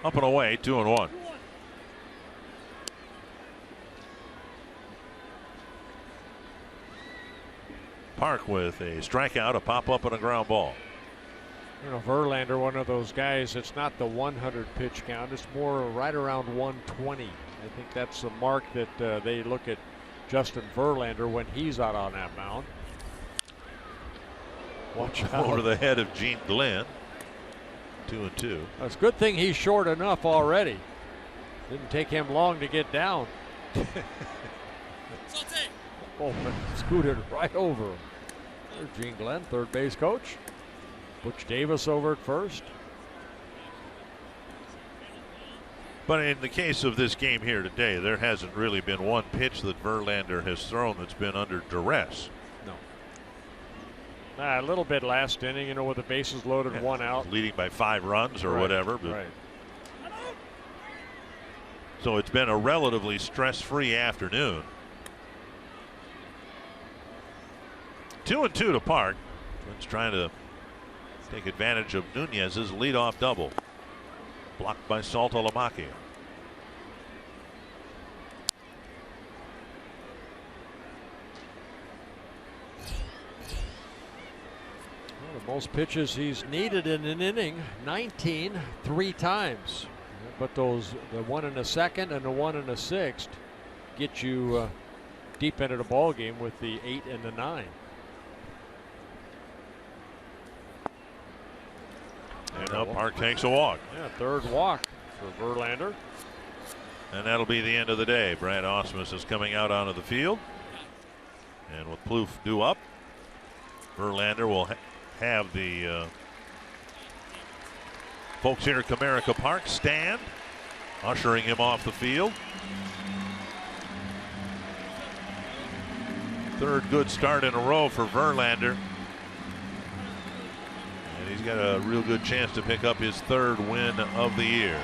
Up and away, 2-1. Park with a strikeout, a pop-up, and a ground ball. You know, Verlander, one of those guys, it's not the 100 pitch count. It's more right around 120. I think that's the mark that they look at Justin Verlander when he's out on that mound. Watch out. Over the head of Gene Glenn. 2-2. It's a good thing he's short enough already. Didn't take him long to get down. Oh, scooted right over him. There's Gene Glenn, third base coach. Butch Davis over at first. But in the case of this game here today, there hasn't really been one pitch that Verlander has thrown that's been under duress. No. A little bit last inning, you know, with the bases loaded, Yeah, 1 out. leading by 5 runs or Right, whatever. But right. so it's been a relatively stress-free afternoon. 2-2 to Park. Twins trying to take advantage of Nunez's leadoff double. Blocked by Saltalamacchia. Well, the most pitches he's needed in an inning, 19, 3 times. But the one in the second and the one in the sixth get you deep into the ball game with the 8 and the 9. And now Park takes a walk. Yeah, third walk for Verlander. And that'll be the end of the day. Brad Ausmus is coming out onto the field. And with Plouffe due up, Verlander will have the folks here at Comerica Park stand, ushering him off the field. Third good start in a row for Verlander. And he's got a real good chance to pick up his third win of the year.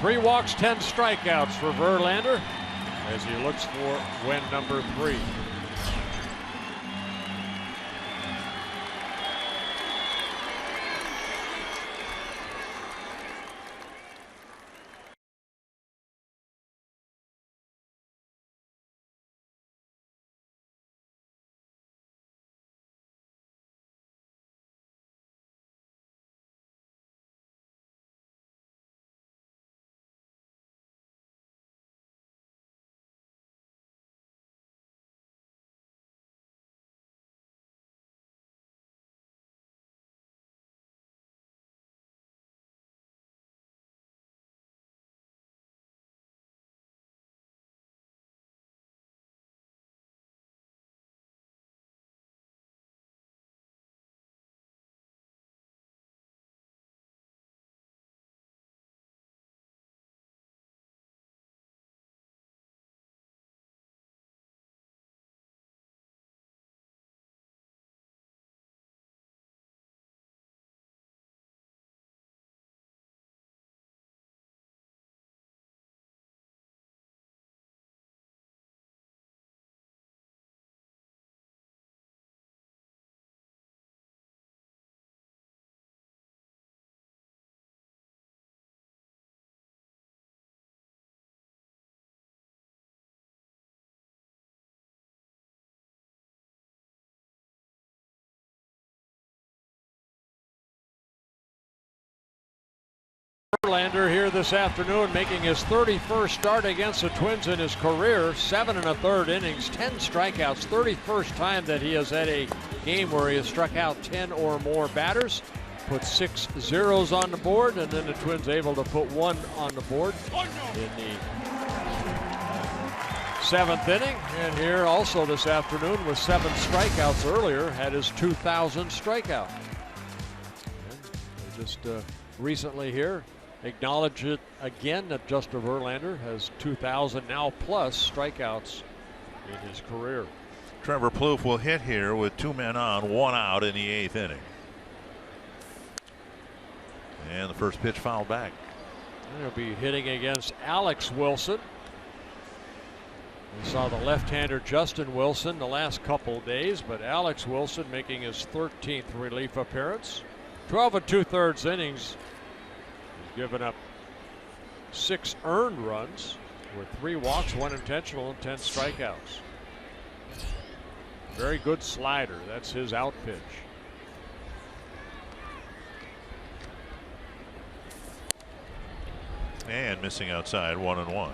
3 walks, 10 strikeouts for Verlander as he looks for win number 3. Verlander here this afternoon making his 31st start against the Twins in his career. 7 1/3 innings, 10 strikeouts. 31st time that he has had a game where he has struck out 10 or more batters. Put 6 zeros on the board, and then the Twins able to put 1 on the board in the 7th inning. And here also this afternoon with 7 strikeouts earlier, had his 2,000th strikeout. And just recently here acknowledge it again that Justin Verlander has 2,000 now plus strikeouts in his career. Trevor Plouffe will hit here with 2 men on, 1 out in the 8th inning. And the first pitch fouled back. He'll be hitting against Alex Wilson. We saw the left-hander Justin Wilson the last couple days, but Alex Wilson making his 13th relief appearance. 12 2/3 innings. He's given up 6 earned runs with 3 walks, 1 intentional, and 10 strikeouts. Very good slider. That's his out pitch. And missing outside, 1-1.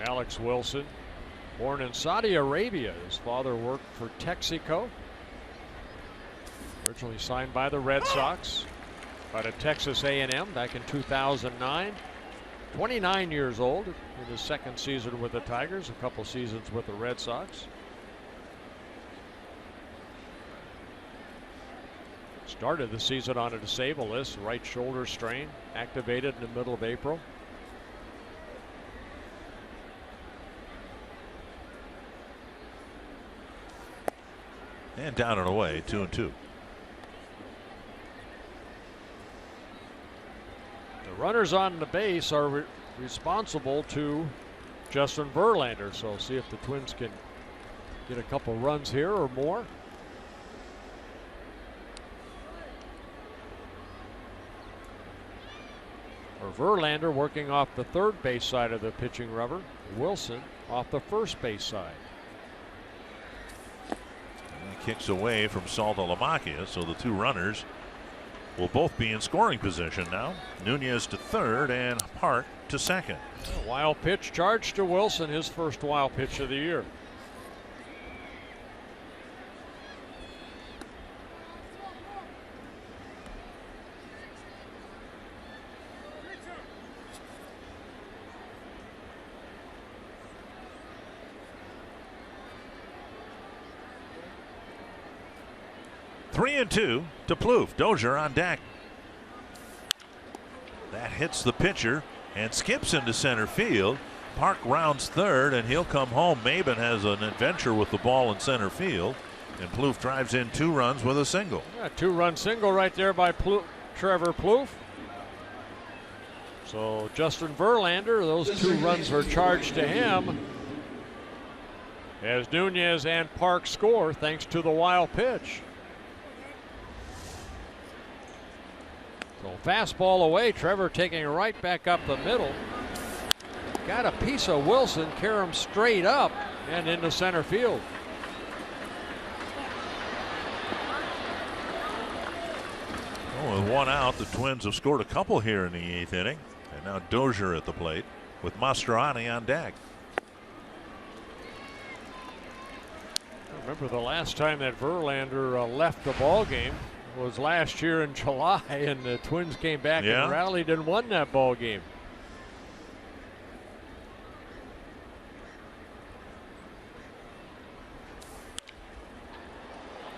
Alex Wilson, born in Saudi Arabia. His father worked for Texaco. Originally signed by the Red Sox, by the Texas A&M back in 2009. 29 years old in his 2nd season with the Tigers, a couple seasons with the Red Sox. Started the season on a disabled list, right shoulder strain, activated in the middle of April. And down and away, 2-2. The runners on the base are responsible to Justin Verlander. So see if the Twins can get a couple runs here or more. Or Verlander working off the third base side of the pitching rubber. Wilson off the first base side. kicks away from Saltalamacchia, so the two runners will both be in scoring position now. Nunez to third and Park to second. A wild pitch charge to Wilson, his first wild pitch of the year. Three and two to Plouffe. Dozier on deck. That hits the pitcher and skips into center field. Park rounds third and he'll come home. Maben has an adventure with the ball in center field, and Plouffe drives in 2 runs with a single. Yeah, 2-run single right there by Trevor Plouffe. So Justin Verlander, those 2 runs are charged to him as Nunez and Park score thanks to the wild pitch. So fastball away, Trevor taking it right back up the middle. Got a piece of Wilson, carry him straight up and into center field. Well, with 1 out, the Twins have scored a couple here in the 8th inning. And now Dozier at the plate with Mastroeni on deck. Remember the last time that Verlander left the ball game was last year in July, and the Twins came back and rallied and won that ball game.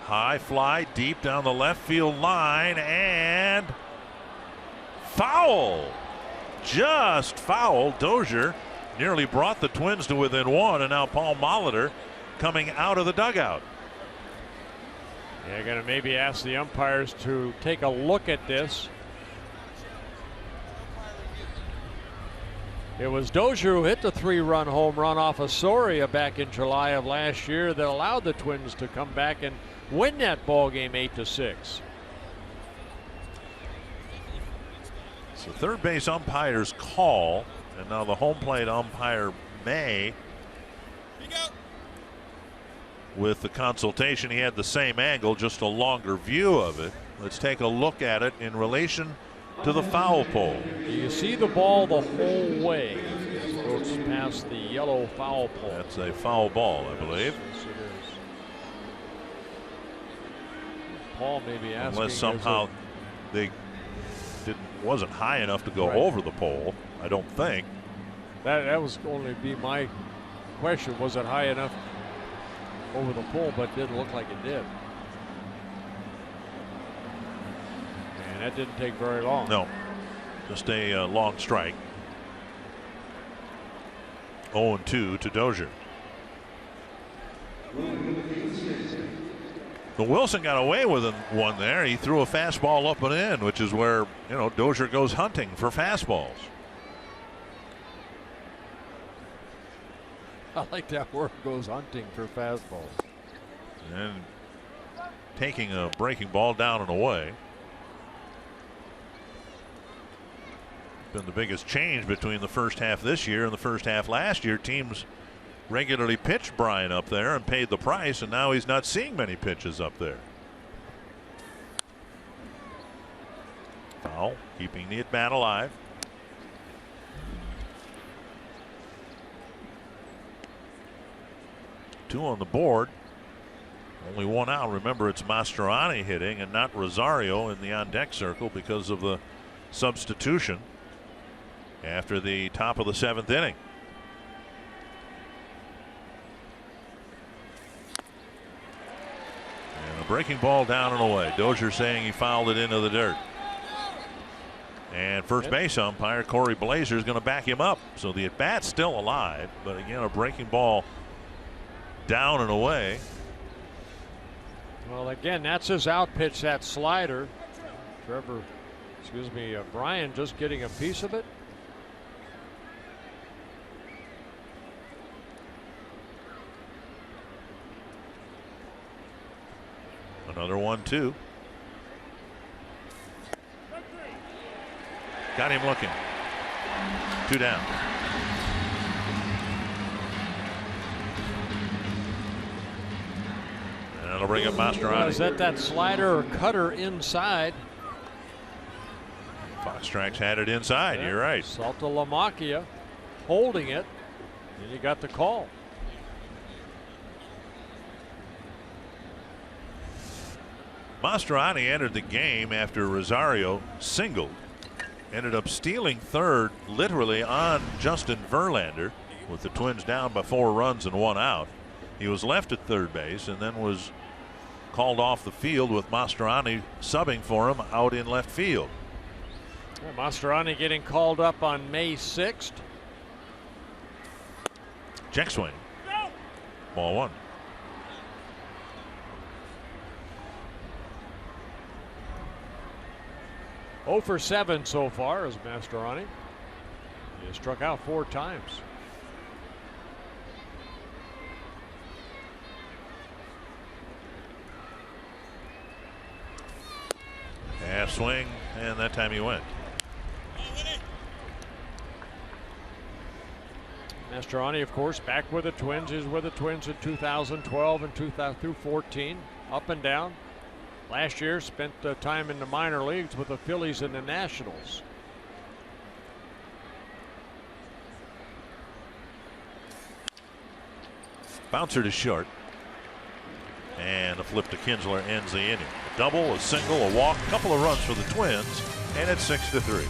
High fly deep down the left field line and foul. Just foul. Dozier nearly brought the Twins to within 1, and now Paul Molitor coming out of the dugout. They're going to maybe ask the umpires to take a look at this. It was Dozier who hit the 3-run home run off of Soria back in July of last year that allowed the Twins to come back and win that ball game 8-6. So third base umpire's call, and now the home plate umpire May. With the consultation, he had the same angle, just a longer view of it. Let's take a look at it in relation to the foul pole. You see the ball the whole way. It goes past the yellow foul pole. That's a foul ball, I believe. Yes, it is. Paul may be asking. Unless somehow they wasn't high enough to go over the pole, I don't think. That was only be my question. Was it high enough over the pole? But it didn't look like it did. And that didn't take very long. No, just a long strike. 0-2 to Dozier. But Wilson got away with one there. He threw a fastball up and in, which is where, you know, Dozier goes hunting for fastballs. I like that word, goes hunting for fastballs. And taking a breaking ball down and away. Been the biggest change between the first half this year and the first half last year. Teams regularly pitched Brian up there and paid the price, and now he's not seeing many pitches up there. Foul, keeping the at-bat alive. Two on the board. Only 1 out. Remember, it's Mastroeni hitting and not Rosario in the on-deck circle because of the substitution after the top of the 7th inning. And a breaking ball down and away. Dozier saying he fouled it into the dirt. And first base umpire Corey Blazer is going to back him up. So the at-bat's still alive, but again, a breaking ball down and away. Well, again, that's his out pitch, that slider. Brian just getting a piece of it. Another 1-2. Got him looking. 2 down. That'll bring up Mastroianni. Is that slider or cutter inside? Fox Strikes had it inside. You're right. Saltalamacchia holding it, and he got the call. Mastroianni entered the game after Rosario singled. Ended up stealing third literally on Justin Verlander with the Twins down by 4 runs and 1 out. He was left at third base and then was called off the field with Mastroianni subbing for him out in left field. Yeah, Mastroianni getting called up on May 6th. Check swing. Ball 1. Oh for 7 so far as Mastroianni. He has struck out 4 times. Half swing, and that time he went. Mastroianni, of course, back with the Twins. He was with the Twins in 2012 and 2014, up and down. Last year spent time in the minor leagues with the Phillies and the Nationals. Bouncer to short. And a flip to Kinsler ends the inning. A double, a single, a walk, a couple of runs for the Twins, and it's 6-3.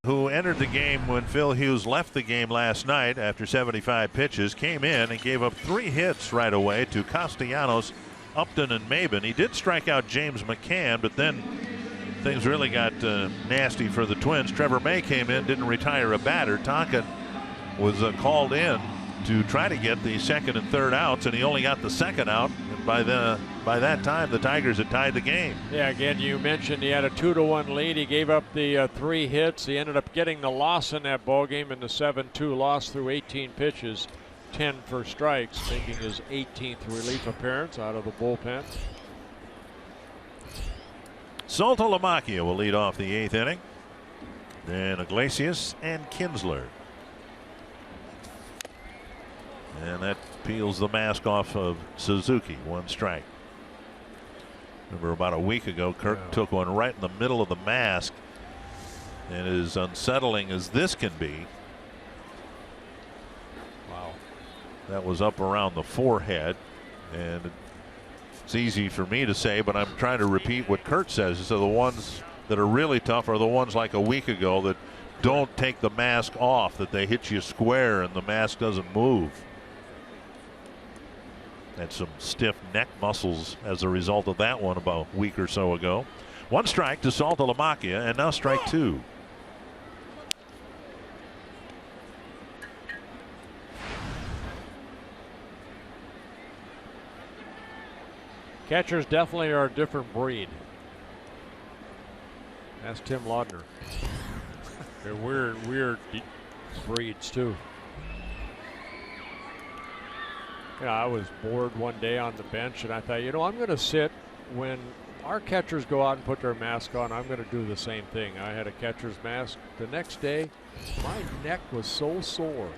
Who entered the game when Phil Hughes left the game last night after 75 pitches, came in and gave up 3 hits right away to Castellanos, Upton, and Maben. He did strike out James McCann, but then things really got nasty for the Twins. Trevor May came in, didn't retire a batter. Tonkin was called in to try to get the second and third outs, and he only got the second out. And by that time, the Tigers had tied the game. Yeah, again, you mentioned he had a 2-1 lead. He gave up the 3 hits. He ended up getting the loss in that ball game in the 7-2 loss through 18 pitches, 10 for strikes, making his 18th relief appearance out of the bullpen. Saltalamacchia will lead off the 8th inning. Then Iglesias and Kinsler. And that peels the mask off of Suzuki. 1 strike. Remember about a week ago, Kirk took one right in the middle of the mask. And as unsettling as this can be, That was up around the forehead, and it's easy for me to say, but I'm trying to repeat what Kurt says. So the ones that are really tough are the ones like a week ago that don't take the mask off, that they hit you square and the mask doesn't move. Had some stiff neck muscles as a result of that one about a week or so ago. 1 strike to Saltalamacchia, and now strike 2. Catchers definitely are a different breed. That's Tim Laudner. They're weird breeds too. You know, I was bored one day on the bench and I thought, you know, I'm going to sit when our catchers go out and put their mask on. I'm going to do the same thing. I had a catcher's mask. The next day, my neck was so sore.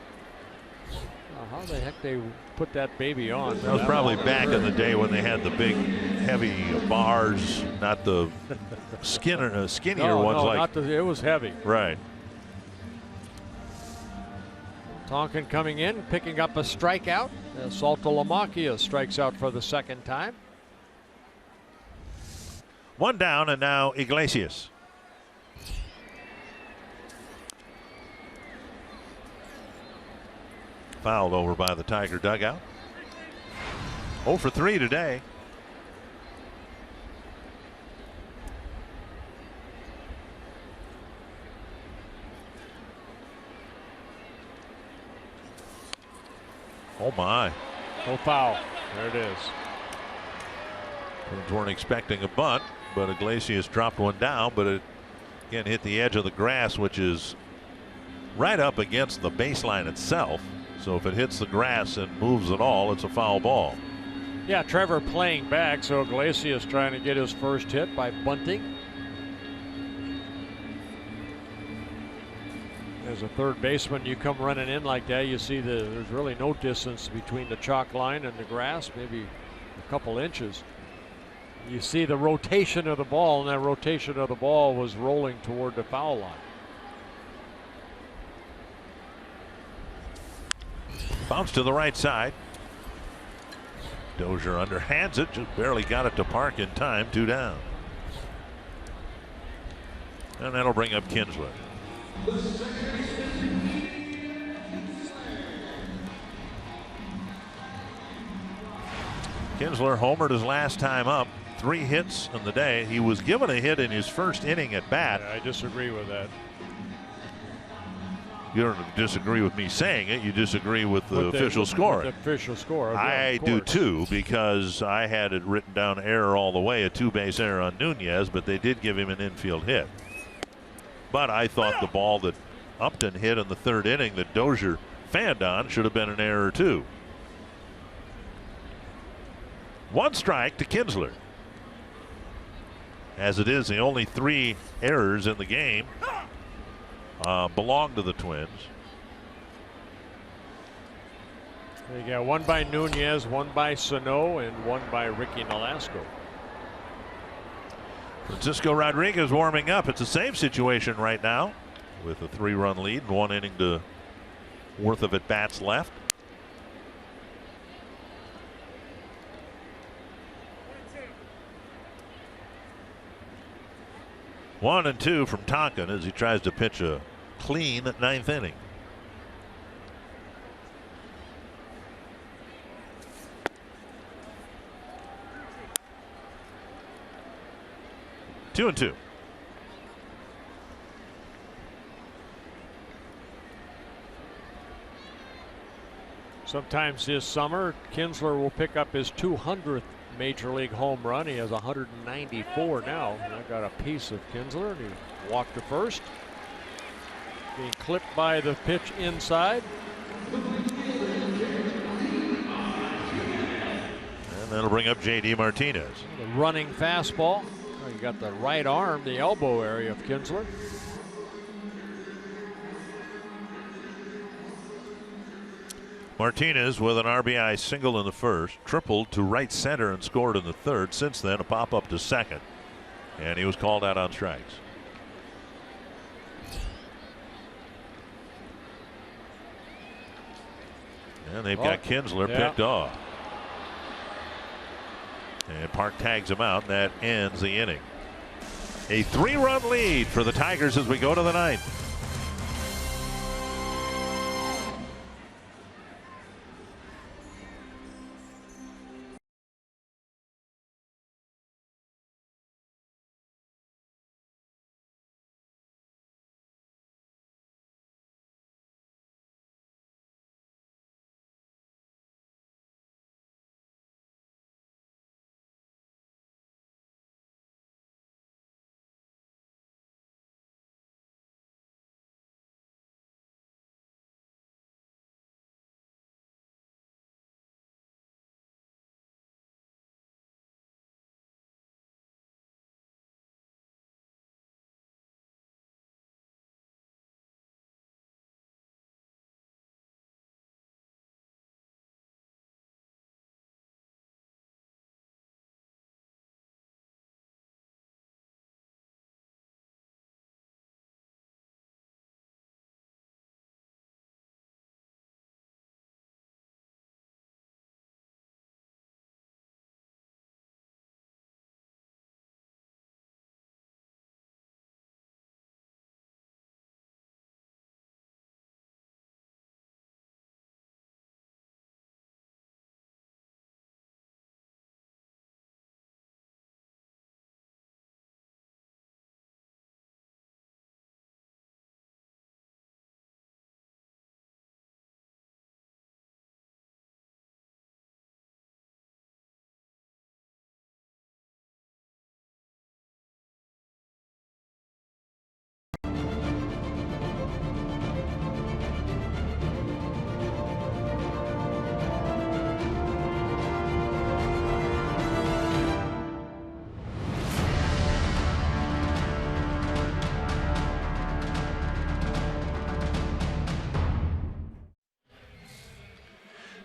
How the heck they put that baby on? That was probably back in the day when they had the big, heavy bars, not the skinnier ones. No, like not it was heavy. Right. Tonkin coming in, picking up a strikeout. Saltalamacchia strikes out for the second time. 1 down, and now Iglesias. Fouled over by the Tiger dugout. 0 for 3 today. Oh my. No foul. There it is. Twins weren't expecting a bunt, but Iglesias dropped one down, but it again hit the edge of the grass, which is right up against the baseline itself. So if it hits the grass and moves at all, it's a foul ball. Yeah, Trevor playing back, so Iglesias trying to get his first hit by bunting. As a third baseman, you come running in like that, you see there's really no distance between the chalk line and the grass, maybe a couple inches. You see the rotation of the ball, and that rotation of the ball was rolling toward the foul line. Bounce to the right side. Dozier underhands it, just barely got it to Park in time. 2 down. And that'll bring up Kinsler. Kinsler homered his last time up. 3 hits in the day. He was given a hit in his first inning at bat. Yeah, I disagree with that. You don't disagree with me saying it. You disagree with the official score. The official score. I do too, because I had it written down error all the way, a 2-base error on Nunez, but they did give him an infield hit. But I thought the ball that Upton hit in the 3rd inning that Dozier fanned on should have been an error too. 1 strike to Kinsler. As it is, the only 3 errors in the game belong to the Twins. You got 1 by Nunez, 1 by Sano, and 1 by Ricky Nolasco. Francisco Rodriguez warming up. It's the same situation right now with a 3-run lead and 1 inning worth of at bats left. One and 2 from Tonkin as he tries to pitch a clean 9th inning. Two and 2. Sometimes this summer, Kinsler will pick up his 200th Major League home run. He has 194 now. And I got a piece of Kinsler, and he walked to first. Being clipped by the pitch inside. And that'll bring up J.D. Martinez. The running fastball. Oh, you got the right arm, the elbow area of Kinsler. Martinez with an RBI single in the 1st, tripled to right center and scored in the 3rd. Since then, a pop up to 2nd, and he was called out on strikes. And they've got Kinsler picked off. And Park tags him out, and that ends the inning. A 3-run lead for the Tigers as we go to the ninth.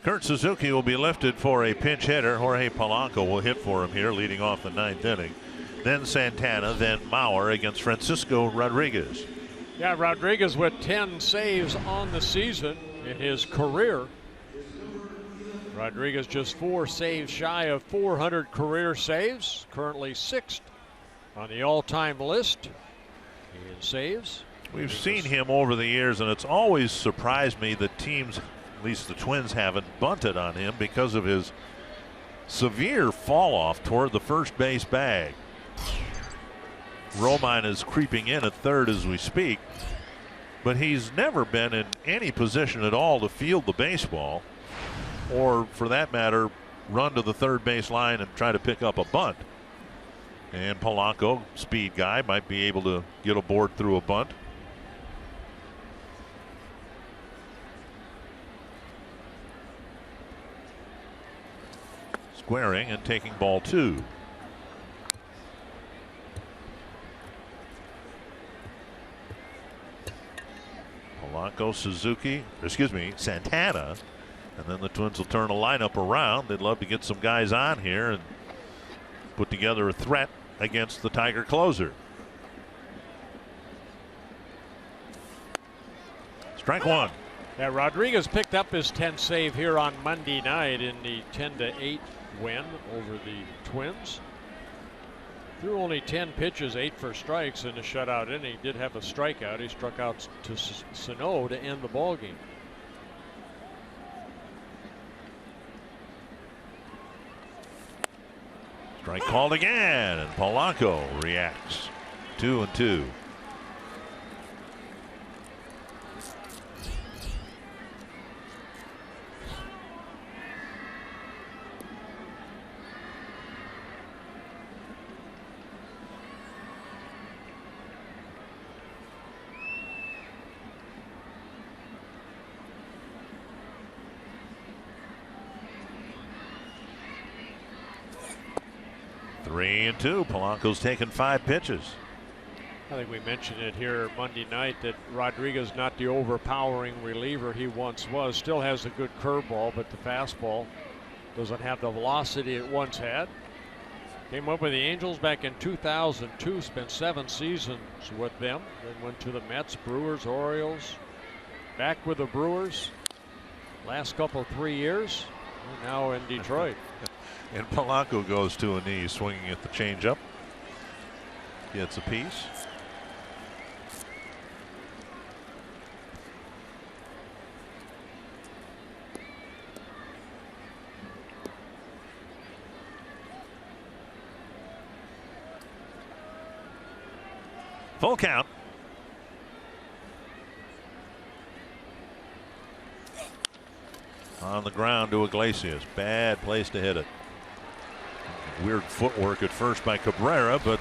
Kurt Suzuki will be lifted for a pinch hitter. Jorge Polanco will hit for him here, leading off the ninth inning. Then Santana, then Mauer against Francisco Rodriguez. Yeah, Rodriguez with 10 saves on the season in his career. Rodriguez just 4 saves shy of 400 career saves. Currently 6th on the all-time list in saves. We've seen him over the years, and it's always surprised me that teams, at least the Twins, haven't bunted on him because of his severe fall off toward the first base bag. Romine is creeping in at third as we speak, but he's never been in any position at all to field the baseball, or for that matter, run to the third base line and try to pick up a bunt. And Polanco, speed guy, might be able to get aboard through a bunt. Squaring and taking ball 2. Polanco, Santana, and then the Twins will turn the lineup around. They'd love to get some guys on here and put together a threat against the Tiger closer. Strike 1. Yeah, Rodriguez picked up his 10th save here on Monday night in the 10-8 win over the Twins. Threw only 10 pitches, 8 for strikes in a shutout inning. Did have a strikeout. He struck out to Sano to end the ball game. Strike called again, and Polanco reacts. 2-2. Three and 2. Polanco's taken 5 pitches. I think we mentioned it here Monday night that Rodriguez, not the overpowering reliever he once was, still has a good curveball, but the fastball doesn't have the velocity it once had. Came up with the Angels back in 2002, spent 7 seasons with them, then went to the Mets, Brewers, Orioles, back with the Brewers, Last couple 3 years, now in Detroit. And Polanco goes to a knee, swinging at the changeup. Gets a piece. Full count. On the ground to Iglesias. Bad place to hit it. Weird footwork at first by Cabrera, but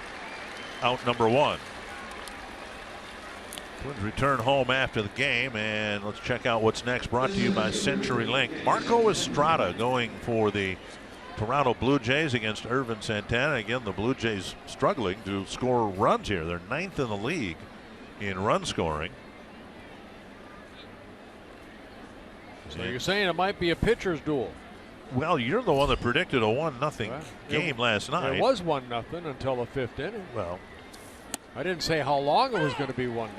out number one. Twins return home after the game, and let's check out what's next. Brought to you by CenturyLink. Marco Estrada going for the Toronto Blue Jays against Irvin Santana. Again, the Blue Jays struggling to score runs here. They're 9th in the league in run scoring. So you're saying it might be a pitcher's duel? Well, you're the one that predicted a 1-0 game last night. It was 1-0 until the 5th inning. Well, I didn't say how long it was going to be 1-0.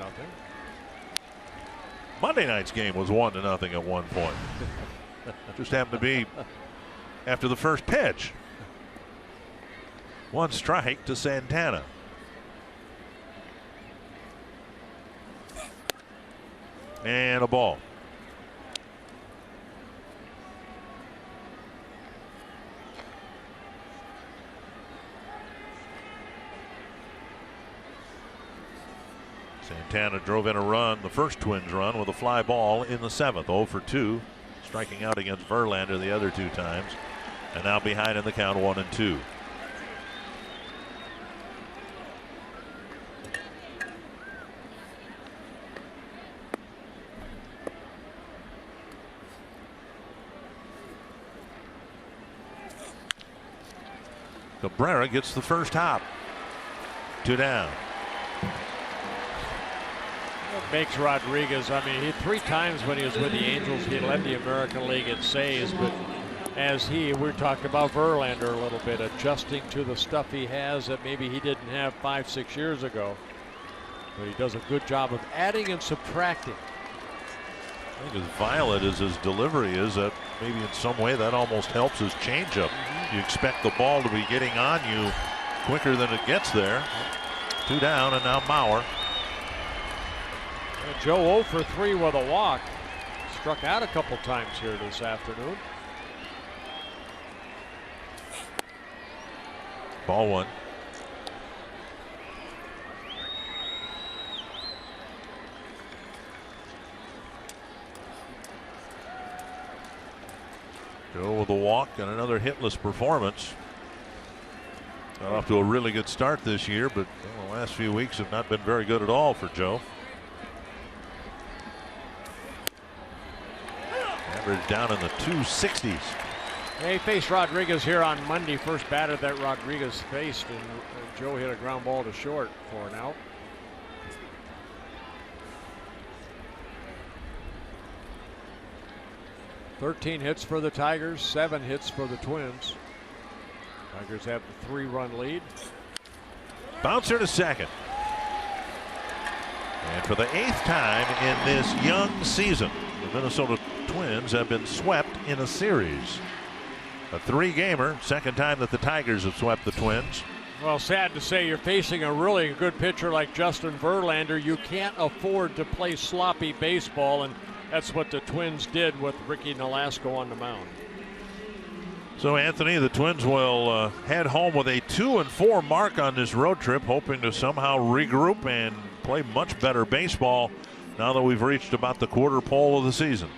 Monday night's game was 1-0 at one point. Just happened to be after the first pitch. One strike to Santana. And a ball. Santana drove in a run, the first Twins run, with a fly ball in the 7th. 0 for 2, striking out against Verlander the other 2 times. And now behind in the count, 1-2. Cabrera gets the first hop. 2 down. Makes Rodriguez, I mean, 3 times when he was with the Angels, he led the American League in saves, but as we talked about Verlander a little bit, adjusting to the stuff he has that maybe he didn't have 5-6 years ago. But he does a good job of adding and subtracting. I think as violent as his delivery is, that maybe in some way that almost helps his changeup. You expect the ball to be getting on you quicker than it gets there. 2 down, and now Mauer. Joe 0 for 3 with a walk. Struck out a couple times here this afternoon. Ball 1. Joe with a walk and another hitless performance. Got off to a really good start this year, but the last few weeks have not been very good at all for Joe. Average down in the 260s. He faced Rodriguez here on Monday. First batter that Rodriguez faced, and Joe hit a ground ball to short for an out. "13 hits for the Tigers, 7 hits for the Twins. Tigers have the 3-run lead. Bouncer to second. And for the 8th time in this young season, the Minnesota Twins have been swept in a series. A 3-gamer, second time that the Tigers have swept the Twins. Well, sad to say, you're facing a really good pitcher like Justin Verlander. You can't afford to play sloppy baseball, and that's what the Twins did with Ricky Nolasco on the mound. So, Anthony, the Twins will head home with a 2-4 mark on this road trip, hoping to somehow regroup and play much better baseball now that we've reached about the quarter pole of the season.